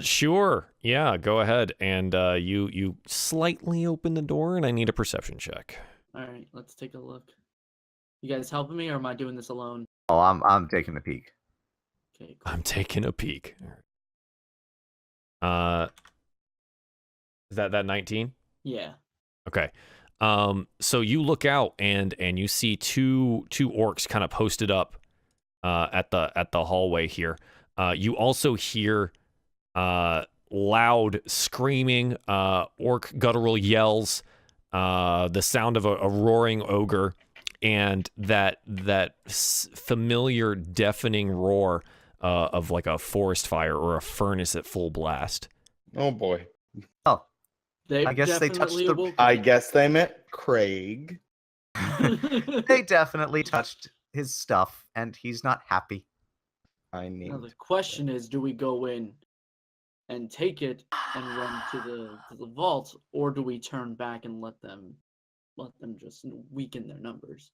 Sure. Yeah, go ahead, and you slightly open the door, and I need a perception check. All right, let's take a look. You guys helping me, or am I doing this alone? Oh, I'm taking a peek. Okay, cool. I'm taking a peek. Is that 19? Yeah. Okay. So you look out and you see two orcs kind of posted up at the hallway here. You also hear loud screaming, orc guttural yells, the sound of a roaring ogre, and that familiar deafening roar of like a forest fire or a furnace at full blast. Oh boy. Oh, I guess they touched the. I guess they meant Craig. They definitely touched his stuff, and he's not happy. Now the question is, do we go in and take it and run to the vault, or do we turn back and let them just weaken their numbers?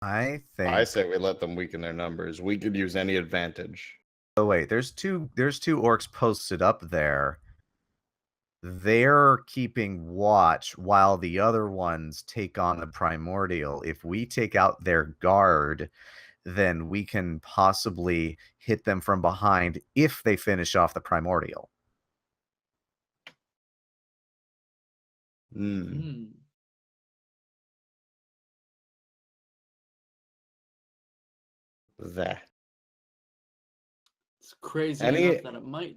I say we let them weaken their numbers. We could use any advantage. Oh wait, there's two orcs posted up there. They're keeping watch while the other ones take on the primordial. If we take out their guard, then we can possibly hit them from behind if they finish off the primordial. That. It's crazy enough that it might.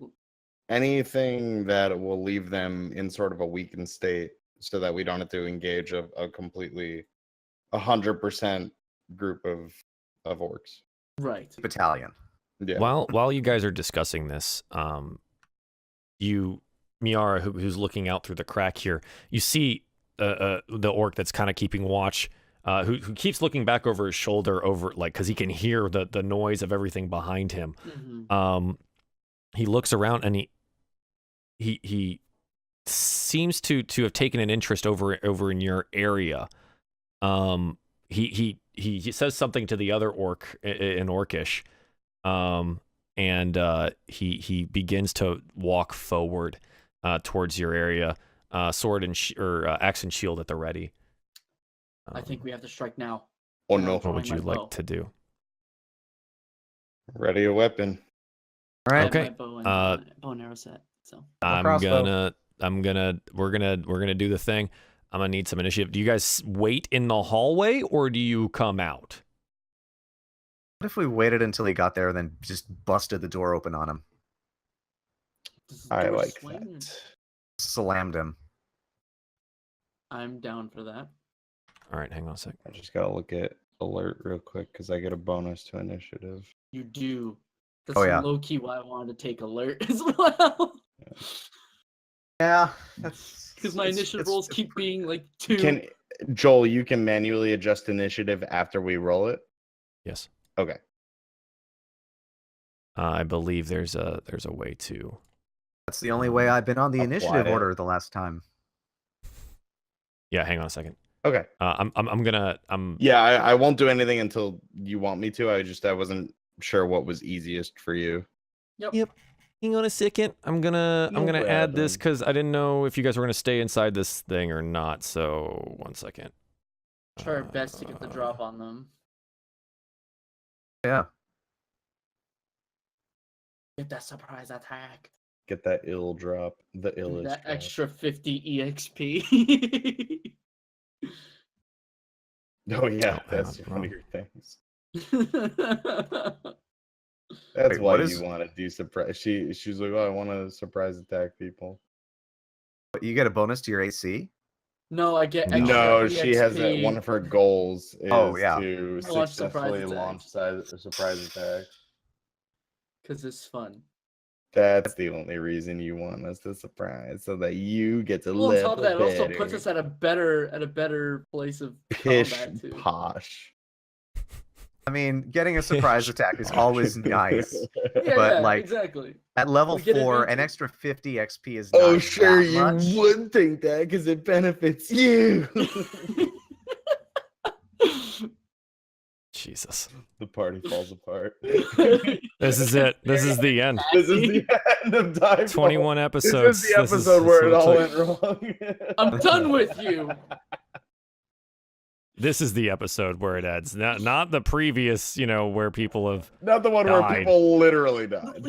Anything that will leave them in sort of a weakened state so that we don't have to engage a completely 100% group of orcs. Right. Battalion. Yeah. While you guys are discussing this, Miera, who's looking out through the crack here, you see the orc that's kind of keeping watch, who keeps looking back over his shoulder, because he can hear the noise of everything behind him. Mm-hmm. He looks around and he seems to have taken an interest over in your area. He says something to the other orc in Orcish, and he begins to walk forward towards your area, sword and axe and shield at the ready. I think we have to strike now. Oh no! What would you like to do? Ready a weapon. All right. Okay. Bow and arrow set. So we're gonna do the thing. I'm gonna need some initiative. Do you guys wait in the hallway or do you come out? What if we waited until he got there and then just busted the door open on him? I like that. Slammed him. I'm down for that. All right, hang on a sec. I just gotta look at alert real quick because I get a bonus to initiative. You do. That's low key why I wanted to take alert as well. Yeah, because my initiative rolls keep being like 2. Joel, you can manually adjust initiative after we roll it? Yes. Okay. I believe there's a way to. That's the only way I've been on the initiative order the last time. Yeah, hang on a second. Okay. Yeah, I won't do anything until you want me to. I wasn't sure what was easiest for you. Yep. Hang on a second. I'm gonna add this because I didn't know if you guys were gonna stay inside this thing or not. So 1 second. Try our best to get the drop on them. Yeah. Get that surprise attack. Get that ill drop. The illest. That drop. extra 50 EXP. Oh yeah, that's one of your things. That's why you want to do surprise. She's like, oh, I want to surprise attack people. But you get a bonus to your AC? No, I get extra No, EXP. she has one of her goals is to Launch successfully launch a surprise attack. Because it's fun. That's the only reason you want us to surprise, so that you get to Well, live. on top of that, it also puts us at a better place of pish combat too. posh. I mean, getting a surprise attack is always nice, Yeah, but like exactly. at level We get 4, advantage. an extra 50 XP is not Oh, sure, that you much. would think that because it benefits you. Jesus. The party falls apart. This is it. This is the end. This is the end of DieFall. 21 episodes. This is the episode where it all went wrong. I'm done with you. This is the episode where it ends. Not the previous, where people have Not the one where died. people literally died.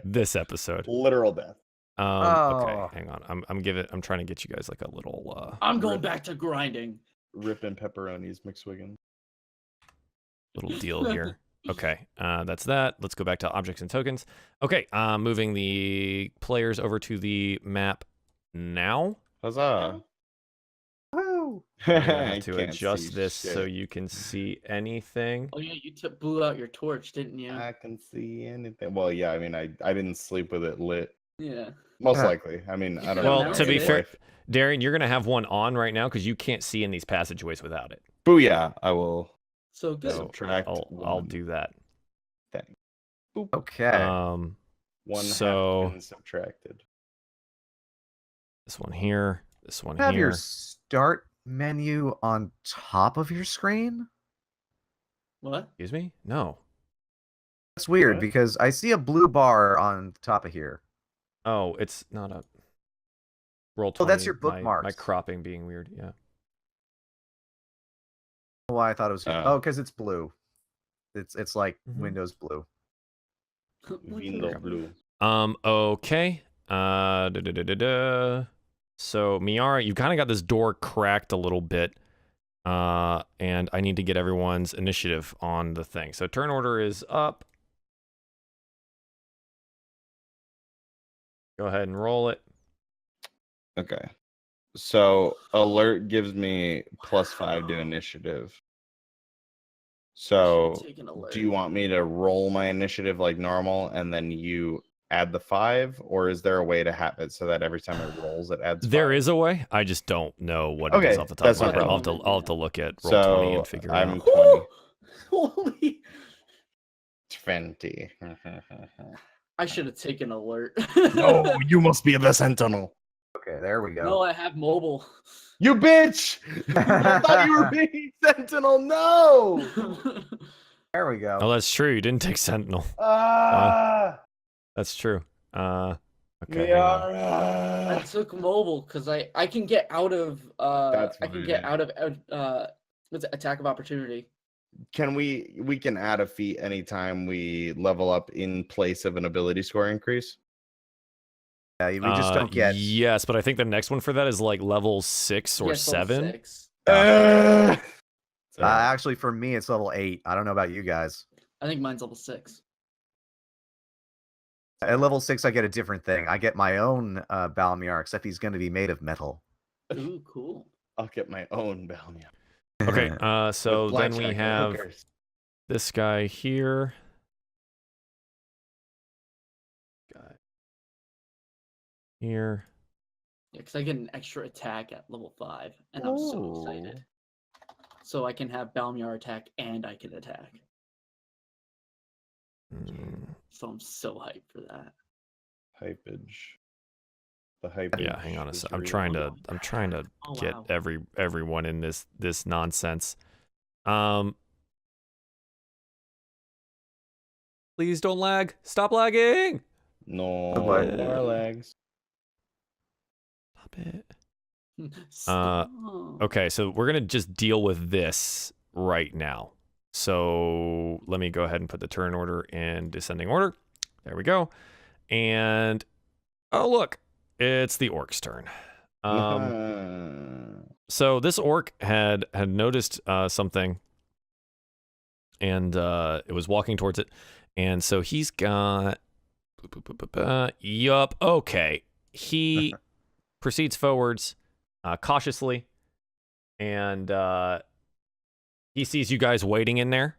This episode. Literal death. Okay, hang on. I'm trying to get you guys like a little. I'm going back to grinding. Ripping pepperonis, McSwiggin. Little deal here. Okay, that's that. Let's go back to objects and tokens. Okay, moving the players over to the map now. Huzzah! Woo! I'm gonna have to adjust this so you can see anything. Oh yeah, you blew out your torch, didn't you? I can see anything. Well, yeah. I mean, I didn't sleep with it lit. Yeah. Most likely. I mean, I don't know. Well, to be fair, Darien, you're gonna have one on right now because you can't see in these passageways without it. Booyah! I will. So good. Subtract. I'll do that. Thing. Okay. One so half been subtracted. This one here. This one Have here. your start menu on top of your screen? What? Excuse me? No. That's weird What? because I see a blue bar on top of here. Oh, it's not a roll 20. Oh, that's your My bookmarks. cropping being weird. Yeah. Why I thought it was because it's blue. It's like Windows blue. Windows blue. Okay. So Miera, you've kind of got this door cracked a little bit. And I need to get everyone's initiative on the thing. So turn order is up. Go ahead and roll it. Okay. So alert gives me +5 to initiative. So do you want me to roll my initiative like normal and then you add the 5, or is there a way to have it so that every time it rolls it adds 5? There is a way. I just don't know what it is off the top of my head. I'll have to look at roll 20 and figure it out. I'm 20. Holy! 20. I should have taken alert. No, you must be the sentinel. Okay, there we go. No, I have mobile. You bitch! I thought you were being sentinel. No. There we go. Oh, that's true. You didn't take Sentinel. That's true. Okay. Miera. I took mobile because I can get out of That's I can fine. get out of what's it, attack of opportunity. Can we can add a feat anytime we level up in place of an ability score increase? Yeah, we just don't get. Yes, but I think the next one for that is like level 6 or Yes, level 7. 6. Actually, for me, it's level 8. I don't know about you guys. I think mine's level 6. At level 6, I get a different thing. I get my own Balmiar, except he's going to be made of metal. Ooh, cool. I'll get my own Balmiar. Okay, so then we have this guy here. Guy here. Yeah, because I get an extra attack at level 5, and I'm so excited. So I can have Balmiar attack and I can attack. So I'm so hyped for that. Hypage. The hypage. Yeah, hang on a sec. I'm trying to get everyone in this nonsense. Please don't lag. Stop lagging. No More legs. Stop it. Stop. Okay, so we're gonna just deal with this right now. So let me go ahead and put the turn order in descending order. There we go. And oh look, it's the orc's turn. So this orc had noticed something, and it was walking towards it, and so he's got yup. Okay, he proceeds forwards cautiously, and he sees you guys waiting in there.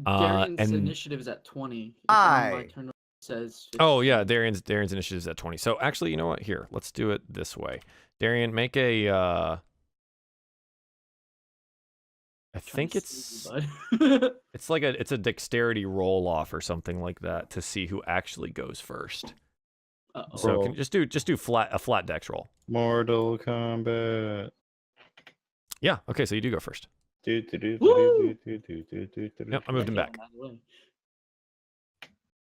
Darien's and initiative is at 20. Aye. My turn says 50. Oh yeah, Darien's initiative is at 20. So actually, you know what? Here, let's do it this way. Darien, make a. I think it's it's a dexterity roll off or something like that to see who actually goes first. Uh-oh. So can just do a flat dex roll. Mortal Kombat. Yeah. Okay. So you do go first. Woo! Yep. I moved him back.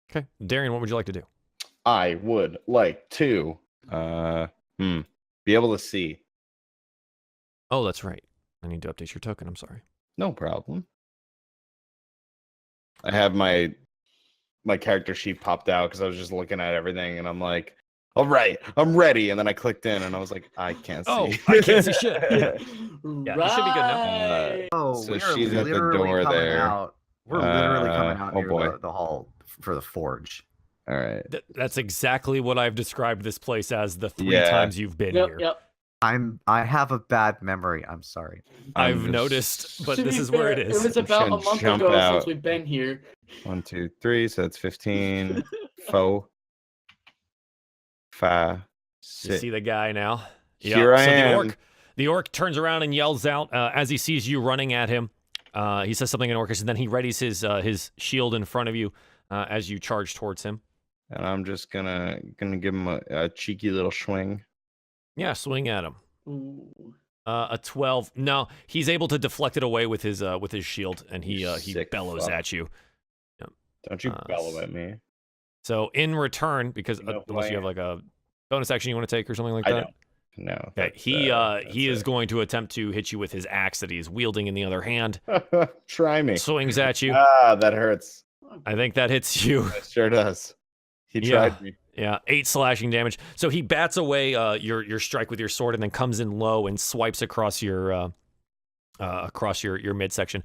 Okay, Darien, what would you like to do? I would like to be able to see. Oh, that's right. I need to update your token. I'm sorry. No problem. I have my character sheet popped out because I was just looking at everything, and I'm like, All right, I'm ready. And then I clicked in, and I was like, I can't see. Oh, I can't see shit. Yeah, you should be good now. Oh, So we are she's at the literally door coming there. out. We're literally coming out Oh near boy. the hall for the forge. All right. That's exactly what I've described this place as the 3 Yeah. times you've been here. Yep. I have a bad memory. I'm sorry. I've just- noticed, but To this be is where it fair, is. It was I'm about a trying to month jump ago out. since we've been here. 1, 2, 3. So that's 15. 4, 5, You 6. see the guy now? Here I am. The orc turns around and yells out as he sees you running at him. He says something in Orcish, and then he readies his shield in front of you as you charge towards him. And I'm just gonna give him a cheeky little swing. Yeah, swing at him. Ooh. A 12. No, he's able to deflect it away with his shield, and he Sick bellows fuck. at you. Don't you bellow at me? So in return, because No unless you have plan. like a bonus action you want to take or something like I that. don't. No. Okay, that's, he that's is it. going to attempt to hit you with his axe that he is wielding in the other hand. Try me. Swings at you. Ah, that hurts. I think that hits you. It sure does. He Yeah. tried me. Yeah, 8 slashing damage. So he bats away your strike with your sword and then comes in low and swipes across your midsection.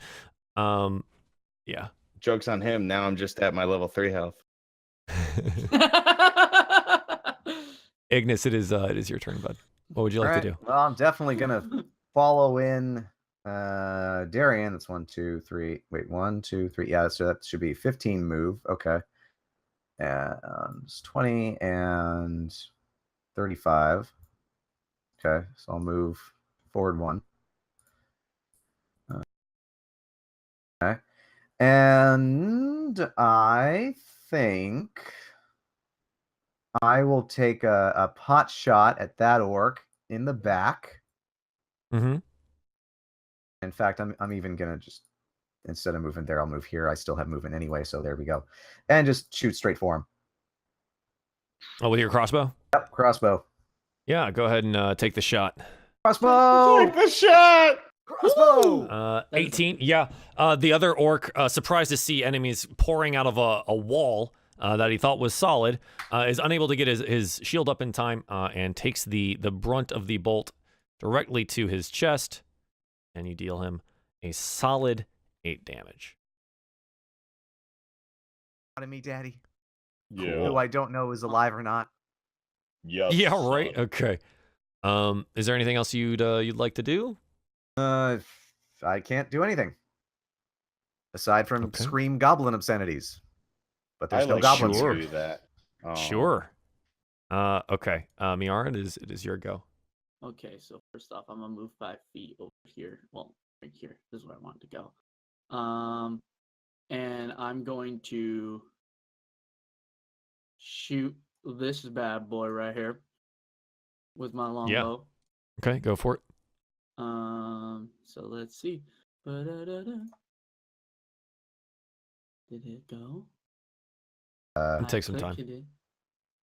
Yeah. Joke's on him. Now I'm just at my level 3 health. Ignis, it is your turn, bud. What would you like to do? Well, I'm definitely gonna follow in Darien. That's 1, 2, 3. Wait, 1, 2, 3. Yeah, so that should be 15 move. Okay. It's 20 and 35. Okay, so I'll move forward 1. Okay. And I think I will take a pot shot at that orc in the back. Mm-hmm. In fact, I'm even gonna just, instead of moving there, I'll move here. I still have movement anyway, so there we go. And just shoot straight for him. Oh, with your crossbow? Yep, crossbow. Yeah, go ahead and take the shot. Crossbow! Take the shot! Crossbow! 18. Yeah. The other orc, surprised to see enemies pouring out of a wall that he thought was solid, is unable to get his shield up in time and takes the brunt of the bolt directly to his chest, and you deal him a solid 8 damage. Out of me, Daddy. Yeah. Who I don't know is alive or not. Yes, Yeah, right. son. Okay. Is there anything else you'd like to do? I can't do anything aside from Okay. scream goblin obscenities. But there's I no like goblins sure. to here. do that. Oh. Sure. Okay. Miara, it is your go. Okay, so first off, I'm gonna move 5 feet over here. Well, right here. This is where I wanted to go. And I'm going to shoot this bad boy right here with my longbow. Okay, go for it. So let's see. Ba-da-da-da. Did it go? It'll I take some time. clicked it.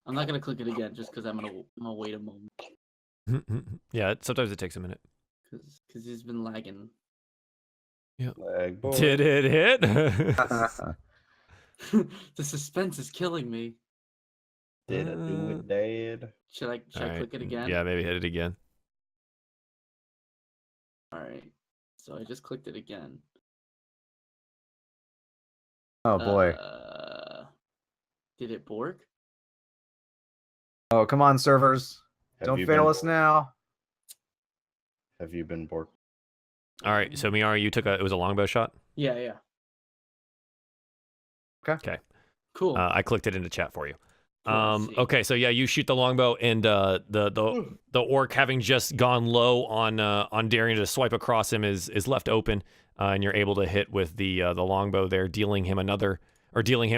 I'm not gonna click it again just because I'm gonna wait a moment Yeah, sometimes it takes a minute. because it's been lagging. Leg boy. Did it hit? The suspense is killing me. Did I do it, Dad? Should I Alright, click it again? Yeah, maybe hit it again. All right. So I just clicked it again. Oh boy. Did it bork? Oh, come on, servers. Have Don't you fail been us now. Have you been borked? All right, so Miara, you took it was a longbow shot? Yeah. Okay. Cool. I clicked it into chat for you. Cool, I see. Okay, so yeah, you shoot the longbow, and the orc, having just gone low on Darien to swipe across him, is left open, and you're able to hit with the longbow there, dealing him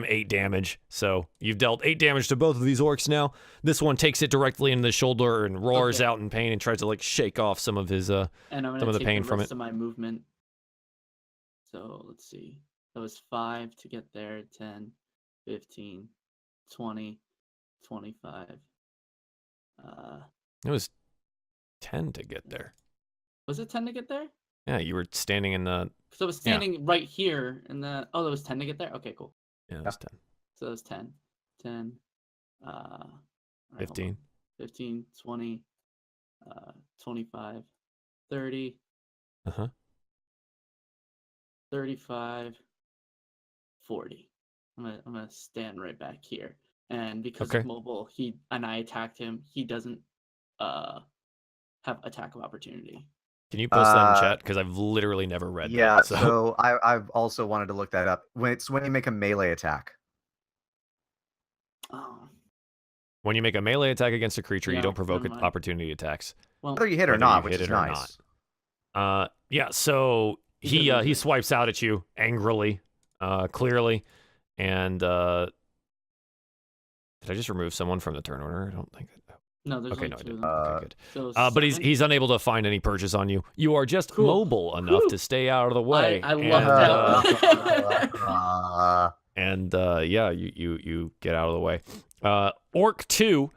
8 damage. So you've dealt 8 damage to both of these orcs now. This one takes it directly in the shoulder and roars out in pain and tries to like shake off some of his and I'm gonna some of the take pain the from rest it. of my movement. So let's see. That was 5 to get there. 10, 15, 20, 25. It was 10 to get there. Was it 10 to get there? Yeah, you were standing in the. Because I was standing right here, and that was 10 to get there. Okay, cool. Yeah, it was 10. So that was 10. 10. All right, hold on. 15, 20, 25, 30, 35, 40. I'm gonna stand right back here, and because of mobile, I attacked him. He doesn't have attack of opportunity. Can you post that in chat? Because I've literally never read that. Yeah, so I've also wanted to look that up. When you make a melee attack. Oh. When you make a melee attack against a creature, you don't provoke opportunity attacks. Well, whether you hit or not, which is nice. Yeah, so he swipes out at you angrily, clearly, and did I just remove someone from the turn order? I don't think that. No, there's okay, no, I didn't. Okay, good. So but he's unable to find any purchase on you. You are just mobile enough to stay out of the way. I love that. And yeah, you get out of the way. Orc 2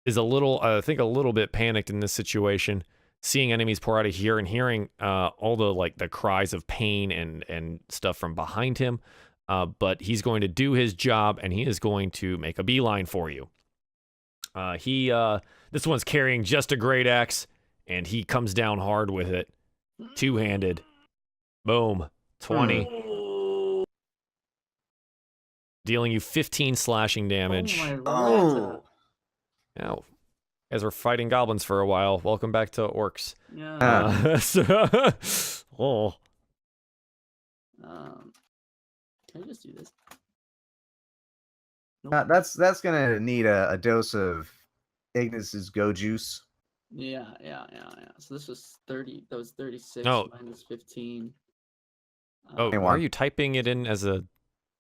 is a little bit panicked in this situation, seeing enemies pour out of here and hearing all the cries of pain and stuff from behind him. But he's going to do his job, and he is going to make a beeline for you. This one's carrying just a great axe, and he comes down hard with it, two-handed. Boom, 20. Dealing you 15 slashing damage. Oh. Now, as we're fighting goblins for a while, welcome back to orcs. Yeah. Oh. Can I just do this? Nope. That's gonna need a dose of Ignas's go juice. Yeah. So this was 30. That was 36 minus 15. Oh, why are you typing it in as a?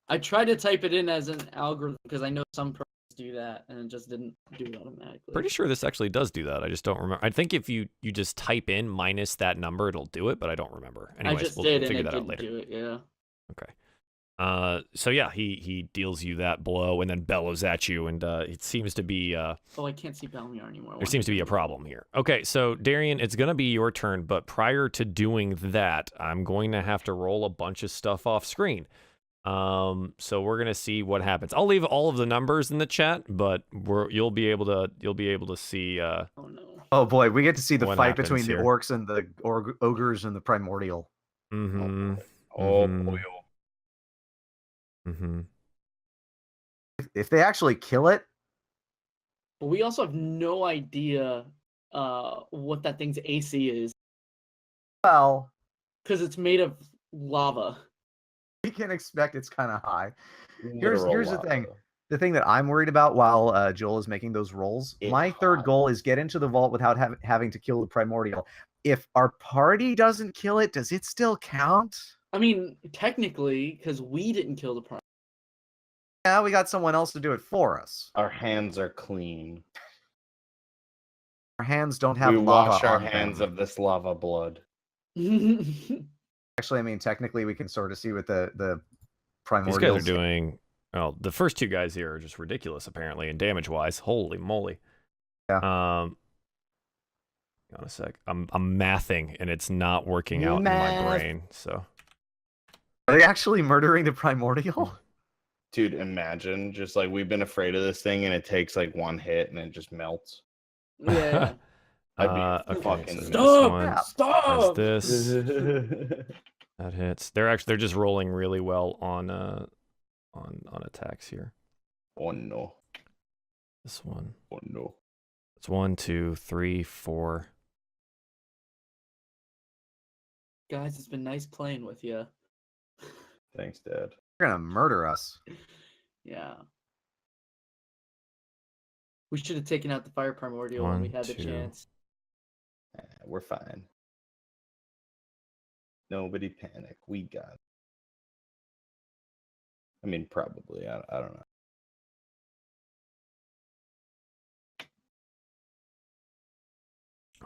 I tried to type it in as an algorithm because I know some programs do that, and it just didn't do it automatically. Pretty sure this actually does do that. I just don't remember. I think if you just type in minus that number, it'll do it, but I don't remember. Anyways, I just we'll did, figure and that it out later. didn't do it. Yeah. Okay. So yeah, he deals you that blow and then bellows at you, and it seems to be oh, I can't see Balmiar anymore. There seems to be a problem here. Okay, so Darien, it's gonna be your turn, but prior to doing that, I'm going to have to roll a bunch of stuff off screen. So we're gonna see what happens. I'll leave all of the numbers in the chat, but you'll be able to see. Oh no! Oh boy, we get to see the fight between here. the orcs and the ogres and the primordial. Mm-hmm. Oh boy. Mm-hmm. If they actually kill it, but we also have no idea what that thing's AC is. Well, because it's made of lava. We can expect it's kind of high. Here's the thing. The thing that I'm worried about while Joel is making those rolls, my third goal is get into the vault without having to kill the primordial. If our party doesn't kill it, does it still count? I mean, technically, because we didn't kill the primordial. Yeah, we got someone else to do it for us. Our hands are clean. Our hands don't have lava. We wash our hands of this lava blood. Actually, I mean, technically, we can sort of see what the primordials. These guys are doing. Well, the first two guys here are just ridiculous, apparently, and damage-wise. Holy moly! Yeah. Hang on a sec. I'm mathing, and it's not working out in my brain. So. Are they actually murdering the primordial? Dude, imagine just like we've been afraid of this thing, and it takes like one hit, and it just melts. Yeah. I'd be fucking stop. That's this. That hits. They're just rolling really well on attacks here. Oh no. This one. Oh no. It's 1, 2, 3, 4. Guys, it's been nice playing with you. Thanks, Dad. They're gonna murder us. Yeah. We should have taken out the fire primordial when we had the chance. We're fine. Nobody panic. We got it. I mean, probably. I don't know.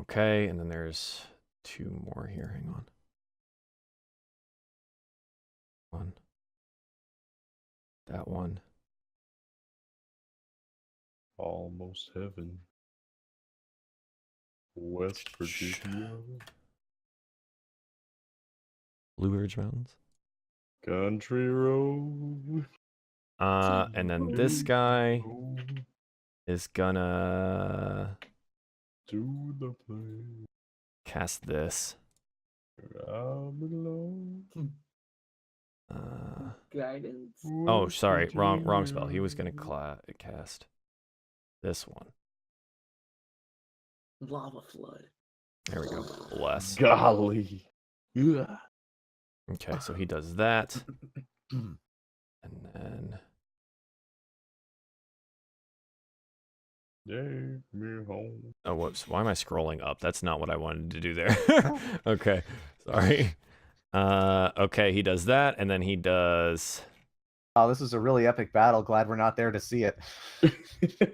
Okay, and then there's 2 more here. Hang on. 1. That one. Almost heaven. West Virginia. Blue Ridge Mountains. Country road. And then this guy is gonna To the place cast this. I belong. Guidance. Oh, sorry, wrong spell. He was gonna cast this one. Lava flood. There we go. Bless. Golly. Yeah. Okay, so he does that, and then Take me home. oh, whoops. Why am I scrolling up? That's not what I wanted to do there. Okay, sorry. Okay, he does that, and then he does. Oh, this is a really epic battle. Glad we're not there to see it.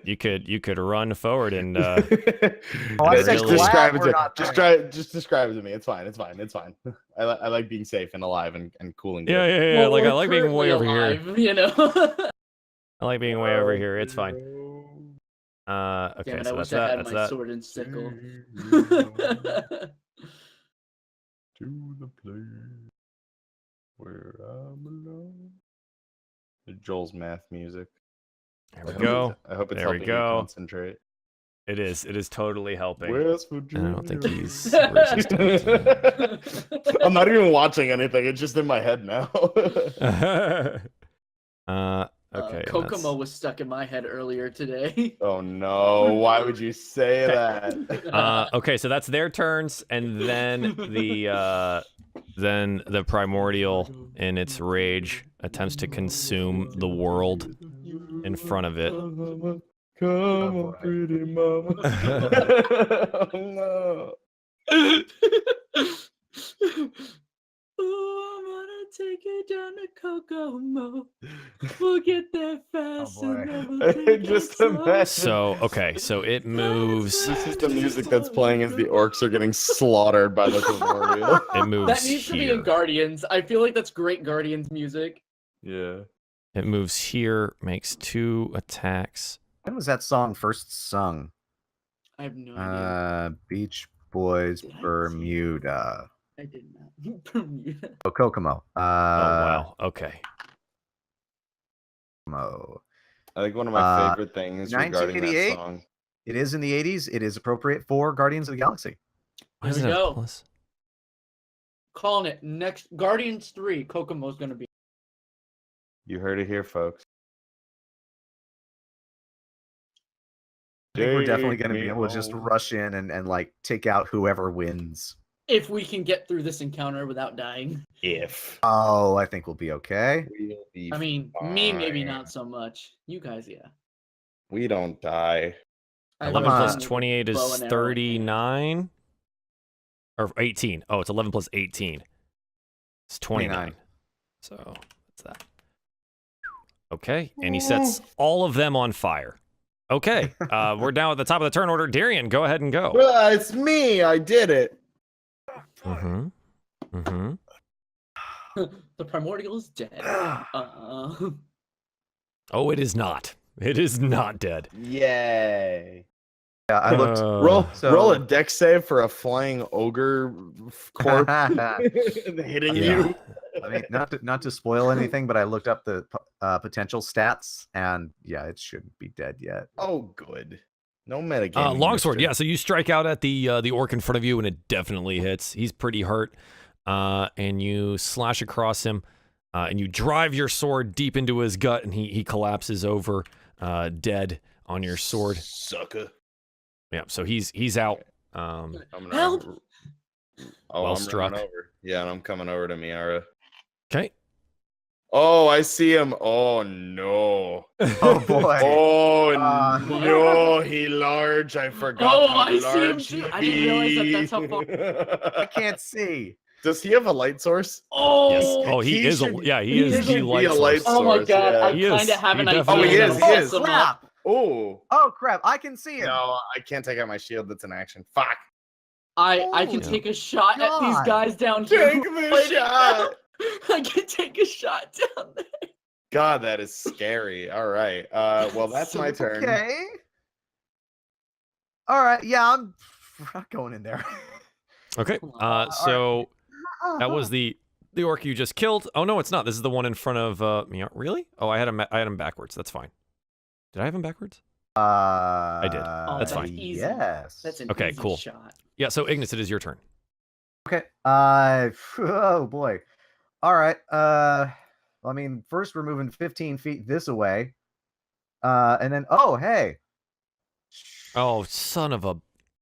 You could run forward and I said Just glad describe it we're to not there. just describe it to me. It's fine. I like being safe and alive and cool and good. yeah. Well, Like I we're like being way over currently here. alive, you know. I like being way over here. It's fine. Okay, Damn it, so I wish that's I that. had That's my that. sword and sickle. To the place where I belong. Joel's math music. There we go. I hope it's There we helping go. you concentrate. It is totally helping. West I Virginia. don't think he's resistant. I'm not even watching anything. It's just in my head now. Okay. Kokomo was stuck in my head earlier today. Oh no! Why would you say that? Okay, so that's their turns, and then the primordial in its rage attempts to consume the world in front of it. Come Oh, on, boy. pretty mama. Oh, Oh, I'm gonna take it down to Kokomo. We'll get there fast boy. and then no. we'll take Just it slow. imagine. So okay, so it moves. This is the music that's playing as the orcs are getting slaughtered by the primordial. It moves That needs to be here. in Guardians. I feel like that's great Guardians music. Yeah. It moves here, makes 2 attacks. When was that song first sung? I have no idea. Beach Boys Did I see- Bermuda. I did not. Bermuda. Oh, Kokomo. Oh wow. Okay. Kokomo. I think one of my Uh, favorite things regarding that 1988? song. It is in the 80s. It is appropriate for Guardians of the Galaxy. Why Here does we it have go. plus? Calling it. Next Guardians 3, Kokomo's gonna be. You heard it here, folks. I think we're definitely Take going to be me able to just home. rush in and like take out whoever wins. If we can get through this encounter without dying. If Oh, I think we'll be okay. we'll be I mean, me maybe fine. not so much. You guys, yeah. We don't die. I 11 Come plus on. 28 Bow is and arrow in hand. 39. Or 18. Oh, it's 11 plus 18. It's 29. 29. So that's that. Okay, and he sets all of them on fire. Okay, we're down at the top of the turn order. Darien, go ahead and go. It's me. I did it. Mm-hmm. Mm-hmm. The primordial is dead. Oh, it is not. It is not dead. Yay. Yeah, I looked. Roll a dex save for a flying ogre corpse hitting Yeah. you. I mean, not to spoil anything, but I looked up the potential stats, and yeah, it shouldn't be dead yet. Oh, good. No metagame. Longsword, yeah. So you strike out at the orc in front of you, and it definitely hits. He's pretty hurt, and you slash across him, and you drive your sword deep into his gut, and he collapses over, dead on your sword. Sucker. Yeah. So he's out. I'm gonna, Help! Oh, Well I'm struck. running over. Yeah, and I'm coming over to Miera. Okay. Oh, I see him. Oh no. Oh boy. Oh Uh, no, he large. I forgot. Oh, how I see him large too. he I didn't realize that that's how be. I can't see. Does he have a light source? Oh, Yes. Oh, He he is. should- He he is should the be light a light source. oh my source, god, yeah. I He is. kind of have He an idea. definitely Oh, he is, that'll he mess is. him up. Crap! Oh. Oh crap! I can see him. No, I can't take out my shield. That's an action. Fuck. I can Oh, take a shot at these God. guys down here. Take who the played it shot. down. I can take a shot down there. God, that is scary. All right. Well, that's my turn. Okay. All right. Yeah, we're not going in there. Okay. So that was the the orc you just killed. Oh no, it's not. This is the one in front of me. Really? Oh, I had him backwards. That's fine. Did I have him backwards? I did. That's fine. Easy. Yes. That's an Okay, easy cool. shot. Yeah. So Ignis, it is your turn. Okay. Oh boy. All right. I mean, first we're moving 15 feet this way. And then, oh, hey. Oh, son of a...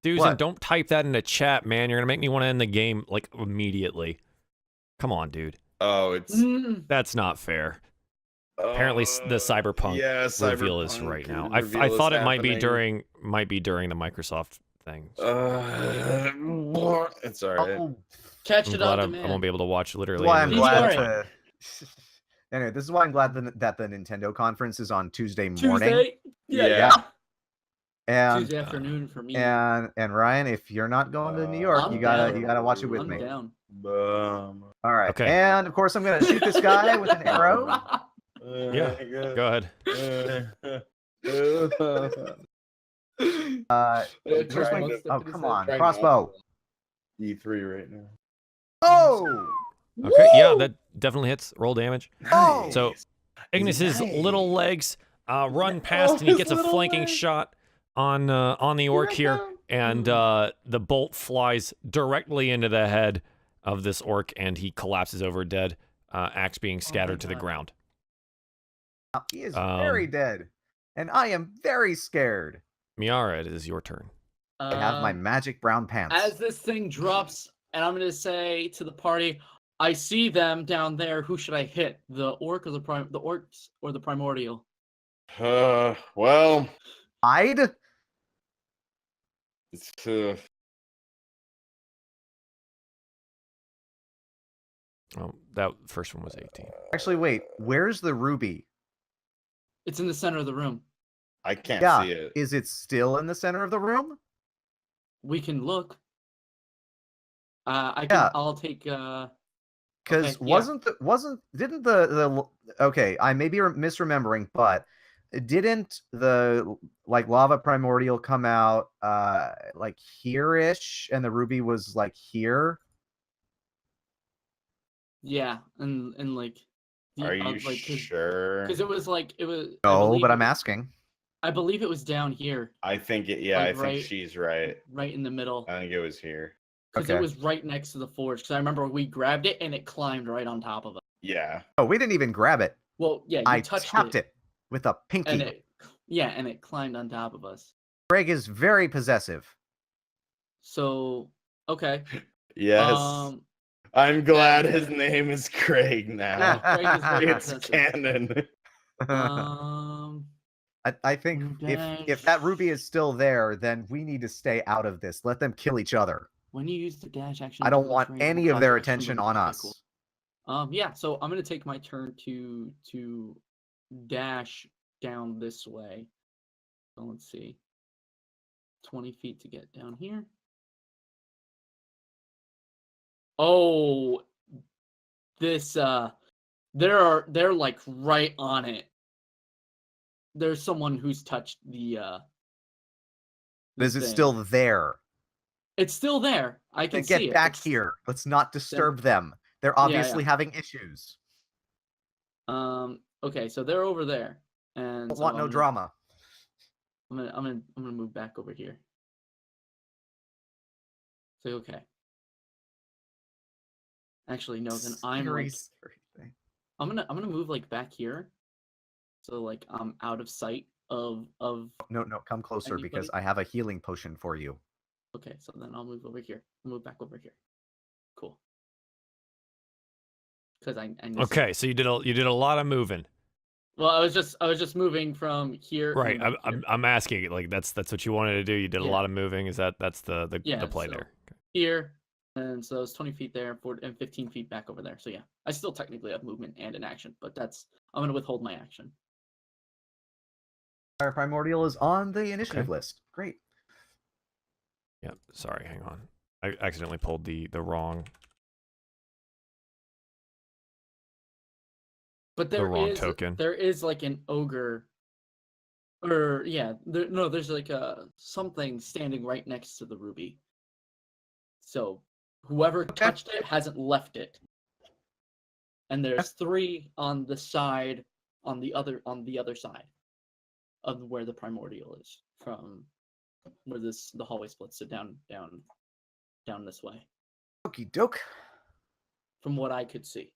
Dusan, don't type that in the chat, man. You're going to make me want to end the game, like, immediately. Come on, dude. Oh, it's... That's not fair. Apparently, the cyberpunk reveal is right now. I thought it might be during the Microsoft thing. It's all right. Catch it up, I won't be able to watch literally. Well, I'm glad anyway, this is why I'm glad that the Nintendo conference is on Tuesday morning. Yeah. And Tuesday afternoon for me. And Ryan, if you're not going to New York, you gotta watch it with me. Down. All right. Okay. And of course, I'm gonna shoot this guy with an arrow. Yeah. Go ahead. Oh, come on, crossbow. E3 right now. Oh. Okay. Yeah, that definitely hits. Roll damage. Oh. So Ignis's little legs run past, and he gets a flanking shot on the orc here, and the bolt flies directly into the head of this orc, and he collapses over dead, axe being scattered to the ground. He is very dead, and I am very scared. Miera, it is your turn. I have my magic brown pants. As this thing drops, and I'm going to say to the party, I see them down there. Who should I hit? The orc or the orcs or the primordial? Well, hide. It's Oh, that first one was 18. Actually, wait. Where's the ruby? It's in the center of the room. I can't see it. Is it still in the center of the room? We can look. I'll take. Because didn't the okay? I may be misremembering, but didn't the lava primordial come out like here-ish, and the ruby was like here? Yeah, and like. Are you sure? Because it was. No, but I'm asking. I believe it was down here. I think it. Yeah, I think she's right. Right in the middle. I think it was here. Because it was right next to the forge. Because I remember we grabbed it and it climbed right on top of it. Yeah. Oh, we didn't even grab it. Well, yeah, I tapped it with a pinky. And it climbed on top of us. Greg is very possessive. So, okay. Yes. I'm glad his name is Craig now. Craig is very it's canon. I think if that ruby is still there, then we need to stay out of this. Let them kill each other. When you use the dash action, I don't want any of their attention on us. Yeah, so I'm gonna take my turn to dash down this way. So let's see. 20 feet to get down here. Oh, this they're like right on it. There's someone who's touched the Is it still there? It's still there. I can see it. Get back here. Let's not disturb them. They're obviously having issues. Okay, so they're over there. And don't want no drama. I'm gonna move back over here. So okay. Actually, no, then I'm gonna move like back here. So like I'm out of sight of No, come closer because I have a healing potion for you. Okay, so then I'll move over here. I'll move back over here. Cool. Because I okay, so you did a lot of moving. Well, I was just moving from here. Right. I'm asking, like that's what you wanted to do. You did a lot of moving. Is that's the play there? Okay. Here, and so it's 20 feet there, and 15 feet back over there. So yeah, I still technically have movement and an action, but I'm gonna withhold my action. Our primordial is on the initiative list. Great. Yeah. Sorry. Hang on. I accidentally pulled the wrong. But there is like an ogre, or there's like something standing right next to the ruby. So whoever touched it hasn't left it. and there's 3 on the side, on the other side of where the primordial is, from where the hallway splits. So down this way. Okie doke. From what I could see.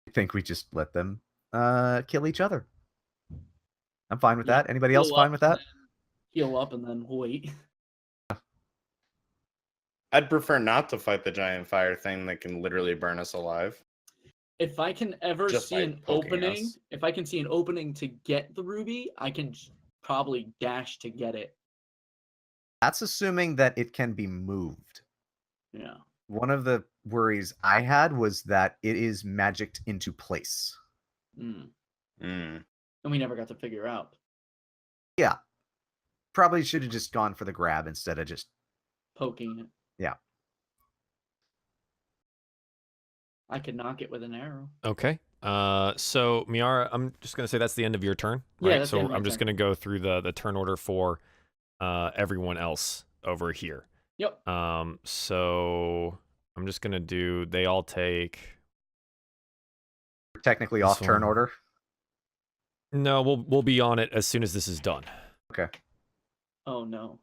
I think we just let them kill each other. I'm fine with Yeah, that. Anybody else heal fine up with that? Heal up and then wait. I'd prefer not to fight the giant fire thing that can literally burn us alive. If I can ever Just see by an poking opening, us. if I can see an opening to get the ruby, I can probably dash to get it. That's assuming that it can be moved. Yeah. One of the worries I had was that it is magicked into place. Mm. Mm. And we never got to figure out. Yeah. Probably should have just gone for the grab instead of just Poking it. Yeah. I could knock it with an arrow. Okay. So Miara, I'm just gonna say that's the end of your turn, Yeah, right? that's the So end of my I'm just turn. gonna go through the turn order for everyone else over here. Yep. So I'm just gonna do. They all take. technically This off turn one. order. No, we'll be on it as soon as this is done. Okay. Oh no.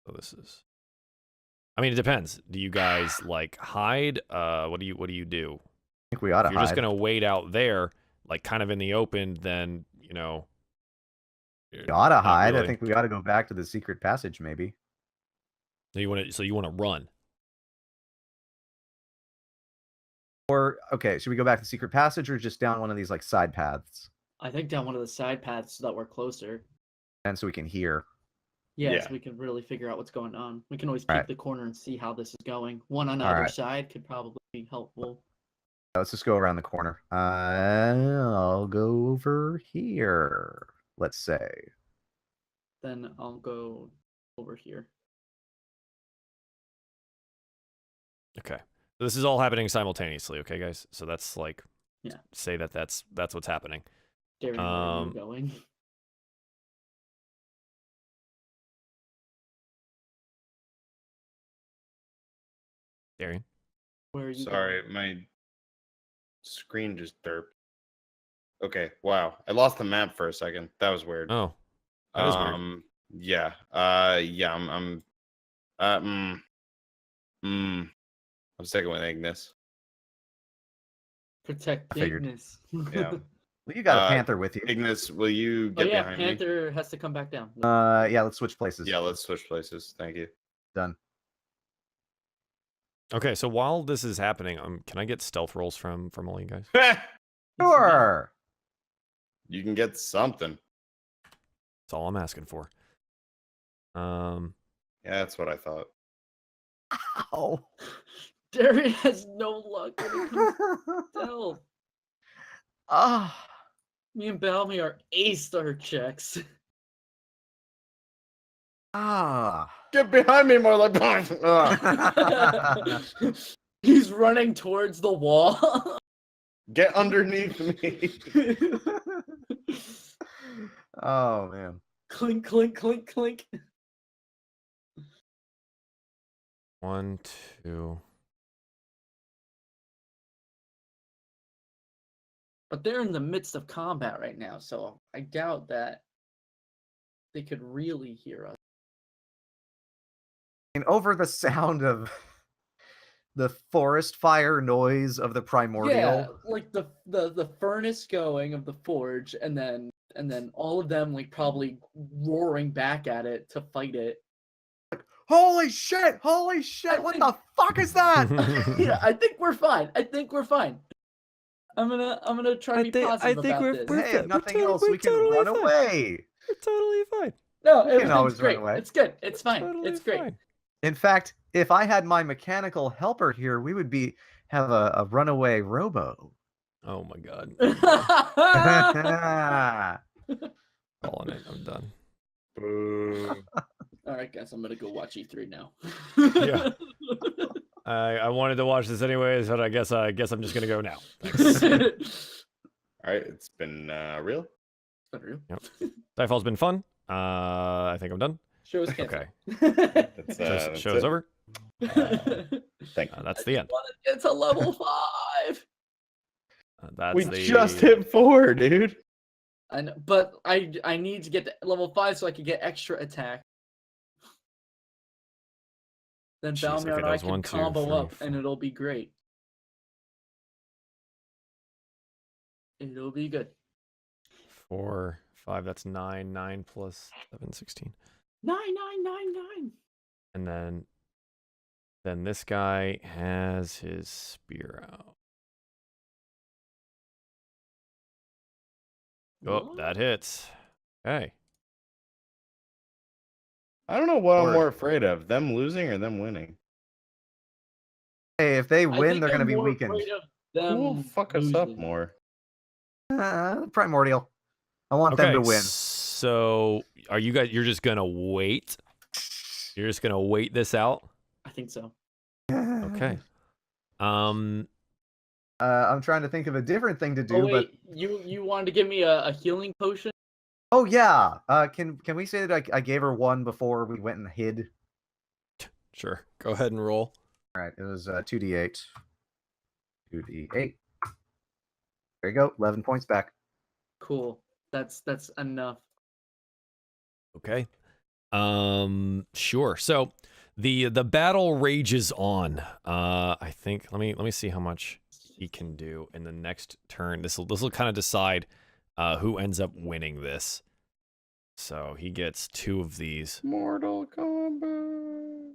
So this is. I mean, it depends. Do you guys like hide? What do you do? I think we ought to If you're hide. just gonna wait out there, like kind of in the open, then you know. We ought to not hide. I really. think we ought to go back to the secret passage, maybe. So you want to run. Or okay, should we go back to the secret passage or just down one of these like side paths? I think down one of the side paths so that we're closer. And so we can hear. Yes, Yeah. we can really figure out what's going on. We can always All peek right. the corner and see how this is going. One on All either right. side could probably be helpful. Let's just go around the corner. I'll go over here. Let's say. Then I'll go over here. Okay. So this is all happening simultaneously, okay, guys? So that's like, Yeah. say that's what's happening. Darien, where are you going? Darien. Where are you Sorry, going? my screen just derped. Okay, wow. I lost the map for a second. That was weird. Oh, that is weird. Yeah. Yeah, I'm sticking with Ignis. Protect I figured. Ignis. Yeah. Well, you got a panther with you. Ignis, will you Oh get yeah, behind me? Panther has to come back down. Yeah, let's switch places. Yeah, let's switch places. Thank you. Done. Okay, so while this is happening, can I get stealth rolls from all you guys? Sure. You can get something. That's all I'm asking for. Yeah, that's what I thought. Ow. Darien has no luck when it comes to stealth. Ah. Me and Balmy are A-star checks. Ah. Get behind me, more like. Ah. He's running towards the wall. Get underneath me. Oh man. Clink, clink, clink, clink. 1, 2. But they're in the midst of combat right now, so I doubt that they could really hear us. And over the sound of the forest fire noise of the primordial. Yeah, like the furnace going of the forge, and then all of them like probably roaring back at it to fight it. Holy shit! Holy shit! What the fuck is that? Yeah, I think we're fine. I'm gonna try to be positive about this. Hey, if nothing else, we can run away. We're totally fine. No, We can always it's run great. away. It's good. It's fine. Totally It's great. fine. In fact, if I had my mechanical helper here, we would have a runaway robo. Oh my god. Ah. Calling it. I'm done. Boo. All right, guys, I'm gonna go watch E3 now. Yeah. I wanted to watch this anyways, but I guess I'm just gonna go now. Thanks. All right, it's been real. Yep. DieFall's been fun. I think I'm done. Show's canceled. Okay. That's Show's over. Thank you. That's the end. Want to get to level 5. We just hit 4, dude. But I need to get to level 5 so I can get extra attack. Then Balmer and I can combo up, and it'll be great. It'll be good. 4, 5. That's 9. 9 plus 7, 16. 9, 9, 9, 9. And then this guy has his spear out. Oh, What? that hits. Okay. I don't know what I'm more afraid of, them losing or them winning. Hey, if they win, they're going to be more weakened. afraid of them Who will fuck us up losing. more? Primordial. I want them to win. So, are you guys? You're just gonna wait. You're just gonna wait this out. I think so. Okay. I'm trying to think of a different thing to do. Oh wait, but you wanted to give me a healing potion? oh yeah. Can we say that I gave her one before we went and hid? Sure. Go ahead and roll. All right. It was 2d8. 2d8. There you go. 11 points back. Cool. That's enough. Okay. Sure. So the battle rages on. I think let me see how much he can do in the next turn. This will kind of decide who ends up winning this. So he gets 2 of these. Mortal Kombat.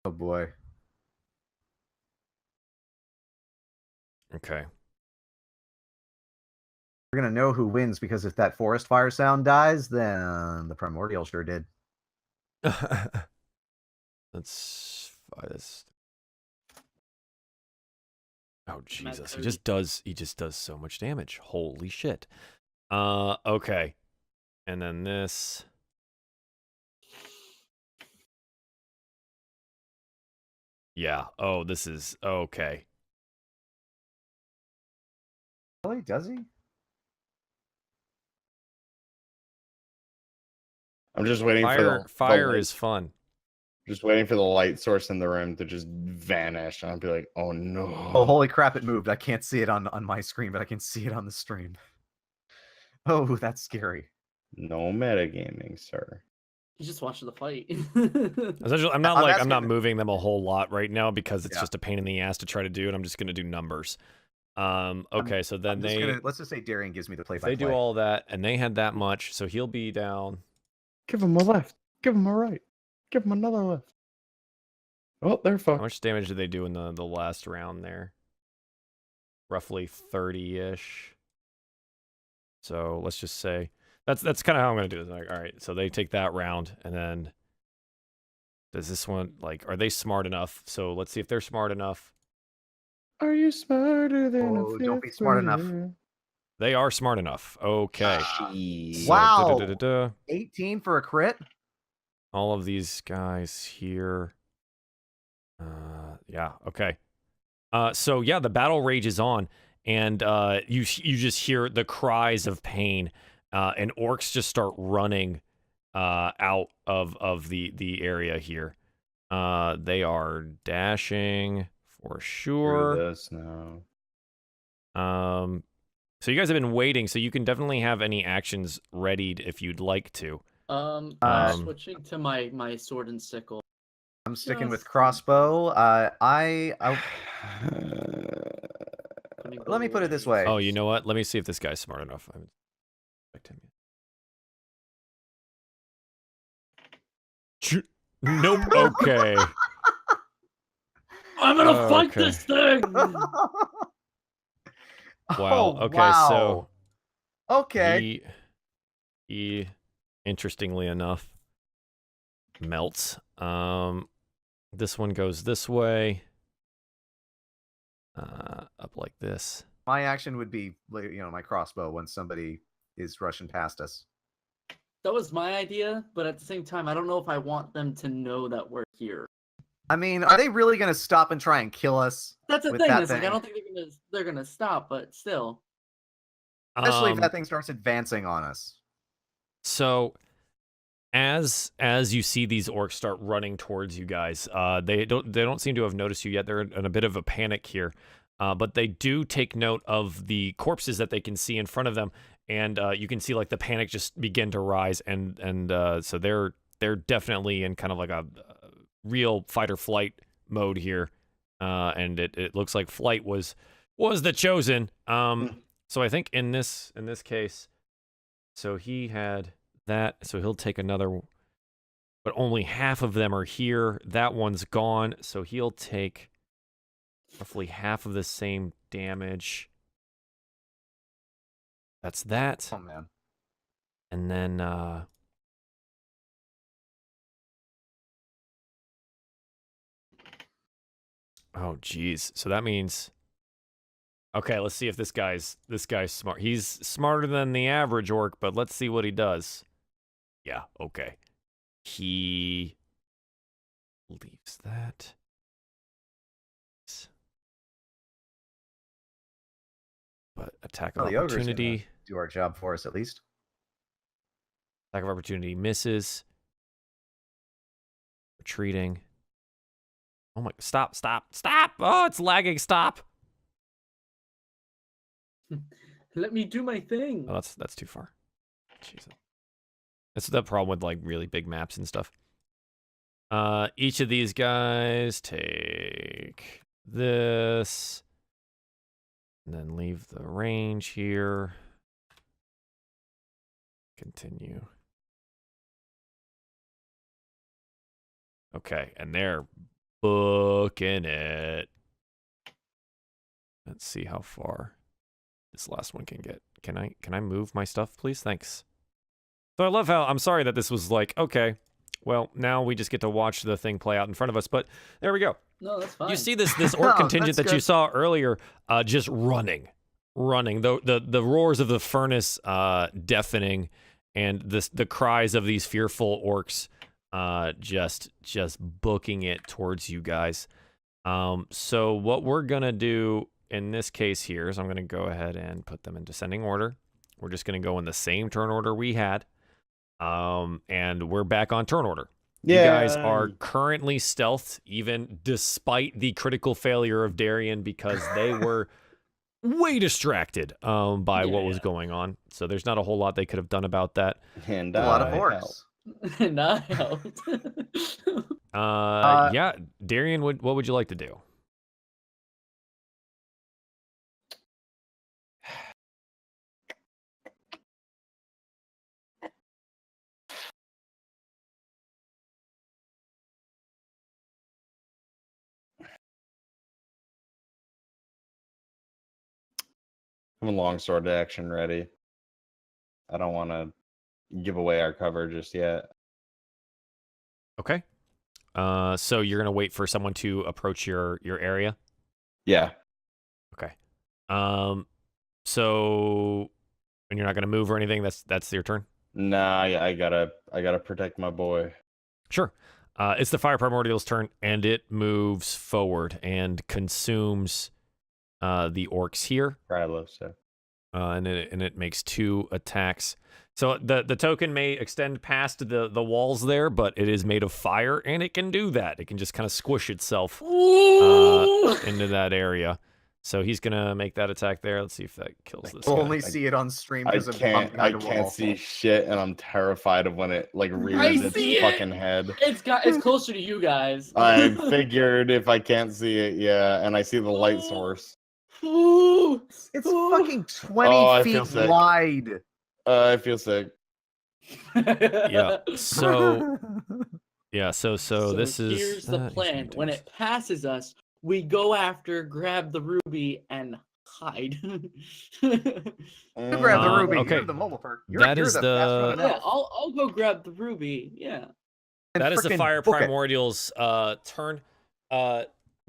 Oh boy. Okay. We're gonna know who wins because if that forest fire sound dies, then the primordial sure did. That's oh Jesus, he just does so much damage. Holy shit. Okay. And then this. Yeah. Oh, this is okay. Really? Does he? I'm just waiting for fire is fun. Just waiting for the light source in the room to just vanish. And I'll be like, oh no. Oh, holy crap, it moved. I can't see it on my screen, but I can see it on the stream. Oh, that's scary. No metagaming, sir. He's just watching the fight. Essentially, I'm not moving them a whole lot right now because it's just a pain in the ass to try to do it. I'm just gonna do numbers. Okay, so then let's just say Darien gives me the play-by-play. They do all that, and they had that much, so he'll be down. Give him a left. Give him a right. Give him another left. Oh, they're fucked. How much damage did they do in the last round there? Roughly 30-ish. So let's just say that's kind of how I'm gonna do it. Like, all right, so they take that round, and then does this one are they smart enough? So let's see if they're smart enough. Are you smarter than a fifth don't be smart grader? enough. They are smart enough. Okay. Wow. So, 18 for a crit. all of these guys here. Yeah. Okay. So yeah, the battle rages on, and you just hear the cries of pain, and orcs just start running out of the area here. They are dashing for sure. Screw this now. So you guys have been waiting, so you can definitely have any actions readied if you'd like to. I'm switching to my sword and sickle. I'm sticking with crossbow. Let me put it this way. Oh, you know what? Let me see if this guy's smart enough. I haven't checked him yet. Nope. Okay. I'm gonna fight this thing. Wow. Oh, Okay. wow. So. Okay. He, interestingly enough, melts. This one goes this way. Up like this. My action would be, my crossbow when somebody is rushing past us. That was my idea, but at the same time, I don't know if I want them to know that we're here. I mean, are they really going to stop and try and kill us? That's the thing. Like, I don't think they're gonna stop, but still. Especially if that thing starts advancing on us. So, as you see these orcs start running towards you guys, they don't seem to have noticed you yet. They're in a bit of a panic here, but they do take note of the corpses that they can see in front of them, and you can see like the panic just begin to rise, and so they're definitely in kind of like a real fight or flight mode here, and it looks like flight was the chosen. So I think in this case, so he had that, so he'll take another, but only half of them are here. That one's gone, so he'll take roughly half of the same damage. That's that. Oh man. And then oh geez. So that means, okay, let's see if this guy's smart. He's smarter than the average orc, but let's see what he does. Yeah, okay. He leaves that. But attack of opportunity. Do our job for us at least. Attack of opportunity misses. Retreating. Oh my, stop. Oh, it's lagging, stop. Let me do my thing. Oh, that's too far. Jesus. That's the problem with like really big maps and stuff. Each of these guys take this, and then leave the range here. Continue. Okay, and they're booking it. Let's see how far this last one can get. Can I move my stuff, please? Thanks. So I love how, I'm sorry that this was like, okay, well, now we just get to watch the thing play out in front of us, but there we go. No, that's fine. You see this orc contingent that you saw earlier, just running. The roars of the furnace deafening, and the cries of these fearful orcs just booking it towards you guys. So what we're gonna do in this case here is I'm gonna go ahead and put them in descending order. We're just gonna go in the same turn order we had. And we're back on turn order. Yeah. You guys are currently stealthed, even despite the critical failure of Darien, because they were way distracted by what was going on. So there's not a whole lot they could have done about that. And a lot of orcs. And I helped. Yeah, Darien, what would you like to do? I'm a longsword action ready. I don't want to give away our cover just yet. Okay. So you're gonna wait for someone to approach your area? Yeah. Okay. So, and you're not gonna move or anything. That's your turn. Nah, I gotta protect my boy. Sure. It's the Fire Primordial's turn, and it moves forward and consumes the orcs here. And it makes 2 attacks. So the token may extend past the walls there, but it is made of fire, and it can do that. It can just kind of squish itself into that area. So he's gonna make that attack there. Let's see if that kills this guy. Only see it on stream because I can't see shit, and I'm terrified of when it like rears its fucking head. It's closer to you guys. I figured if I can't see it, yeah, and I see the light source. It's fucking 20 feet wide. I feel sick. Yeah. So this is. Here's the plan. When it passes us, we go after, grab the ruby, and hide. You grab the ruby. Okay. You're the mobile perk. That is the. Yeah, I'll go grab the ruby. Yeah. That is the Fire Primordial's turn.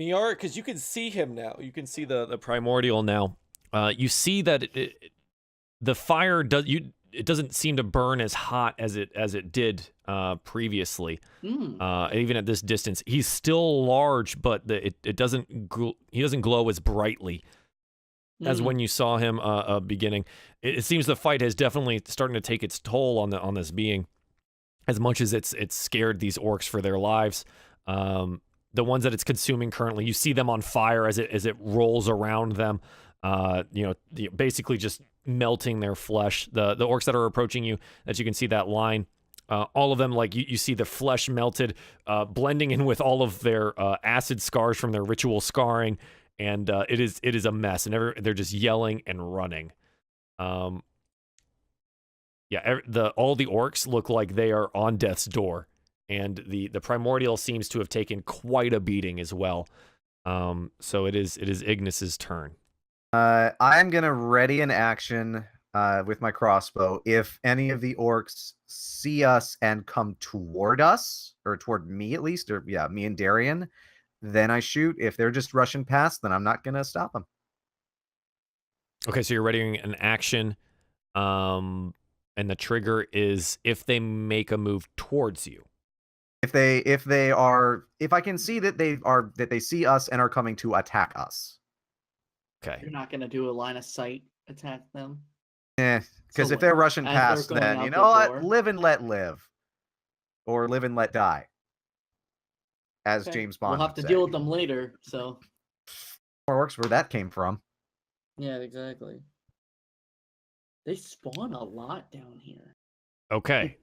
Miera, because you can see him now. You can see the Primordial now. You see that the fire it doesn't seem to burn as hot as it did previously. Even at this distance, he's still large, but he doesn't glow as brightly as when you saw him beginning. It seems the fight has definitely starting to take its toll on this being. as much as it's scared these orcs for their lives. The ones that it's consuming currently, you see them on fire as it rolls around them. Basically just melting their flesh. The orcs that are approaching you, as you can see that line, all of them, like you see the flesh melted, blending in with all of their acid scars from their ritual scarring, and it is a mess. And they're just yelling and running. All the orcs look like they are on death's door, and the primordial seems to have taken quite a beating as well. So it is Ignas's turn. I'm gonna ready an action with my crossbow. If any of the orcs see us and come toward us, or toward me at least, or me and Darien, then I shoot. If they're just rushing past, then I'm not gonna stop them. Okay, so you're readying an action, and the trigger is if they make a move towards you. If I can see that they see us and are coming to attack us. Okay. You're not gonna do a line of sight attack them. Because if they're rushing past, then you know what? Live and let live, or live and let die, as James Bond. We'll have to deal with them later. So. Orcs, where that came from. Yeah, exactly. They spawn a lot down here. Okay.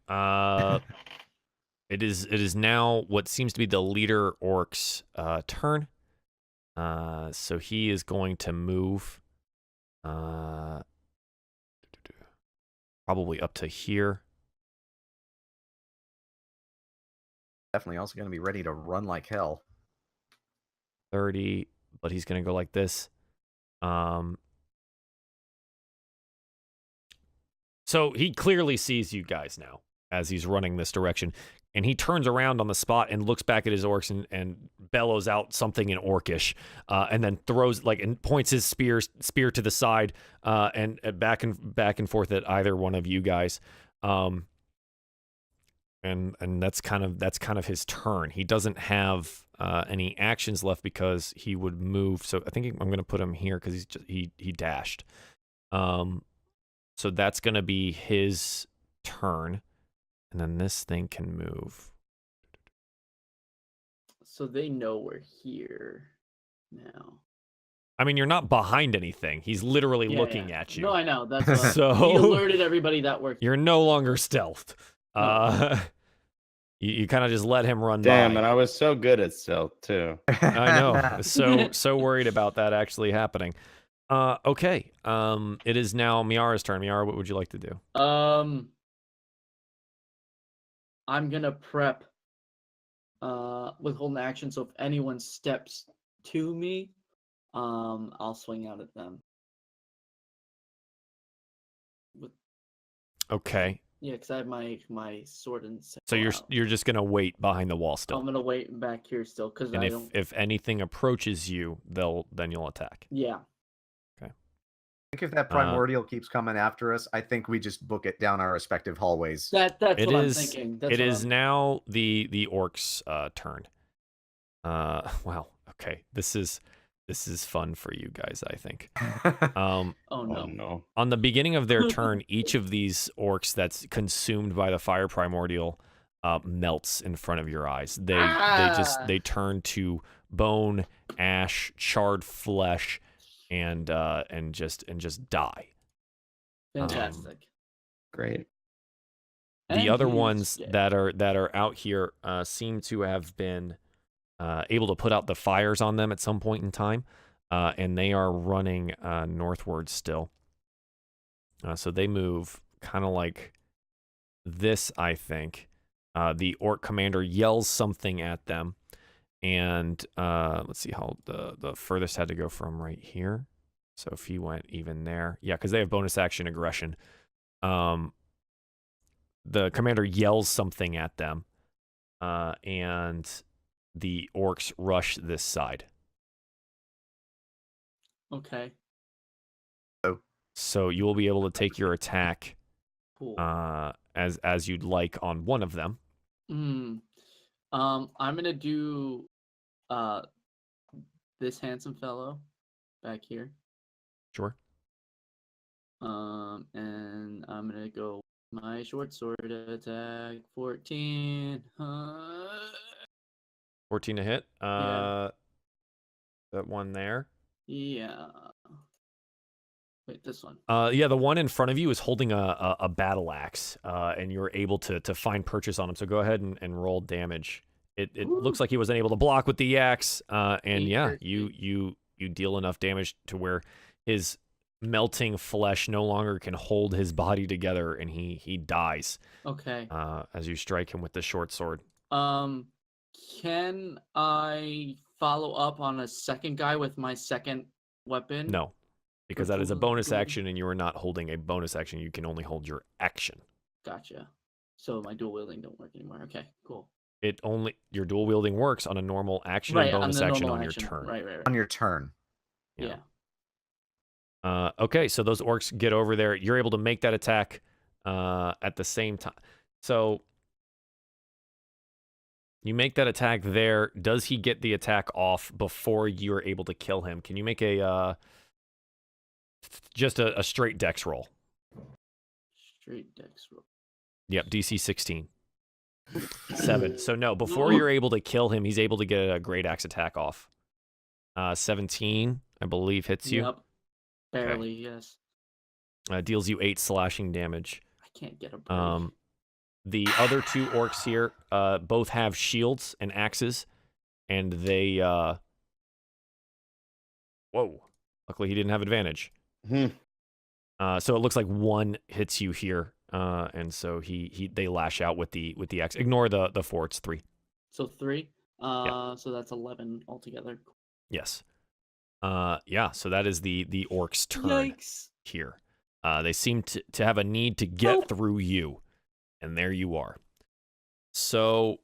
It is now what seems to be the leader orc's turn. So he is going to move probably up to here. Definitely also going to be ready to run like hell. 30, but he's going to go like this. So he clearly sees you guys now as he's running this direction. And he turns around on the spot and looks back at his orcs and bellows out something in Orcish, and then throws and points his spear to the side, and back and forth at either one of you guys, and that's kind of his turn. He doesn't have any actions left because he would move. So I think I'm going to put him here because he dashed. So that's going to be his turn. And then this thing can move. So they know we're here now. I mean, you're not behind anything. He's literally looking at you. No, I know. That's so he alerted everybody that we're. You're no longer stealthed. No. You kind of just let him run by. Damn, and I was so good at stealth too. I know. So worried about that actually happening. Okay. It is now Miara's turn. Miara, what would you like to do? I'm gonna prep withhold an action, so if anyone steps to me, I'll swing out at them. Okay. Yeah, because I have my sword and so you're just gonna wait behind the wall still. I'm gonna wait back here still because if anything approaches you, then you'll attack. Yeah. I think if that primordial keeps coming after us, I think we just book it down our respective hallways. That's what I'm thinking. It is now the orc's turn. Wow. Okay. This is fun for you guys, I think. Oh no. On the beginning of their turn, each of these orcs that's consumed by the fire primordial melts in front of your eyes. They turn to bone, ash, charred flesh, and just die. Fantastic. Great. The other ones that are out here seem to have been able to put out the fires on them at some point in time, and they are running northward still. So they move kind of like this, I think. The orc commander yells something at them. And let's see how the furthest had to go from right here. So if he went even there. Yeah, because they have bonus action aggression. The commander yells something at them. And the orcs rush this side. Okay. So you will be able to take your attack Cool. as you'd like on one of them. I'm gonna do this handsome fellow back here. Sure. And I'm gonna go My short sword attack 14. 14 to hit. Yeah. That one there. Yeah. Wait, this one. Yeah, the one in front of you is holding a battle axe, and you're able to find purchase on him. So go ahead and roll damage. It looks like he wasn't able to block with the axe, and yeah, you deal enough damage to where his melting flesh no longer can hold his body together, and he dies. Okay. As you strike him with the short sword. Can I follow up on a second guy with my second weapon? No, because that is a bonus action, and you are not holding a bonus action. You can only hold your action. Gotcha. So my dual wielding don't work anymore. Okay, cool. Your dual wielding works on a normal action and bonus action on your turn. Right. On your turn. Yeah. Okay, so those orcs get over there. You're able to make that attack at the same time. So you make that attack there. Does he get the attack off before you're able to kill him? Can you make just a straight dex roll? Straight dex roll. Yep, DC 16. 7. So no, before you're able to kill him, he's able to get a great axe attack off. 17, I believe, hits you. Yep. Barely, yes. Deals you 8 slashing damage. I can't get a break. The other two orcs here both have shields and axes, and they whoa. Luckily he didn't have advantage. So it looks like one hits you here, and so they lash out with the axe. Ignore the 4, it's 3. So 3? Yeah. So that's 11 altogether. Yes. Yeah, so that is the orcs' turn. Yikes. Here. They seem to have a need to get through you. And there you are. So,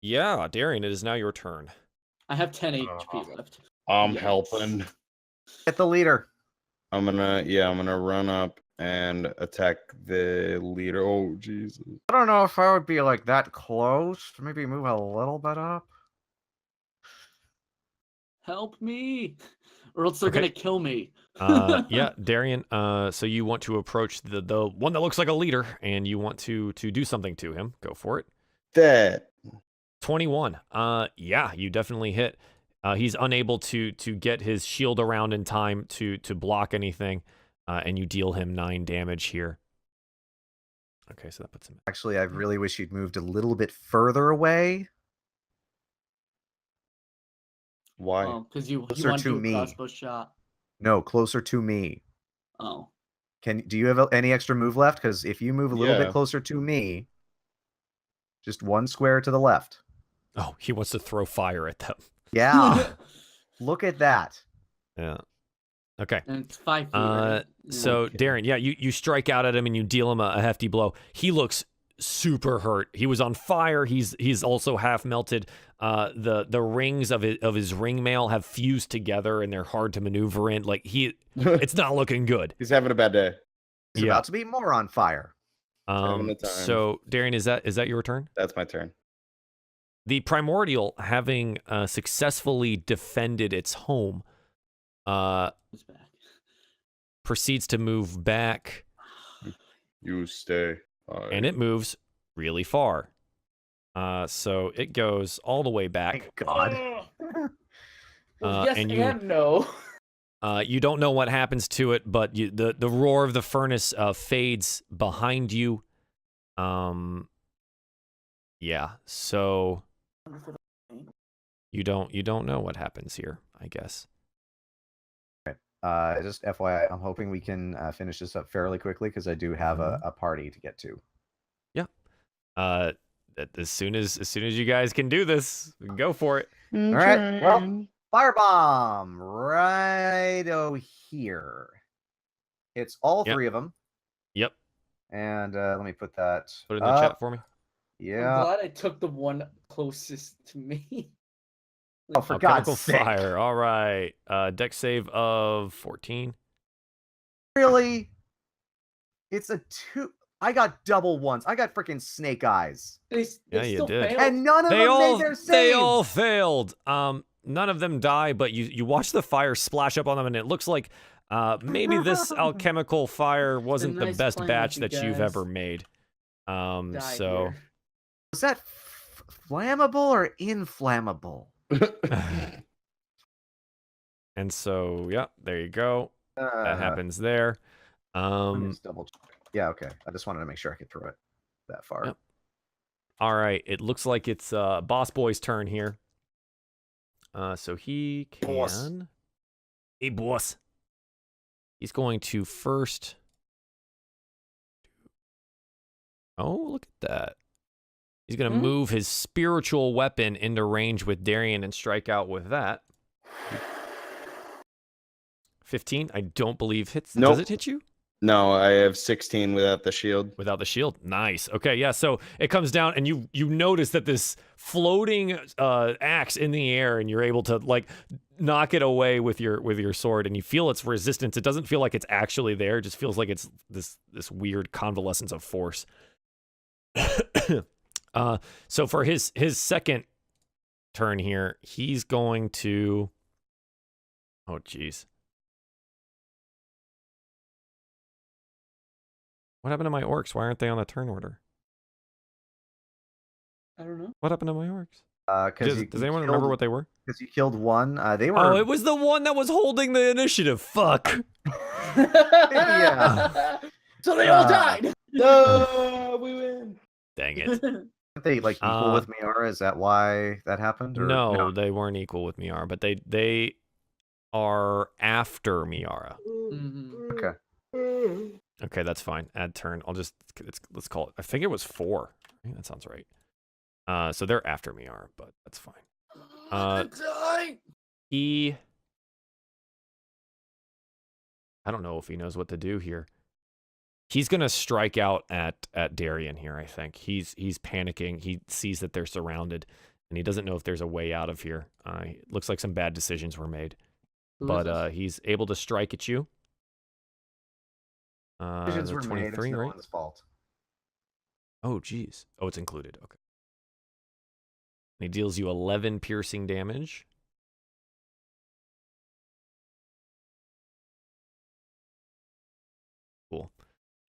yeah, Darien, it is now your turn. I have 10 HP left. I'm helping. Get the leader. I'm gonna run up and attack the leader. Oh, Jesus. I don't know if I would be like that close. Maybe move a little bit up. Help me, or else they're gonna kill me. Yeah, Darien. So you want to approach the one that looks like a leader, and you want to do something to him. Go for it. That 21. Yeah, you definitely hit. He's unable to get his shield around in time to block anything, and you deal him 9 damage here. Okay, so that puts him. Actually, I really wish you'd moved a little bit further away. Why? Oh, because you want to to do a me. crossbow shot. No, closer to me. Oh. Do you have any extra move left? Because if you move a little bit Yeah. closer to me, just one square to the left. Oh, he wants to throw fire at them. Yeah. Look at that. Yeah. Okay. And it's 5 feet. Right? So Okay. Darien, yeah, you strike out at him and you deal him a hefty blow. He looks super hurt. He was on fire. He's also half melted. The rings of his ring mail have fused together and they're hard to maneuver in. Like it's not looking good. He's having a bad day. He's about to be more on fire. Having a time. So Darien, is that your turn? That's my turn. The primordial, having successfully defended its home, It's back. proceeds to move back. You stay. And it moves really far. So it goes all the way back. Thank God. Yes and and no. You don't know what happens to it, but the roar of the furnace fades behind you. Yeah. So you don't know what happens here, I guess. Just FYI, I'm hoping we can finish this up fairly quickly because I do have a party to get to. Yeah. As soon as you guys can do this, go for it. All right. Well, firebomb right over here. It's all 3 of them. Yep. And let me put that. Put it in the chat for me. Yeah. I'm glad I took the one closest to me. Oh, for God's chemical sake. fire. All right. Dex save of 14. Really? It's a 2. I got double ones. I got freaking snake eyes. They Yeah, you still did. failed? And none of them made their saves. They all failed. None of them die, but you watch the fire splash up on them, and it looks like Maybe this alchemical fire wasn't the nice best playing batch with you that you've guys. ever made. Die So here. Was that flammable or inflammable? and so yeah, there you go. That happens there. Let me just double check. Yeah, okay. I just wanted to make sure I could throw it that far. Yep. All right, it looks like it's Boss Boy's turn here. So he can. Boss. Hey, boss. He's going to first. Oh, look at that. He's going to move his spiritual weapon into range with Darien and strike out with that. 15, I don't believe hits. Nope. Does it hit you? No, I have 16 without the shield. Without the shield, nice. Okay, yeah. So it comes down, and you notice that this floating axe in the air, and you're able to like knock it away with your sword, and you feel its resistance. It doesn't feel like it's actually there; it just feels like it's this weird convalescence of force. So for his second turn here, he's going to. Oh, geez. What happened to my orcs? Why aren't they on a turn order? I don't know. What happened to my orcs? Does anyone remember what they were? Because you killed one. They were. Oh, it was the one that was holding the initiative. Fuck. Yeah. So they all died. No, we win. Dang it. Aren't they like equal with Miera? Is that why that happened? Or No, they weren't equal with Miara, but they are after Miara. Okay. Okay, that's fine. Add turn. Let's call it. I think it was 4. I think that sounds right. So they're after Miara, but that's fine. I don't know if he knows what to do here. He's gonna strike out at Darien here. I think he's panicking. He sees that they're surrounded, and he doesn't know if there's a way out of here. It looks like some bad decisions were made, but he's able to strike at you. Decisions were made. It's 23, no right? one's fault. Oh, geez. Oh, it's included. Okay. And he deals you 11 piercing damage. Cool.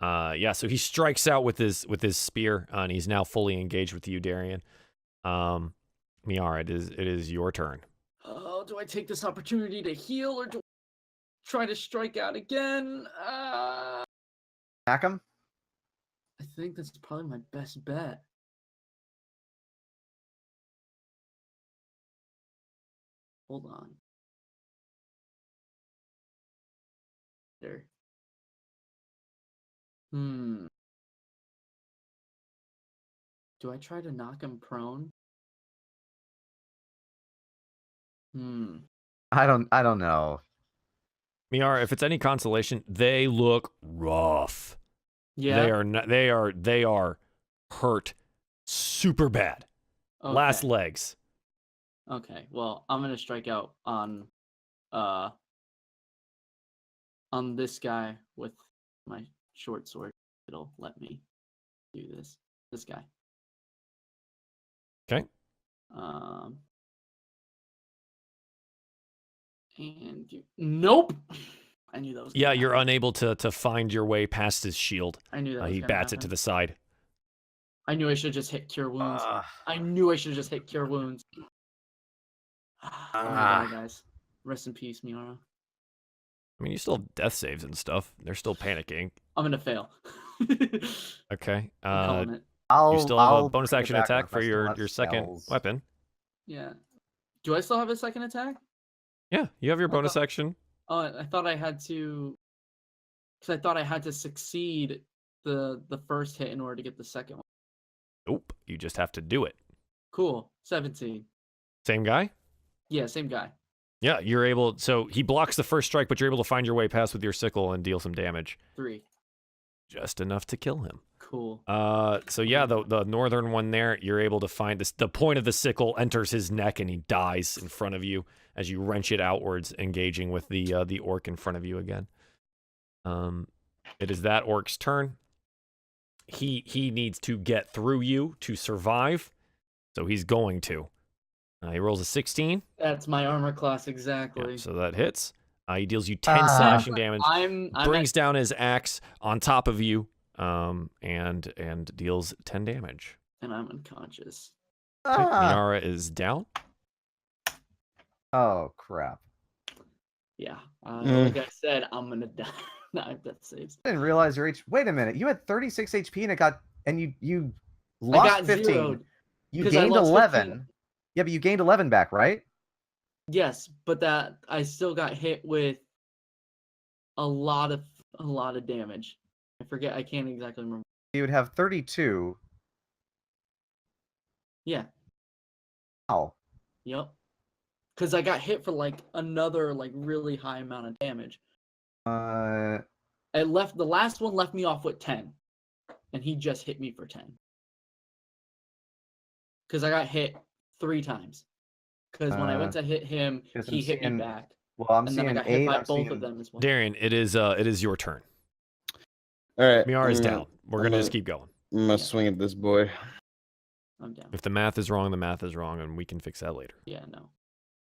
Yeah, so he strikes out with his spear, and he's now fully engaged with you, Darien. Miara, it is your turn. Oh, do I take this opportunity to heal, or do I try to strike out again? Attack him? I think that's probably my best bet. Hold on. There. Do I try to knock him prone? I don't know. Miara, if it's any consolation, they look rough. Yeah. They are hurt super bad. Okay. Last legs. Okay. Well, I'm gonna strike out on this guy with my short sword. It'll let me do this. This guy. Okay. And nope. I knew that was. Yeah, you're unable to find your way past his shield. I knew that. He bats it to the side. I knew I should just hit cure wounds. I knew I should just hit cure wounds. Guys, rest in peace, Miara. I mean, you still have death saves and stuff. They're still panicking. I'm gonna fail. Okay. I'm You still have a bonus action attack for your second weapon. Yeah. Do I still have a second attack? Yeah, you have your bonus action. Oh, I thought I had to. Because I thought I had to succeed the first hit in order to get the second one. Nope, you just have to do it. Cool. 17. Same guy? Yeah, same guy. Yeah, you're able. So he blocks the first strike, but you're able to find your way past with your sickle and deal some damage. 3. Just enough to kill him. Cool. So yeah, the northern one there, you're able to find this. The point of the sickle enters his neck, and he dies in front of you as you wrench it outwards, engaging with the orc in front of you again. It is that orc's turn. He needs to get through you to survive, so he's going to. He rolls a 16. That's my armor class exactly. Yeah, so that hits. He deals you 10 slashing damage. I'm brings down his axe on top of you, and deals 10 damage. And I'm unconscious. Okay, Miera is down. Oh crap! Yeah, like I said, I'm gonna die. No, I have death saves. I didn't realize your Wait a minute. You had 36 HP and you lost I got 15. Zeroed You gained 11. 15. Yeah, but you gained 11 back, right? Yes, but that I still got hit with a lot of damage. I forget. I can't exactly remember. You would have 32. Yeah. Wow. Yep. Because I got hit for like another like really high amount of damage. The last one left me off with 10, and he just hit me for 10. Because I got hit 3 times. Because when I went to hit him, he hit me back. Well, I'm and seeing then I got 8. hit by both of them as well. Darien, it is your turn. All right. Miara's down. We're gonna just keep going. I'm gonna swing at this boy. I'm down. If the math is wrong, the math is wrong, and we can fix that later. Yeah, no.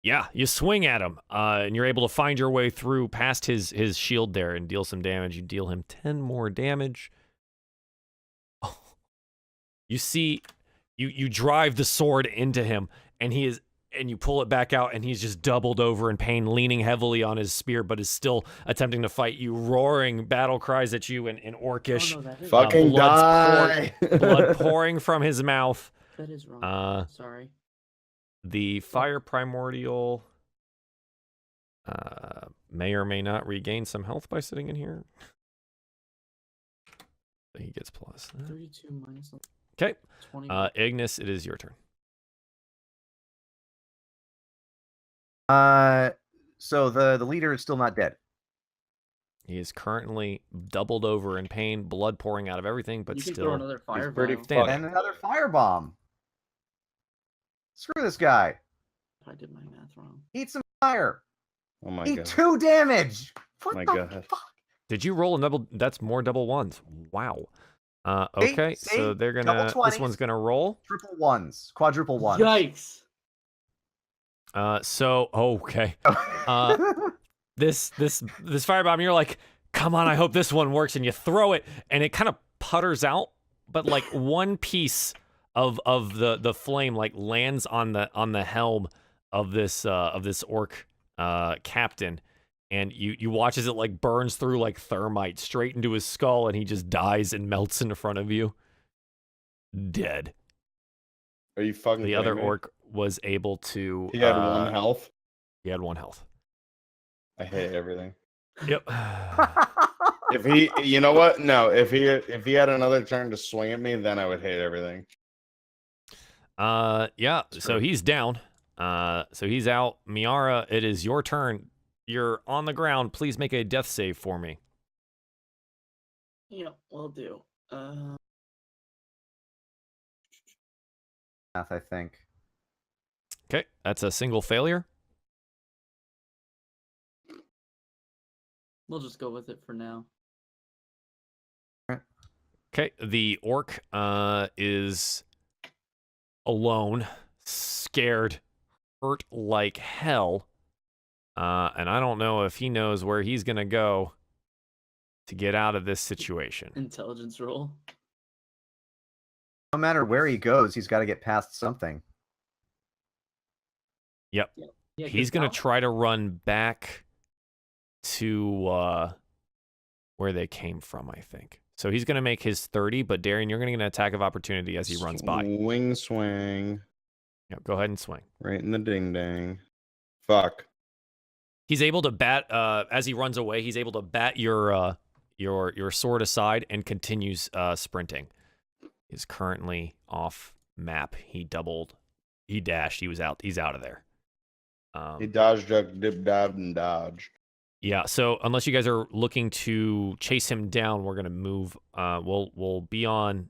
Yeah, you swing at him, and you're able to find your way through past his shield there and deal some damage. You deal him 10 more damage. Oh. You see, you drive the sword into him, and you pull it back out, and he's just doubled over in pain, leaning heavily on his spear, but is still attempting to fight you, roaring battle cries at you in Orcish. Oh, no, that is Fucking die! Blood pouring from his mouth. That is wrong. Sorry. The fire primordial may or may not regain some health by sitting in here. He gets plus. 32 minus. Okay. 20. Ignis, it is your turn. So the leader is still not dead. He is currently doubled over in pain, blood pouring out of everything, but you can still throw another fire pretty bomb. standing. And another firebomb. Screw this guy. I did my math wrong. Eat some fire. Oh my Eat god. 2 damage. What My the god. fuck? Did you roll a double? That's more double ones. Wow. Okay, See? so they're gonna. This one's gonna roll. Triple ones. Quadruple ones. Yikes. Okay. This firebomb, you're like, come on, I hope this one works, and you throw it, and it kind of putters out, but like one piece of the flame like lands on the helm of this orc captain, and you watch as it like burns through like thermite straight into his skull, and he just dies and melts in front of you, dead. Are you fucking The other kidding me? orc was able to. He had 1 health. He had 1 health. I hate everything. Yep. If he, you know what? No, if he had another turn to swing at me, then I would hate everything. Yeah. So he's down. So he's out. Miera, it is your turn. You're on the ground. Please make a death save for me. Yeah, will do. Math, I think. Okay, that's a single failure. We'll just go with it for now. Okay, the orc is alone, scared, hurt like hell, and I don't know if he knows where he's gonna go to get out of this situation. Intelligence roll. No matter where he goes, he's got to get past something. Yep. Yeah, He's gonna try to run back to where they came from, I think. So he's gonna make his 30, but Darien, you're gonna get an attack of opportunity as he runs by. Swing. Yep, go ahead and swing. Right in the ding dang. Fuck. He's able to bat as he runs away. He's able to bat your sword aside and continues sprinting. He's currently off map. He dashed. He's out of there. He dodged, ducked, dip, dived, and dodged. Yeah. So unless you guys are looking to chase him down, we're gonna move. We'll be on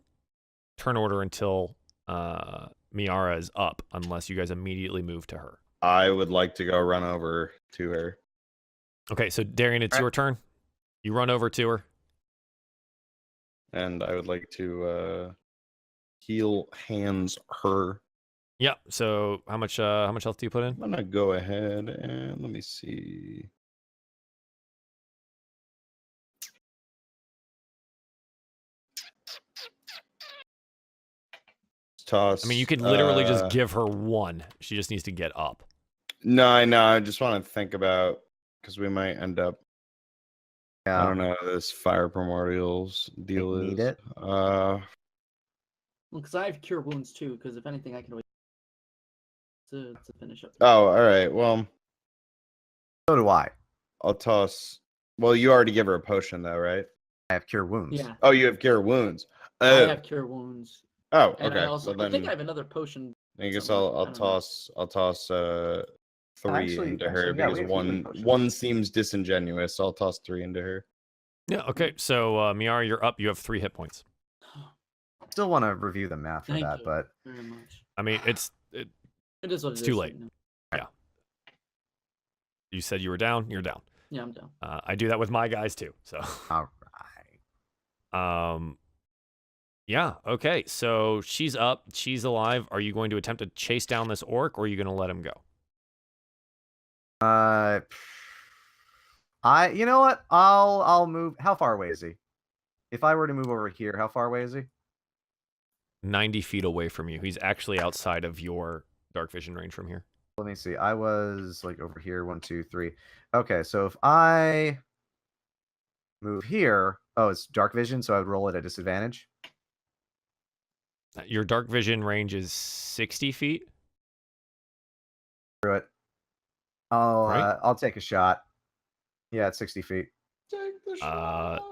turn order until Miera is up, unless you guys immediately move to her. I would like to go run over to her. Okay. So Darien, it's your turn. You run over to her. And I would like to heal hands her. Yep. So how much health do you put in? I'm gonna go ahead and let me see. toss. I mean, you could literally just give her one. She just needs to get up. No, I know. I just want to think about because we might end up. Yeah. I don't know how this fire primordials deal Need is. it? Well, because I have cure wounds too. Because if anything, I can always to finish up. Oh, all right. Well, So do I. I'll toss. Well, you already give her a potion though, right? I have cure wounds. Yeah, Oh, you have cure wounds. I have cure wounds. Oh, And okay. I also, Well, then I think I have another potion. I guess somewhere. I I'll don't know. toss 3 into her yeah, we because have healing potions. one seems disingenuous. So I'll toss 3 into her. Yeah. Okay. So Miara, you're up. You have 3 hit points. Still want to review the math for Thank that, you but very much. I mean, It is what it it's is. too late. you know. You said you were down. You're down. Yeah, I'm down. I do that with my guys too. So. all right. Yeah. Okay. So she's up. She's alive. Are you going to attempt to chase down this orc, or are you going to let him go? You know what? I'll move. How far away is he? If I were to move over here, how far away is he? 90 feet away from you. He's actually outside of your dark vision range from here. Let me see. I was like over here. 1, 2, 3. Okay, so if I move here, oh, it's dark vision, so I would roll it at disadvantage. Your dark vision range is 60 feet. Screw it. I'll Right. I'll take a shot. Yeah, it's 60 feet. Take the shot.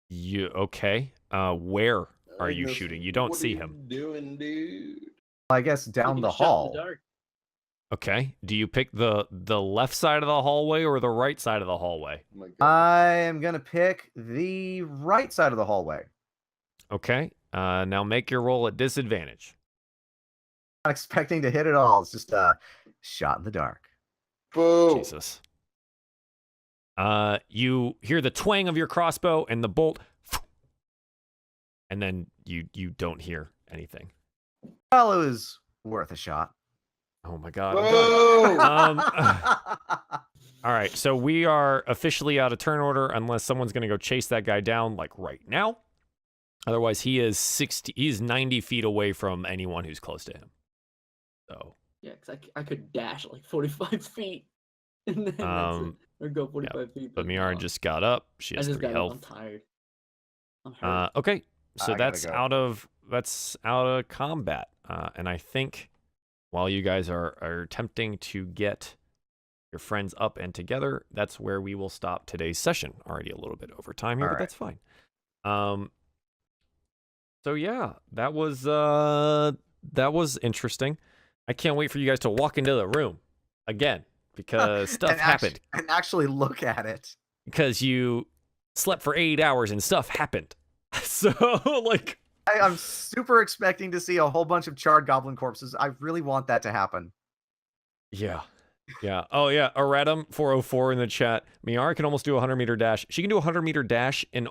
You okay? Where are you shooting? You don't see him. Doing, dude? I guess down Taking the a shot in hall. the dark. Okay. Do you pick the left side of the hallway or the right side of the hallway? Oh my God. I am gonna pick the right side of the hallway. Okay. Now make your roll at disadvantage. Not expecting to hit it all. It's just a shot in the dark. Boo. Jesus. You hear the twang of your crossbow and the bolt, and then you don't hear anything. Well, it was worth a shot. Oh my God. Boo. All right, so we are officially out of turn order unless someone's going to go chase that guy down like right now. Otherwise, he's 90 feet away from anyone who's close to him. So Yeah, because I could dash like 45 feet. And then that's it. Or go 45 feet. but Miara just got up. She has 3 health. I'm tired. I'm hurt. Okay, so I gotta that's go. out of combat. And I think while you guys are attempting to get your friends up and together, that's where we will stop today's session. Already a little bit over time here, All but right. that's fine. So yeah, that was interesting. I can't wait for you guys to walk into the room again because stuff happened. And actually look at it. Because you slept for 8 hours and stuff happened. So like, I'm super expecting to see a whole bunch of charred goblin corpses. I really want that to happen. yeah. Oh yeah, Aratum 404 in the chat. Miara can almost do a 100-meter dash. She can do a 100-meter dash in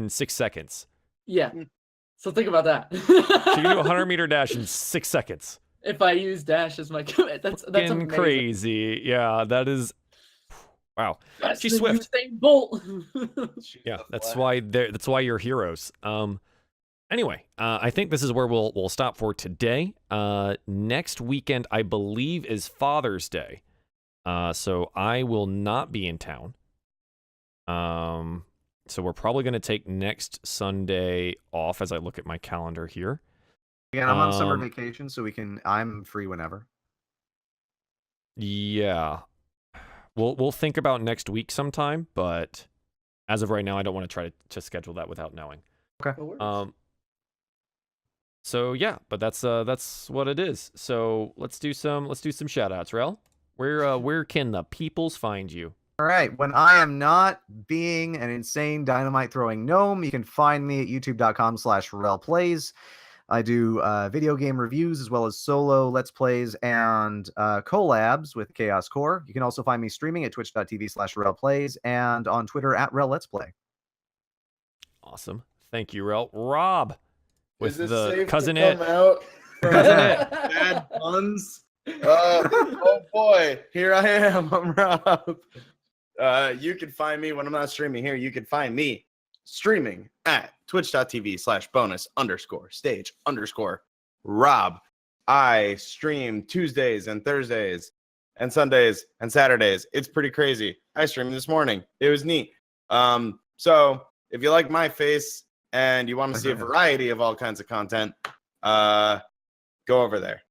6 seconds. Yeah. So think about that. She can do a 100-meter dash in 6 seconds. If I use dash as my command, that's Fucking amazing. crazy. Yeah, that is. Wow. That's She's the swift. Usain Bolt. Yeah, that's why you're heroes. Anyway, I think this is where we'll stop for today. Next weekend, I believe, is Father's Day. So I will not be in town. So we're probably going to take next Sunday off as I look at my calendar here. Again, I'm on summer vacation, so I'm free whenever. Yeah. We'll think about next week sometime, but as of right now, I don't want to try to schedule that without knowing. Okay. So yeah, but that's what it is. So let's do some shout outs, Rel. Where can the peoples find you? All right. When I am not being an insane dynamite throwing gnome, you can find me at youtube.com/relplays. I do video game reviews as well as solo Let's Plays and collabs with Chaos Core. You can also find me streaming at twitch.tv/relplays and on Twitter at reletsplay. Awesome. Thank you, Rel. Rob, with Is this the safe cousin to it. come out? Cousin it. Bad puns. Oh boy, here I am. I'm Rob. You can find me when I'm not streaming here. You can find me streaming at twitch.tv/bonus_stage_. Rob. I stream Tuesdays and Thursdays and Sundays and Saturdays. It's pretty crazy. I streamed this morning. It was neat. So if you like my face and you want to see a variety of all kinds of content, go over there.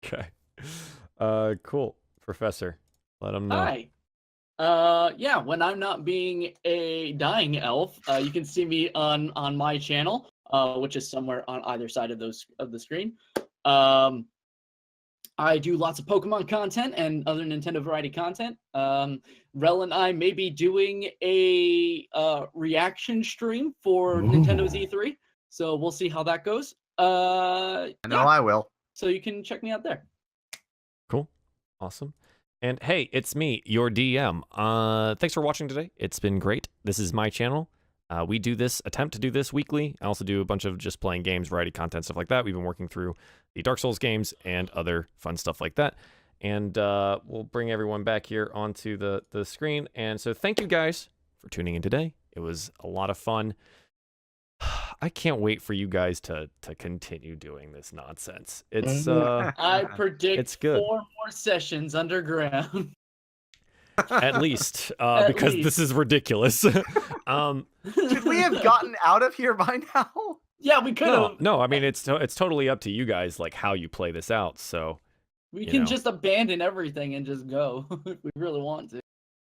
Okay. Cool. Professor, let them know. Hi. Yeah, when I'm not being a dying elf, you can see me on my channel, which is somewhere on either side of the screen. I do lots of Pokemon content and other Nintendo variety content. Rel and I may be doing a reaction stream for Nintendo's E3, so we'll see how that goes. I know I will. So you can check me out there. Cool. Awesome. And hey, it's me, your DM. Thanks for watching today. It's been great. This is my channel. We attempt to do this weekly. I also do a bunch of just playing games, variety content, stuff like that. We've been working through the Dark Souls games and other fun stuff like that. And we'll bring everyone back here onto the screen. And so thank you guys for tuning in today. It was a lot of fun. I can't wait for you guys to continue doing this nonsense. It's I predict it's good. 4 more sessions underground. At least, because this is ridiculous. Should we have gotten out of here by now? Yeah, we could have. No, I mean it's totally up to you guys, like how you play this out. So we can just abandon everything and just go if we really want to.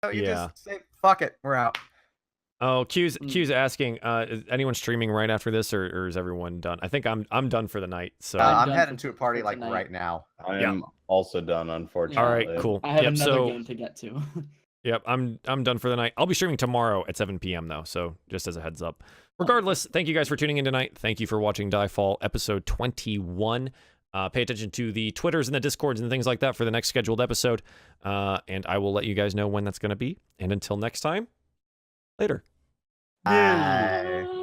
No, you just say fuck it, we're out. Oh, Q's asking, is anyone streaming right after this, or is everyone done? I think I'm done for the night. So I'm heading to a party like right now. I am also done, unfortunately. All right, cool. I have another game to get to. Yep, I'm done for the night. I'll be streaming tomorrow at 7 p.m. though, so just as a heads up. Regardless, thank you guys for tuning in tonight. Thank you for watching DieFall episode 21. Pay attention to the Twitters and the Discords and things like that for the next scheduled episode. And I will let you guys know when that's going to be. And until next time, later. Bye.